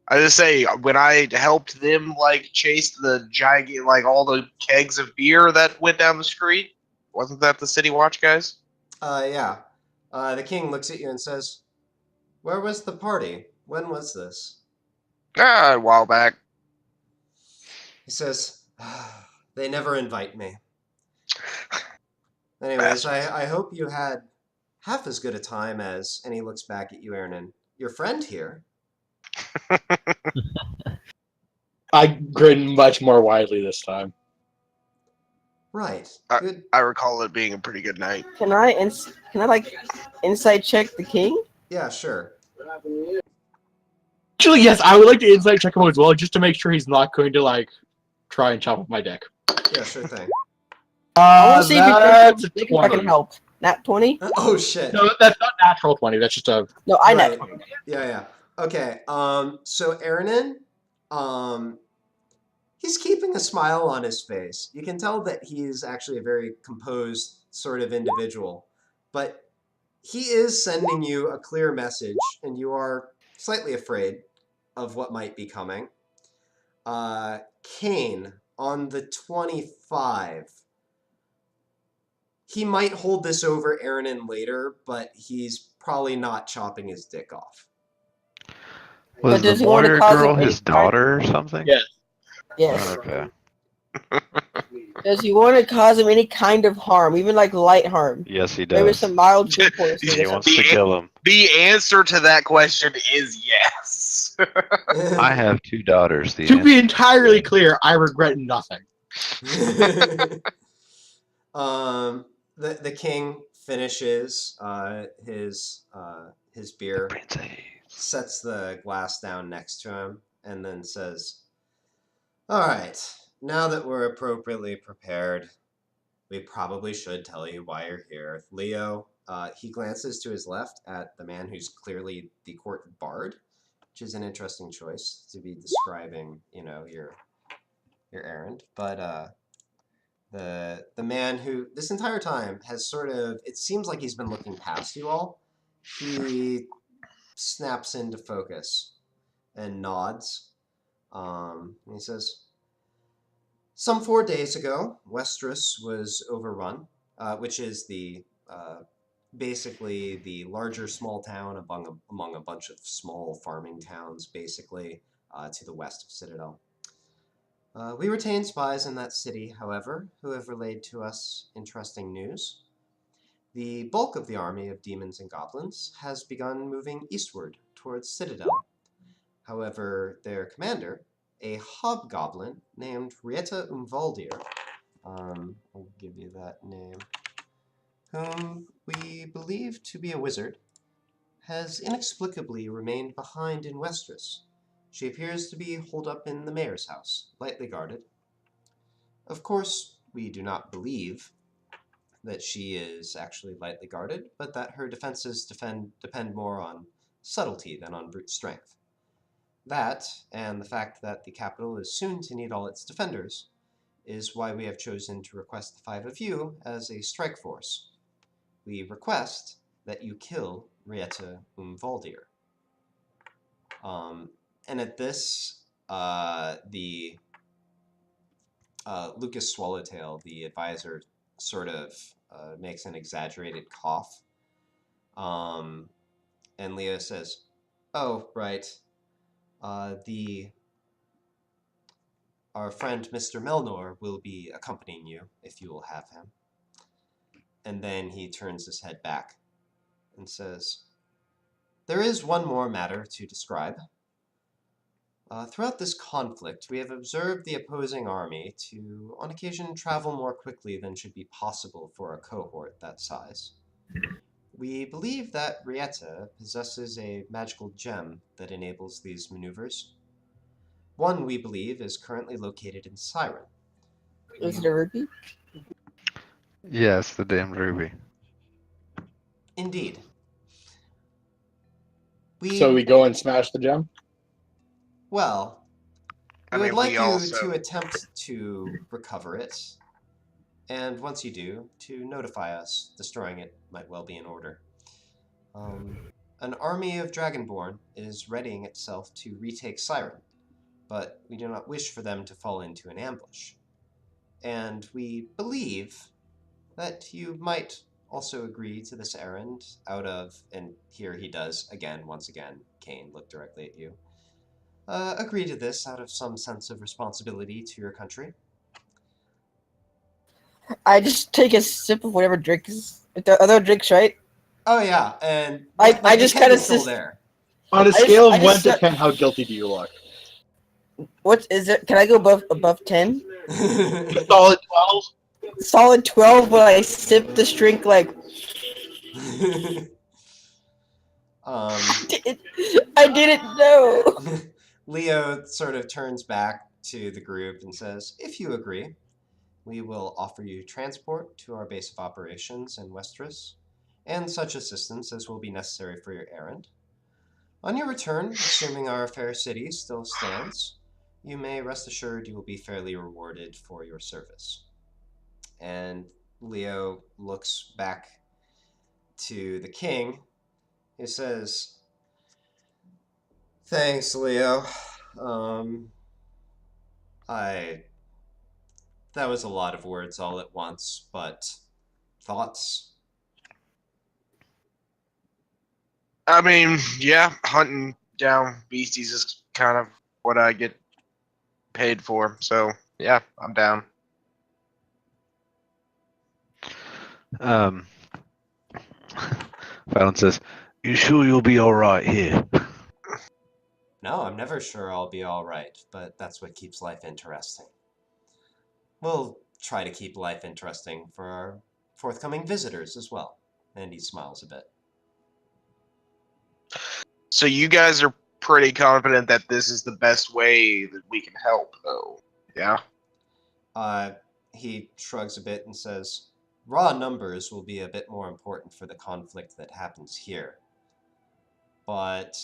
Speaker 4: I just say when I helped them like chase the giant, like all the kegs of beer that went down the street. Wasn't that the city watch guys?
Speaker 1: Yeah. The king looks at you and says, "Where was the party? When was this?"
Speaker 4: A while back.
Speaker 1: He says, "They never invite me." Anyways, I hope you had half as good a time as," and he looks back at you, Aaronin, "your friend here."
Speaker 6: I grin much more widely this time.
Speaker 1: Right.
Speaker 4: Good. I recall it being a pretty good night.
Speaker 5: Can I like insight check the king?
Speaker 1: Yeah, sure.
Speaker 6: Actually, yes, I would like to insight check him as well, just to make sure he's not going to like try and chop up my dick.
Speaker 1: Yeah, sure thing.
Speaker 5: I want to see if I can help. Nat 20?
Speaker 1: Oh shit.
Speaker 6: No, that's not natural 20. That's just a.
Speaker 5: No, I nat 20.
Speaker 1: Yeah. Okay. So Aaronin, he's keeping a smile on his face. You can tell that he's actually a very composed sort of individual, but he is sending you a clear message, and you are slightly afraid of what might be coming. Kane, on the 25. He might hold this over Aaronin later, but he's probably not chopping his dick off.
Speaker 3: Was the border girl his daughter or something?
Speaker 6: Yes.
Speaker 5: Yes.
Speaker 3: Okay.
Speaker 5: Does he want to cause him any kind of harm, even like light harm?
Speaker 3: Yes, he does.
Speaker 5: Maybe some mild food poisoning.
Speaker 3: He wants to kill him.
Speaker 4: The answer to that question is yes.
Speaker 3: I have 2 daughters.
Speaker 6: To be entirely clear, I regret nothing.
Speaker 1: The king finishes his beer, sets the glass down next to him, and then says, "All right, now that we're appropriately prepared, we probably should tell you why you're here. Leo," he glances to his left at the man who's clearly the court bard, which is an interesting choice to be describing, your errand. But the man who this entire time has sort of, it seems like he's been looking past you all. He snaps into focus and nods. And he says, "Some 4 days ago, Westeros was overrun, which is the basically the larger small town among a bunch of small farming towns, basically to the west of Citadel. We retained spies in that city, however, who have relayed to us interesting news. The bulk of the army of demons and goblins has begun moving eastward towards Citadel. However, their commander, a hobgoblin named Rieta Umvaldir, I'll give you that name, whom we believe to be a wizard, has inexplicably remained behind in Westeros. She appears to be holed up in the mayor's house, lightly guarded. Of course, we do not believe that she is actually lightly guarded, but that her defenses depend more on subtlety than on brute strength. That, and the fact that the capital is soon to need all its defenders, is why we have chosen to request the 5 of you as a strike force. We request that you kill Rieta Umvaldir." And at this, the Lucas Swallowtail, the advisor, sort of makes an exaggerated cough. And Leo says, "Oh, right. Our friend Mr. Melnor will be accompanying you, if you will have him." And then he turns his head back and says, "There is one more matter to describe. Throughout this conflict, we have observed the opposing army to, on occasion, travel more quickly than should be possible for a cohort that size. We believe that Rieta possesses a magical gem that enables these maneuvers. One, we believe, is currently located in Siren.
Speaker 5: Is it a ruby?
Speaker 3: Yes, the damn ruby.
Speaker 1: Indeed.
Speaker 6: So we go and smash the gem?
Speaker 1: Well, we would like you to attempt to recover it, and once you do, to notify us. Destroying it might well be in order. An army of Dragonborn is readying itself to retake Siren, but we do not wish for them to fall into an ambush. And we believe that you might also agree to this errand out of," and here he does again, once again, Kane, look directly at you, "agree to this out of some sense of responsibility to your country."
Speaker 5: I just take a sip of whatever drink is. Are there drinks, right?
Speaker 1: Oh yeah, and
Speaker 5: I just kind of
Speaker 1: still there.
Speaker 6: On a scale of 1 to 10, how guilty do you look?
Speaker 5: What is it? Can I go above 10?
Speaker 6: Solid 12.
Speaker 5: Solid 12 when I sip this drink like. I didn't know.
Speaker 1: Leo sort of turns back to the group and says, "If you agree, we will offer you transport to our base of operations in Westeros, and such assistance as will be necessary for your errand. On your return, assuming our fair city still stands, you may rest assured you will be fairly rewarded for your service." And Leo looks back to the king, who says, "Thanks, Leo. That was a lot of words all at once, but thoughts?"
Speaker 4: I mean, yeah, hunting down beasties is kind of what I get paid for. So, yeah, I'm down.
Speaker 3: Fallon says, "You sure you'll be all right here?"
Speaker 1: No, I'm never sure I'll be all right, but that's what keeps life interesting. We'll try to keep life interesting for our forthcoming visitors as well. And he smiles a bit.
Speaker 4: So you guys are pretty confident that this is the best way that we can help, though. Yeah?
Speaker 1: He shrugs a bit and says, raw numbers will be a bit more important for the conflict that happens here. But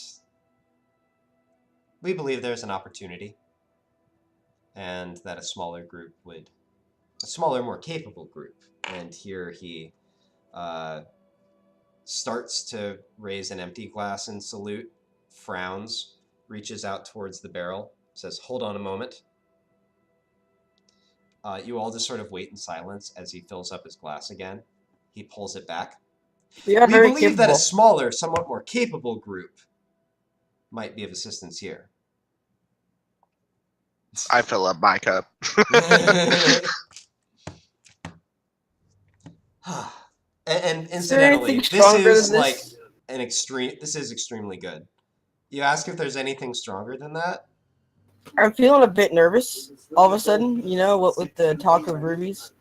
Speaker 1: we believe there's an opportunity, and that a smaller, more capable group. And here he starts to raise an empty glass in salute, frowns, reaches out towards the barrel, says, hold on a moment. You all just sort of wait in silence as he fills up his glass again. He pulls it back. We believe that a smaller, somewhat more capable group might be of assistance here.
Speaker 4: I fill up my cup.
Speaker 1: And incidentally, this is extremely good. You ask if there's anything stronger than that?
Speaker 5: I'm feeling a bit nervous all of a sudden, what with the talk of rubies.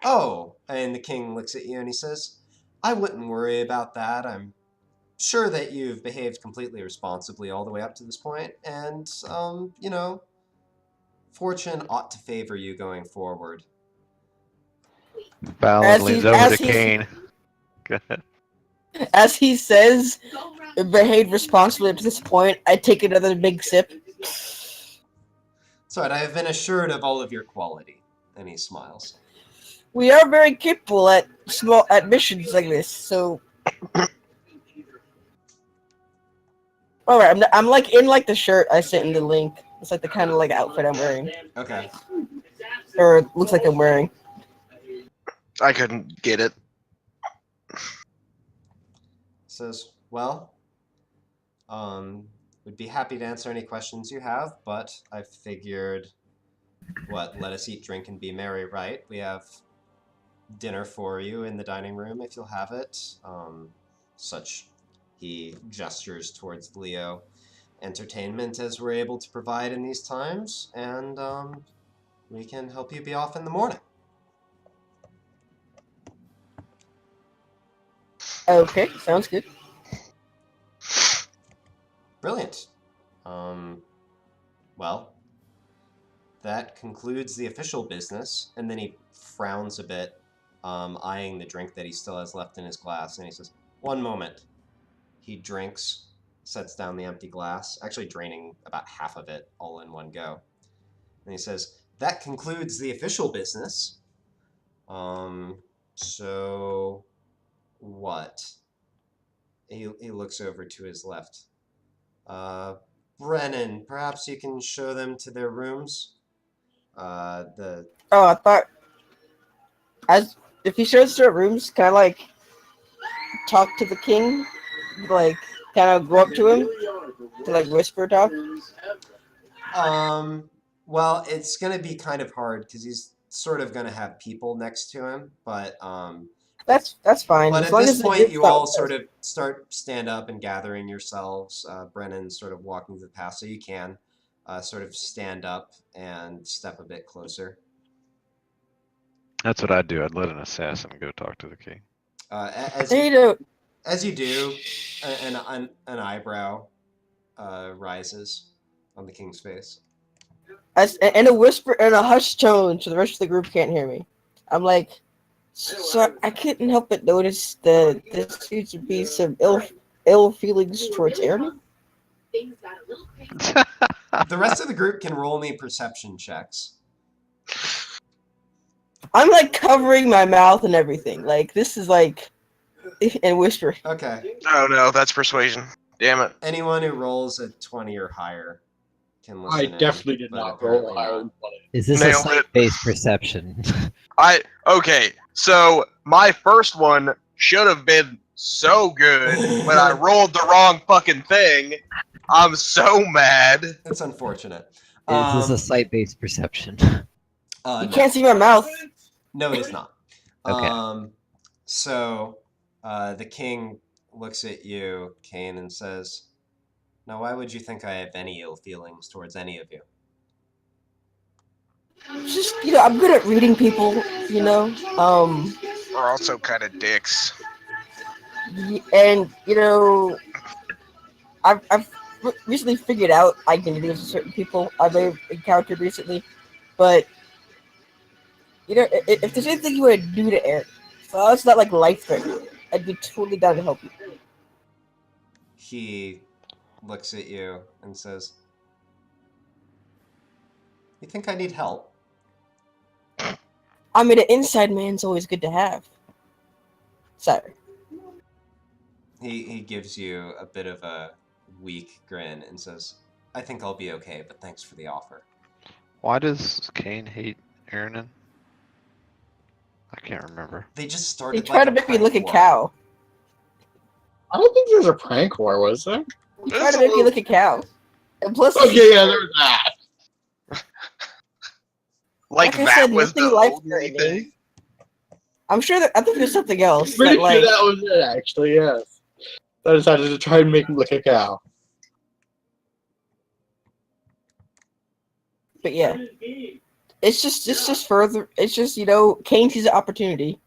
Speaker 1: Oh, and the king looks at you and he says, I wouldn't worry about that. I'm sure that you've behaved completely responsibly all the way up to this point, and, fortune ought to favor you going forward.
Speaker 3: Balin leans over to Kane. Go ahead.
Speaker 5: As he says, behave responsibly up to this point, I take another big sip.
Speaker 1: So I have been assured of all of your quality. And he smiles.
Speaker 5: We are very capable at missions like this, so... Alright, I'm like in like the shirt I sent in the link. It's like the kind of like outfit I'm wearing.
Speaker 1: Okay.
Speaker 5: Or it looks like I'm wearing.
Speaker 4: I couldn't get it.
Speaker 1: Says, well, would be happy to answer any questions you have, but I figured, let us eat, drink, and be merry, right? We have dinner for you in the dining room if you'll have it. He gestures towards Leo. Entertainment as we're able to provide in these times, and we can help you be off in the morning.
Speaker 5: Okay, sounds good.
Speaker 1: Brilliant. Well, that concludes the official business, and then he frowns a bit, eyeing the drink that he still has left in his glass, and he says, one moment. He drinks, sets down the empty glass, actually draining about half of it all in one go. And he says, that concludes the official business. So what? He looks over to his left. Brennan, perhaps you can show them to their rooms?
Speaker 5: I thought... if he shows to their rooms, can I, like, talk to the king? Like, kind of go up to him? To, like, whisper talk?
Speaker 1: Well, it's going to be kind of hard, because he's sort of going to have people next to him, but,
Speaker 5: That's fine.
Speaker 1: But at this point, you all sort of stand up and gathering yourselves. Brennan's sort of walking to the path, so you can sort of stand up and step a bit closer.
Speaker 3: That's what I'd do. I'd let an assassin go talk to the king.
Speaker 1: As you do, an eyebrow rises on the king's face.
Speaker 5: And a whisper and a hushed tone, so the rest of the group can't hear me. I'm like, so I couldn't help but notice that there seems to be some ill feelings towards Aaron.
Speaker 1: The rest of the group can roll me perception checks.
Speaker 5: I'm like covering my mouth and everything. Like this is like, and whisper.
Speaker 1: Okay.
Speaker 4: Oh no, that's persuasion. Damn it.
Speaker 1: Anyone who rolls a 20 or higher can listen.
Speaker 6: I definitely did not roll higher than 20.
Speaker 2: Is this a sight-based perception?
Speaker 4: Okay, so my first one should have been so good, but I rolled the wrong fucking thing. I'm so mad.
Speaker 1: It's unfortunate.
Speaker 2: Is this a sight-based perception?
Speaker 5: You can't see my mouth.
Speaker 1: No, it is not.
Speaker 2: Okay.
Speaker 1: So the king looks at you, Kane, and says, now why would you think I have any ill feelings towards any of you?
Speaker 5: Just, I'm good at reading people,
Speaker 4: are also kind of dicks.
Speaker 5: And, you know, I've recently figured out identities of certain people I've encountered recently, but, you know, if there's anything you would do to Eric, so it's not like life-threatening, I'd be totally down to help you.
Speaker 1: He looks at you and says, "You think I need help?"
Speaker 5: I mean, an inside man's always good to have. Sorry.
Speaker 1: He gives you a bit of a weak grin and says, "I think I'll be okay, but thanks for the offer."
Speaker 3: Why does Kane hate Aaronin? I can't remember.
Speaker 1: They just started.
Speaker 5: He tried to make me look a cow.
Speaker 6: I don't think there was a prank war, was there?
Speaker 5: He tried to make me look a cow. And plus,
Speaker 6: okay, yeah, there was that.
Speaker 4: Like
Speaker 5: I
Speaker 4: that
Speaker 5: said,
Speaker 4: was the only thing.
Speaker 5: I'm sure that I think there's something else.
Speaker 6: Pretty
Speaker 5: That, like,
Speaker 6: sure that was it, actually. Yes. I decided to try and make him look a cow.
Speaker 5: But yeah, it's just further. It's just, you know, Kane sees an opportunity,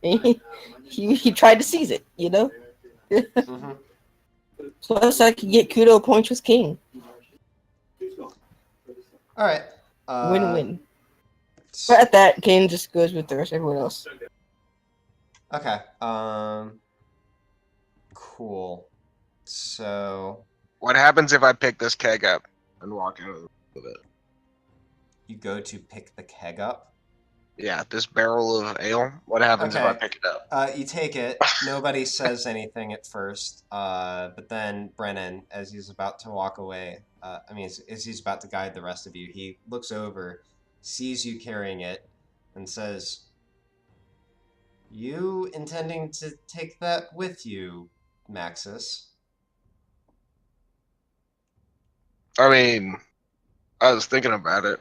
Speaker 5: and he tried to seize it. You know.
Speaker 1: Mm-hmm.
Speaker 5: Plus, I can get kudo points with King.
Speaker 1: All right.
Speaker 5: Win-win. But at that, Kane just goes with the rest of everyone else.
Speaker 1: Okay. Cool. So.
Speaker 4: What happens if I pick this keg up and walk out of it?
Speaker 1: You go to pick the keg up?
Speaker 4: Yeah, this barrel of ale. What happens if I pick it up?
Speaker 1: You take it. Nobody says anything at first. But then Brennan, as he's about to walk away, as he's about to guide the rest of you, he looks over, sees you carrying it, and says, "You intending to take that with you, Maxis?"
Speaker 4: I mean, I was thinking about it.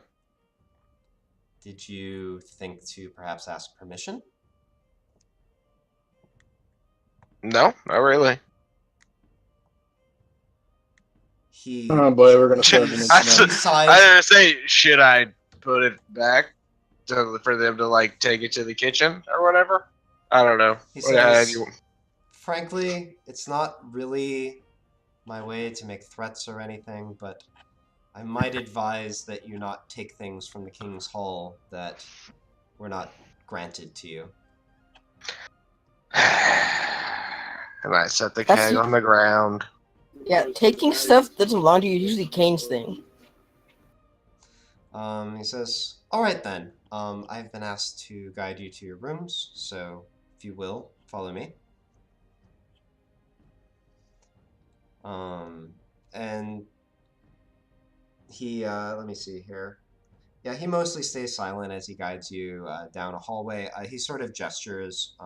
Speaker 1: Did you think to perhaps ask permission?
Speaker 4: No, not really.
Speaker 6: Oh boy, we're gonna start.
Speaker 4: I was gonna say, should I put it back for them to like take it to the kitchen or whatever? I don't know.
Speaker 1: He says, "Frankly, it's not really my way to make threats or anything, but I might advise that you not take things from the King's Hall that were not granted to you."
Speaker 4: And I set the keg on the ground.
Speaker 5: Yeah, taking stuff that doesn't belong to you is usually Kane's thing.
Speaker 1: He says, "All right then. I've been asked to guide you to your rooms, so if you will, follow me." And he, let me see here. Yeah, he mostly stays silent as he guides you down a hallway. He sort of gestures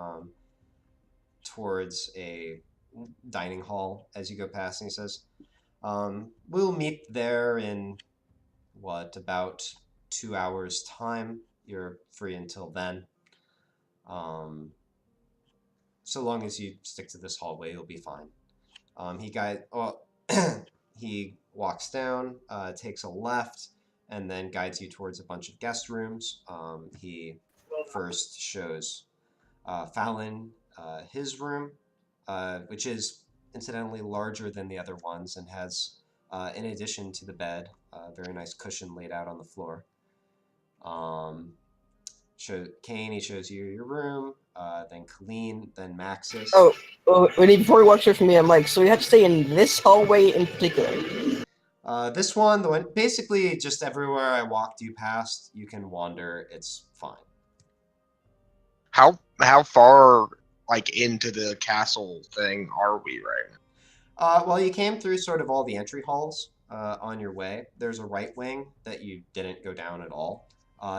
Speaker 1: towards a dining hall as you go past, and he says, "We'll meet there in, about 2 hours' time. You're free until then. So long as you stick to this hallway, you'll be fine." He walks down, takes a left, and then guides you towards a bunch of guest rooms. He first shows Fallon his room, which is incidentally larger than the other ones and has, in addition to the bed, a very nice cushion laid out on the floor. Kane, he shows you your room, then Colleen, then Maxis.
Speaker 5: Before he walks away from me, I'm like, so we have to stay in this hallway in particular?
Speaker 1: This one, the one, basically just everywhere I walked you past, you can wander. It's fine.
Speaker 4: How far, like, into the castle thing are we right now?
Speaker 1: Well, you came through sort of all the entry halls on your way. There's a right wing that you didn't go down at all.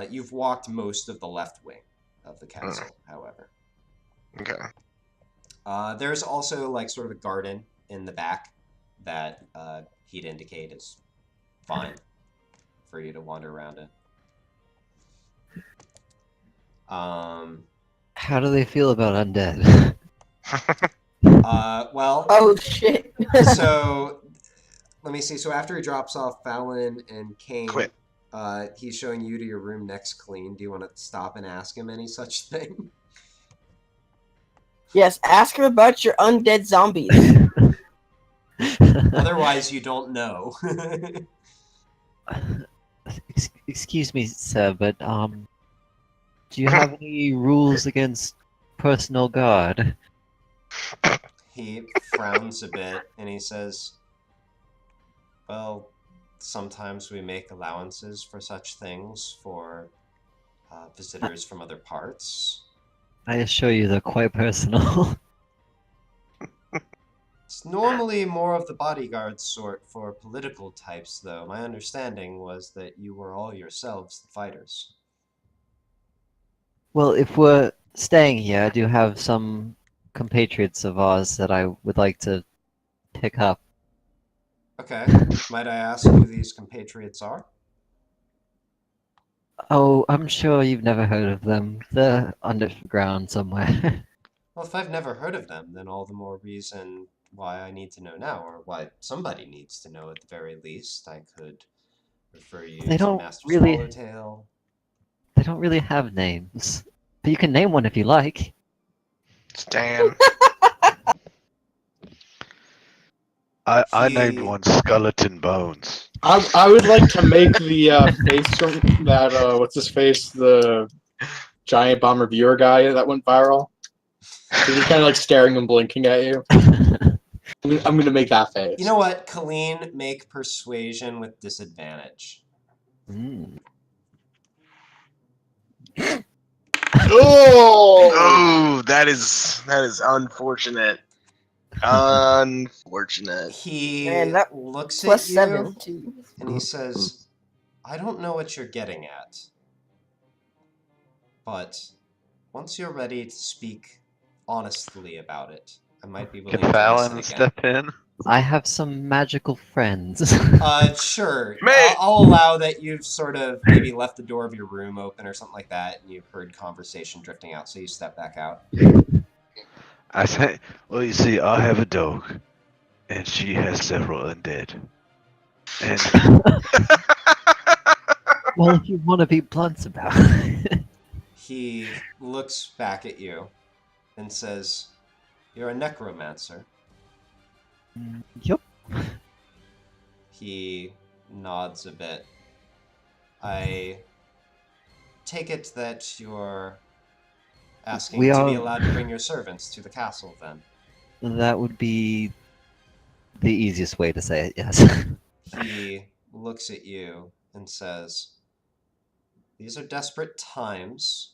Speaker 1: You've walked most of the left wing of the castle, however.
Speaker 4: Okay.
Speaker 1: There's also like sort of a garden in the back that he'd indicate is fine for you to wander around in.
Speaker 2: How do they feel about undead?
Speaker 1: Well.
Speaker 5: Oh shit.
Speaker 1: So let me see. So after he drops off Fallon and Kane, he's showing you to your room next, Colleen. Do you want to stop and ask him any such thing?
Speaker 5: Yes, ask her about your undead zombies.
Speaker 1: Otherwise, you don't know.
Speaker 2: Excuse me, sir, but do you have any rules against personal guard?
Speaker 1: He frowns a bit and he says, well, sometimes we make allowances for such things for visitors from other parts.
Speaker 2: I assure you they're quite personal.
Speaker 1: It's normally more of the bodyguard sort for political types, though. My understanding was that you were all yourselves the fighters.
Speaker 2: Well, if we're staying here, I do have some compatriots of ours that I would like to pick up.
Speaker 1: Okay. Might I ask who these compatriots are?
Speaker 2: Oh, I'm sure you've never heard of them. They're underground somewhere.
Speaker 1: Well, if I've never heard of them, then all the more reason why I need to know now, or why somebody needs to know at the very least. I could refer you
Speaker 2: They
Speaker 1: to
Speaker 2: don't
Speaker 1: Master
Speaker 2: really-
Speaker 1: Swallowtail.
Speaker 2: They don't really have names. But you can name one if you like.
Speaker 4: Stan.
Speaker 3: I named one Skeleton Bones.
Speaker 6: I would like to make the face from that, what's his face? The giant bomb reviewer guy that went viral. He's just kind of like staring and blinking at you. I'm gonna make that face.
Speaker 1: You know what? Colleen, make persuasion with disadvantage.
Speaker 2: Mm.
Speaker 4: Oh, that is unfortunate. Unfortunate.
Speaker 1: He
Speaker 5: Man, that
Speaker 1: looks
Speaker 5: Plus
Speaker 1: at you
Speaker 5: 7 too.
Speaker 1: and he says, I don't know what you're getting at, but once you're ready to speak honestly about it, I might be willing
Speaker 3: Can
Speaker 1: to
Speaker 3: Fallon
Speaker 1: listen again.
Speaker 3: step in?
Speaker 2: I have some magical friends.
Speaker 1: Sure.
Speaker 4: Mate!
Speaker 1: I'll allow that you've sort of maybe left the door of your room open or something like that, and you've heard conversation drifting out, so you step back out.
Speaker 3: I say, well, you see, I have a dog, and she has several undead. And
Speaker 2: Well, if you want to be blunt about it.
Speaker 1: He looks back at you and says, you're a necromancer.
Speaker 2: Yup.
Speaker 1: He nods a bit. I take it that you're asking
Speaker 2: We
Speaker 1: to
Speaker 2: are-
Speaker 1: be allowed to bring your servants to the castle, then.
Speaker 2: That would be the easiest way to say it, yes.
Speaker 1: He looks at you and says, these are desperate times.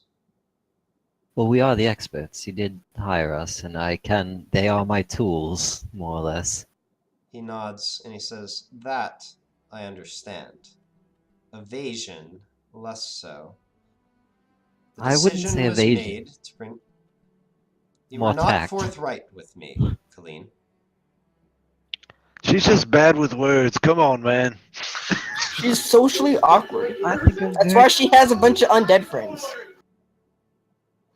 Speaker 2: Well, we are the experts. You did hire us, and they are my tools, more or less.
Speaker 1: He nods and he says, that I understand. Evasion, less so. The
Speaker 2: I wouldn't
Speaker 1: decision
Speaker 2: say
Speaker 1: was
Speaker 2: evasion.
Speaker 1: made to bring... You
Speaker 2: More
Speaker 1: were not
Speaker 2: tact.
Speaker 1: forthright with me, Colleen.
Speaker 3: she's just bad with words. Come on, man.
Speaker 5: She's socially awkward.
Speaker 2: I think
Speaker 5: That's why she has a bunch of undead friends.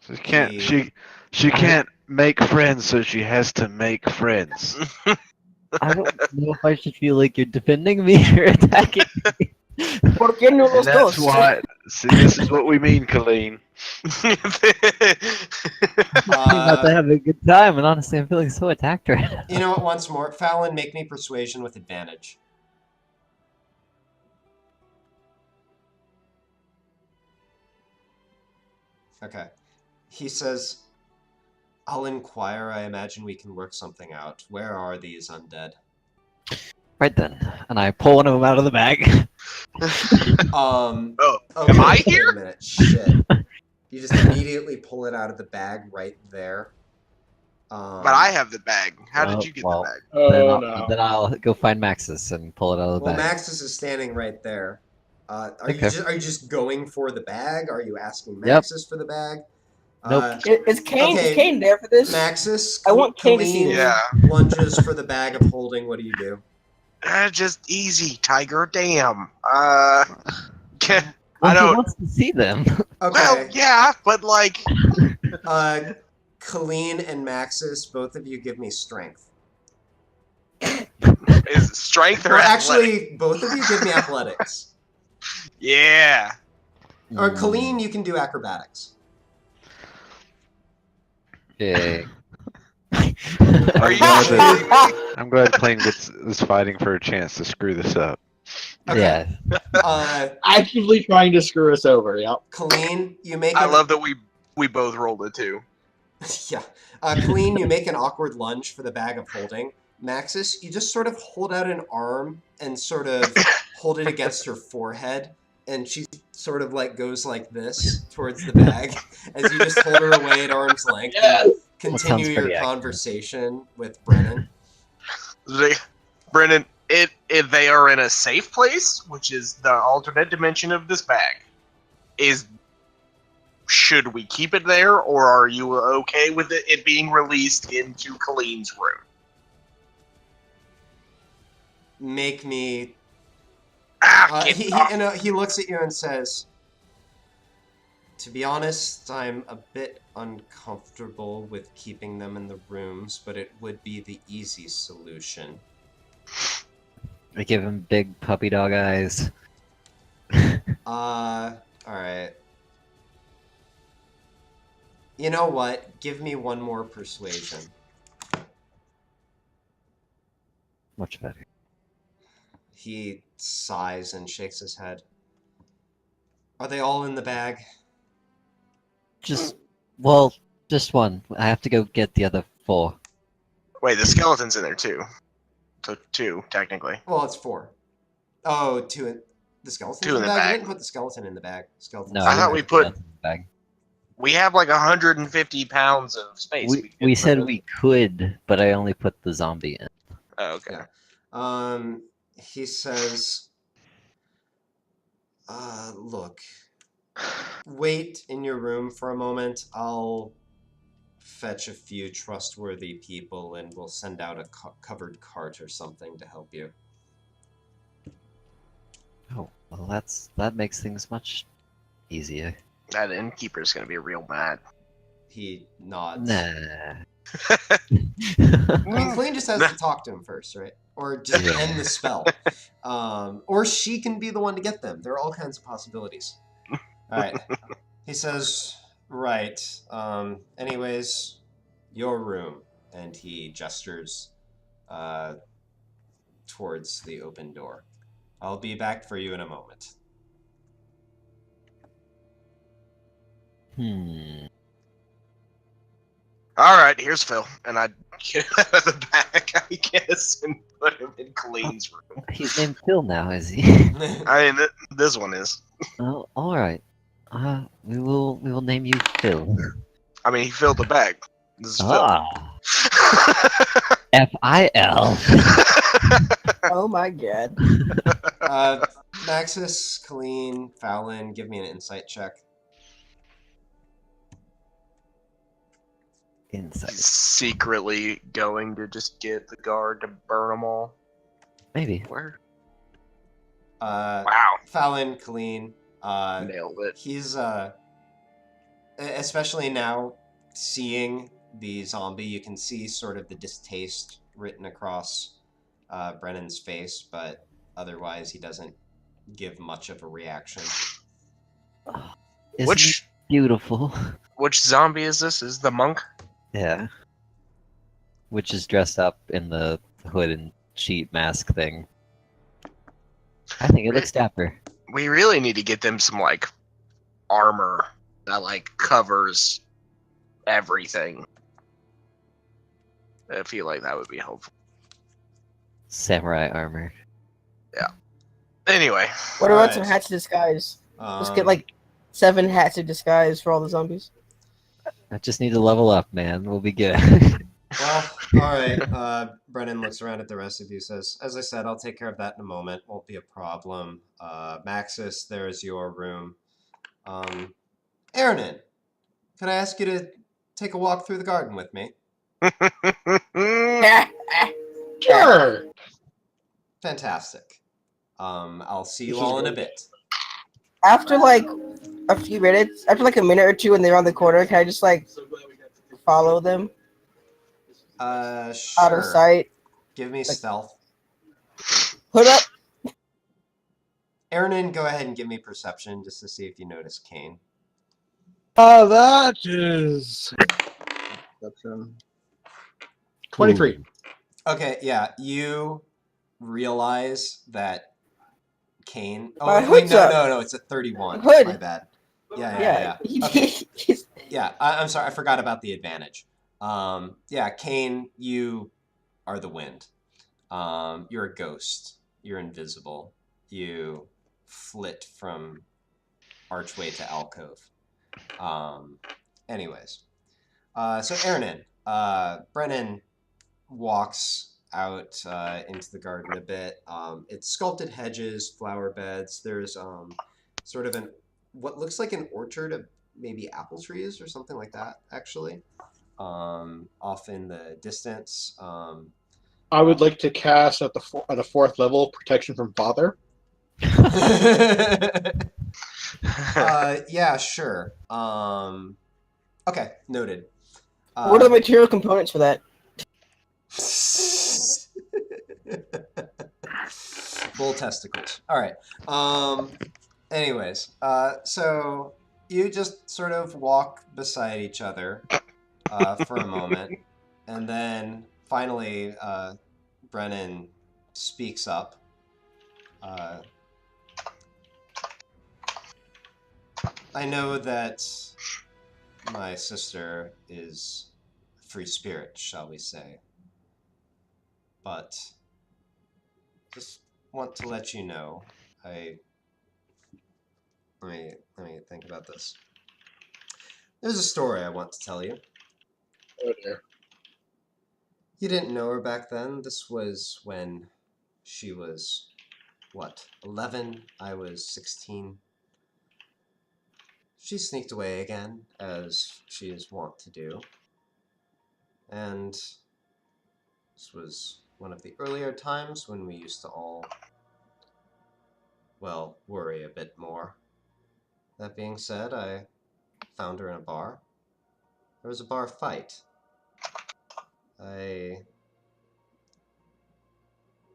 Speaker 3: She can't. She can't make friends, so she has to make friends.
Speaker 2: I don't know if I should feel like you're defending me or attacking me.
Speaker 5: ¿Por qué no
Speaker 3: And
Speaker 5: los
Speaker 3: that's
Speaker 5: dos?
Speaker 3: why. See, this is what we mean, Colleen.
Speaker 2: I'm about to have a good time, and honestly, I'm feeling so attacked right now.
Speaker 1: You know what, once more, Fallon, make me persuasion with advantage. Okay. He says, I'll inquire. I imagine we can work something out. Where are these undead?
Speaker 2: Right then, and I pull one of them out of the bag.
Speaker 4: Oh,
Speaker 1: Okay,
Speaker 4: am I
Speaker 1: wait
Speaker 4: here?
Speaker 1: a minute. Shit. You just immediately pull it out of the bag right there.
Speaker 4: But I have the bag. How did you get the bag?
Speaker 6: Oh no.
Speaker 2: Then I'll go find Maxis and pull it out of the
Speaker 1: Well,
Speaker 2: bag.
Speaker 1: Maxis is standing right there. Are
Speaker 2: Okay.
Speaker 1: you just going for the bag? Are you asking
Speaker 2: Yep.
Speaker 1: Maxis for the bag?
Speaker 2: Nope.
Speaker 5: Is Kane
Speaker 1: Okay.
Speaker 5: is Kane there for this?
Speaker 1: Maxis,
Speaker 5: I want Kane to see
Speaker 1: Colleen
Speaker 5: this.
Speaker 4: Yeah.
Speaker 1: lunges for the bag of holding. What do you do?
Speaker 4: Just easy, Tiger. Damn.
Speaker 2: Well,
Speaker 4: I
Speaker 2: he
Speaker 4: don't.
Speaker 2: wants to see them.
Speaker 1: Okay.
Speaker 4: Well, yeah, but like,
Speaker 1: Colleen and Maxis, both of you give me strength.
Speaker 4: is it strength or
Speaker 1: Or
Speaker 4: athletic?
Speaker 1: actually, both of you give me athletics.
Speaker 4: Yeah.
Speaker 1: Or Colleen, you can do acrobatics.
Speaker 2: Okay.
Speaker 4: Are you kidding me?
Speaker 3: I'm glad Clean is fighting for a chance to screw this up.
Speaker 1: Okay.
Speaker 2: Yeah.
Speaker 6: Actively trying to screw us over. Yep.
Speaker 1: Colleen, you make.
Speaker 4: I love that we both rolled it too.
Speaker 1: Yeah. Colleen, you make an awkward lunge for the bag of holding. Maxis, you just sort of hold out an arm and sort of hold it against her forehead, and she sort of like goes like this towards the bag as you just hold her away at arm's length.
Speaker 6: Yes.
Speaker 1: And continue your conversation with Brennan.
Speaker 4: Brennan, if they are in a safe place, which is the alternate dimension of this bag, should we keep it there, or are you okay with it being released into Colleen's room?
Speaker 1: Make me. He looks at you and says, "To be honest, I'm a bit uncomfortable with keeping them in the rooms, but it would be the easy solution."
Speaker 2: I give him big puppy dog eyes.
Speaker 1: Alright. You know what? Give me one more persuasion.
Speaker 2: Much better.
Speaker 1: He sighs and shakes his head. Are they all in the bag?
Speaker 2: Just one. I have to go get the other 4.
Speaker 4: Wait, the skeleton's in there too. So 2, technically.
Speaker 1: Well, it's 4. Oh, 2. The skeleton's
Speaker 4: 2 in the bag.
Speaker 1: You didn't put the skeleton in the bag.
Speaker 2: No,
Speaker 4: I thought we put.
Speaker 2: In the bag.
Speaker 4: We have like 150 pounds of space.
Speaker 2: We said we could, but I only put the zombie in.
Speaker 4: Oh, okay.
Speaker 1: Yeah. He says, look, wait in your room for a moment. I'll fetch a few trustworthy people and we'll send out a covered cart or something to help you.
Speaker 2: Oh, well that makes things much easier.
Speaker 4: That innkeeper's gonna be real mad.
Speaker 1: He nods.
Speaker 2: Nah.
Speaker 1: I mean, Colleen just has to talk to him first, right? Or just end the spell. Or she can be the one to get them. There are all kinds of possibilities. All right. He says, right. Anyways, your room. And he gestures towards the open door. I'll be back for you in a moment.
Speaker 4: Alright, here's Phil. And I get him out of the bag, I guess, and put him in Colleen's room.
Speaker 2: He's named Phil now, is he?
Speaker 4: I mean, this one is.
Speaker 2: Oh, alright. We will name you Phil.
Speaker 4: I mean, he filled the bag. This is
Speaker 2: Phil. F-I-L.
Speaker 5: Oh my god.
Speaker 1: Maxis, Colleen, Fallon, give me an insight check.
Speaker 2: Insight.
Speaker 4: Secretly going to just get the guard to burn them all.
Speaker 2: Maybe.
Speaker 4: Where?
Speaker 1: Wow. Fallon, Colleen,
Speaker 4: nailed it.
Speaker 1: He's especially now seeing the zombie, you can see sort of the distaste written across Brennan's face, but otherwise he doesn't give much of a reaction.
Speaker 2: Isn't he beautiful?
Speaker 4: Which zombie is this? Is the monk?
Speaker 2: Yeah. Which is dressed up in the hood and sheet mask thing. I think it looks dapper.
Speaker 4: We really need to get them some, like, armor that, like, covers everything. I feel like that would be helpful.
Speaker 2: Samurai armor.
Speaker 4: Yeah. Anyway.
Speaker 5: What about some hats of disguise? Let's get, like, 7 hats of disguise for all the zombies.
Speaker 2: I just need to level up, man. We'll be good.
Speaker 1: Well, alright. Brennan looks around at the rest of you, says, as I said, I'll take care of that in a moment. Won't be a problem. Maxis, there's your room. Aaronin, could I ask you to take a walk through the garden with me?
Speaker 6: Sure.
Speaker 1: Fantastic. I'll see you all in a bit.
Speaker 5: After like a few minutes, after like a minute or two, and they're on the corner, can I just like follow them?
Speaker 1: Sure.
Speaker 5: Out of sight.
Speaker 1: Give me stealth.
Speaker 5: Put up.
Speaker 1: Aaronin, go ahead and give me perception just to see if you notice Kane.
Speaker 6: That is perception. 23.
Speaker 2: Ooh.
Speaker 1: Okay, yeah, you realize that Kane. Oh,
Speaker 5: My
Speaker 1: wait,
Speaker 5: hood's
Speaker 1: no,
Speaker 5: up.
Speaker 1: no, no, it's a 31.
Speaker 5: Hood.
Speaker 1: My bad. Yeah.
Speaker 5: Yeah.
Speaker 1: Okay. Yeah, I'm sorry, I forgot about the advantage. Yeah, Kane, you are the wind. You're a ghost. You're invisible. You flit from archway to alcove. Anyways, so Aaronin, Brennan walks out into the garden a bit. It's sculpted hedges, flower beds. There's sort of what looks like an orchard of maybe apple trees or something like that, actually. Off in the distance.
Speaker 6: I would like to cast at the 4th level protection from father.
Speaker 1: Yeah, sure. Okay, noted.
Speaker 5: What are the material components for that?
Speaker 1: Bull testicles. All right. Anyways, so you just sort of walk beside each other for a moment, and then finally, Brennan speaks up. I know that my sister is a free spirit, shall we say, but just want to let you know, let me think about this. There's a story I want to tell you.
Speaker 6: Oh dear.
Speaker 1: You didn't know her back then. This was when she was, what, 11? I was 16. She sneaked away again, as she is wont to do. And this was one of the earlier times when we used to all, well, worry a bit more. That being said, I found her in a bar. There was a bar fight. I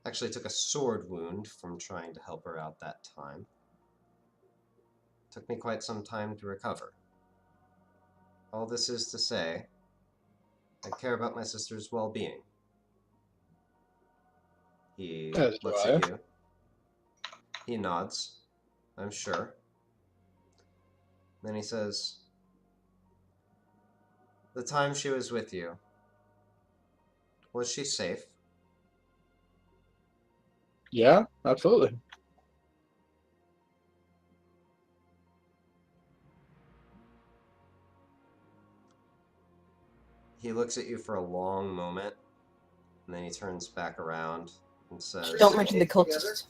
Speaker 1: actually took a sword wound from trying to help her out that time. Took me quite some time to recover. All this is to say, I care about my sister's well-being. He looks at you. He nods, I'm sure. Then he says, the time she was with you, was she safe?
Speaker 6: Yeah, absolutely.
Speaker 1: He looks at you for a long moment, and then he turns back around and says,
Speaker 5: Don't mention the cultists.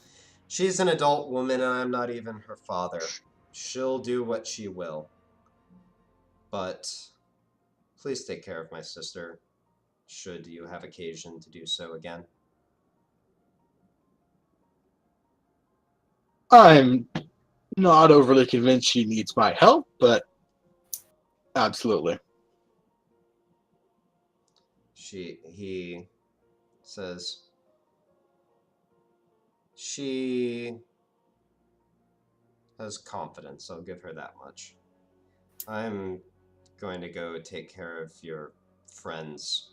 Speaker 1: She's an adult woman, and I'm not even her father. She'll do what she will. But please take care of my sister, should you have occasion to do so again.
Speaker 6: I'm not overly convinced she needs my help, but absolutely.
Speaker 1: He says, she has confidence, I'll give her that much. I'm going to go take care of your friends.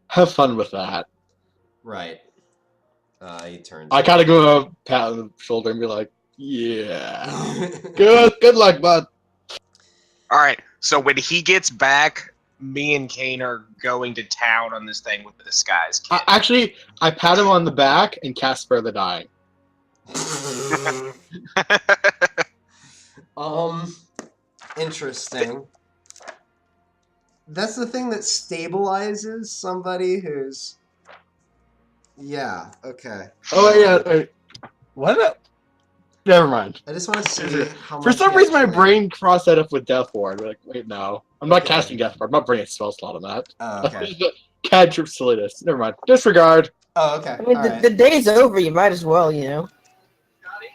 Speaker 6: Have fun with that.
Speaker 1: Right. He turns.
Speaker 6: I kind of go a pat on the shoulder and be like, yeah. Good luck, bud.
Speaker 4: All right. So when he gets back, me and Kane are going to town on this thing with the disguise kit.
Speaker 6: Actually, I pat him on the back and cast Spare the Dying.
Speaker 1: Interesting. That's the thing that stabilizes somebody who's... Yeah, okay.
Speaker 6: Oh, yeah. What? Never mind.
Speaker 1: I just want to see how much...
Speaker 6: For some reason, my brain crossed that up with Death Ward. Like, wait, no. I'm not casting Death Ward. I'm not bringing a spell slot on that.
Speaker 1: Oh, okay.
Speaker 6: Cantrip silliness. Never mind. Disregard.
Speaker 1: Oh, okay.
Speaker 5: I mean, the day's over. You might as well, you know.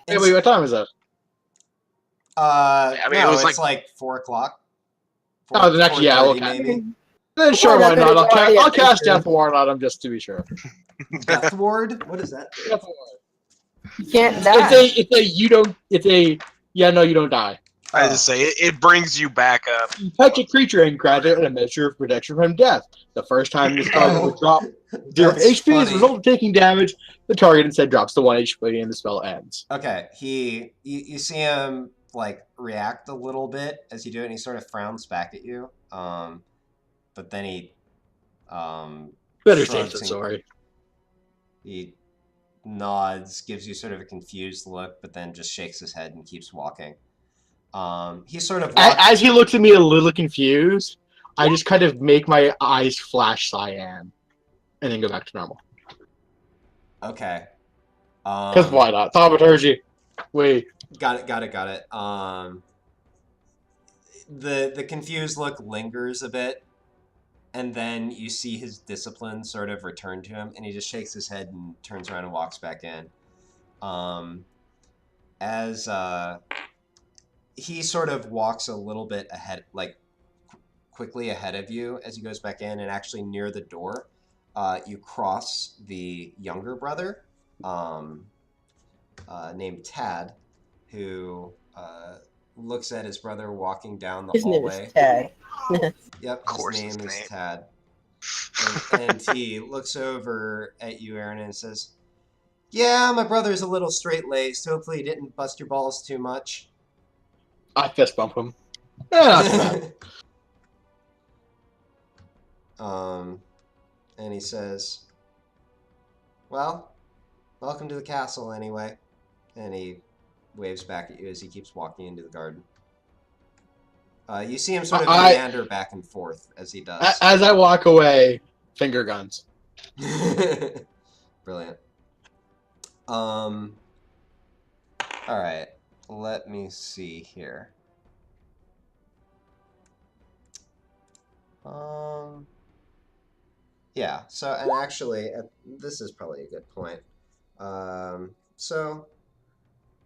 Speaker 6: Hey, wait, what time is that?
Speaker 1: I mean,
Speaker 4: no,
Speaker 1: it's like 4 o'clock.
Speaker 6: Oh, then actually, yeah, okay.
Speaker 1: Maybe.
Speaker 6: Then sure, why not? I'll cast Death Ward on him just to be sure.
Speaker 1: Death Ward? What is that?
Speaker 6: Death Ward.
Speaker 5: You can't die.
Speaker 6: It's a you don't die.
Speaker 1: Oh,
Speaker 4: I just say it brings you back up.
Speaker 6: Touch a creature and grant it a measure of protection from death. The first time this target would drop 0 HP as a result of taking damage, the target instead drops to 1 HP and the spell ends.
Speaker 1: Okay, you see him like react a little bit as you do it, and he sort of frowns back at you. But then he
Speaker 6: better safe than sorry.
Speaker 1: He nods, gives you sort of a confused look, but then just shakes his head and keeps walking. He sort of
Speaker 6: as he looks at me a little confused, I just kind of make my eyes flash cyan, and then go back to normal.
Speaker 1: Okay.
Speaker 6: Because why not? Thaumaturgy. Wait.
Speaker 1: Got it. The confused look lingers a bit, and then you see his discipline sort of return to him, and he just shakes his head and turns around and walks back in. As he sort of walks a little bit ahead, like quickly ahead of you as he goes back in, and actually near the door, you cross the younger brother, named Tad, who looks at his brother walking down the hallway.
Speaker 5: His name is Tad.
Speaker 1: Yep, his name is Tad. And he looks over at you, Aaron, and says, "Yeah, my brother's a little straight-laced. Hopefully he didn't bust your balls too much."
Speaker 6: I fist bump him. Not
Speaker 1: bad. And he says, "Well, welcome to the castle anyway." And he waves back at you as he keeps walking into the garden. You see him sort of meander back and forth as he does.
Speaker 6: As I walk away, finger guns.
Speaker 1: Brilliant. All right. Let me see here. Yeah. So, and actually, this is probably a good point.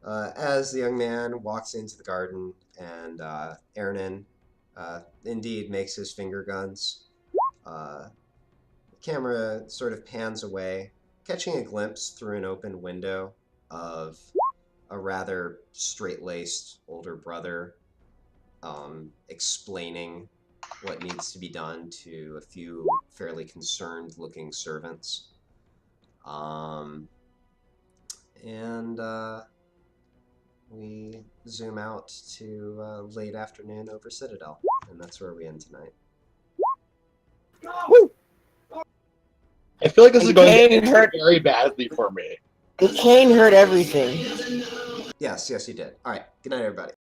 Speaker 1: As the young man walks into the garden and Aaron indeed makes his finger guns, the camera sort of pans away, catching a glimpse through an open window of a rather straight-laced older brother explaining what needs to be done to a few fairly concerned-looking servants. We zoom out to late afternoon over Citadel, and that's where we end tonight.
Speaker 6: Woo! I feel like this is going to hurt very badly for me.
Speaker 5: The cane hurt everything.
Speaker 1: Yes, you did. All right. Good night, everybody.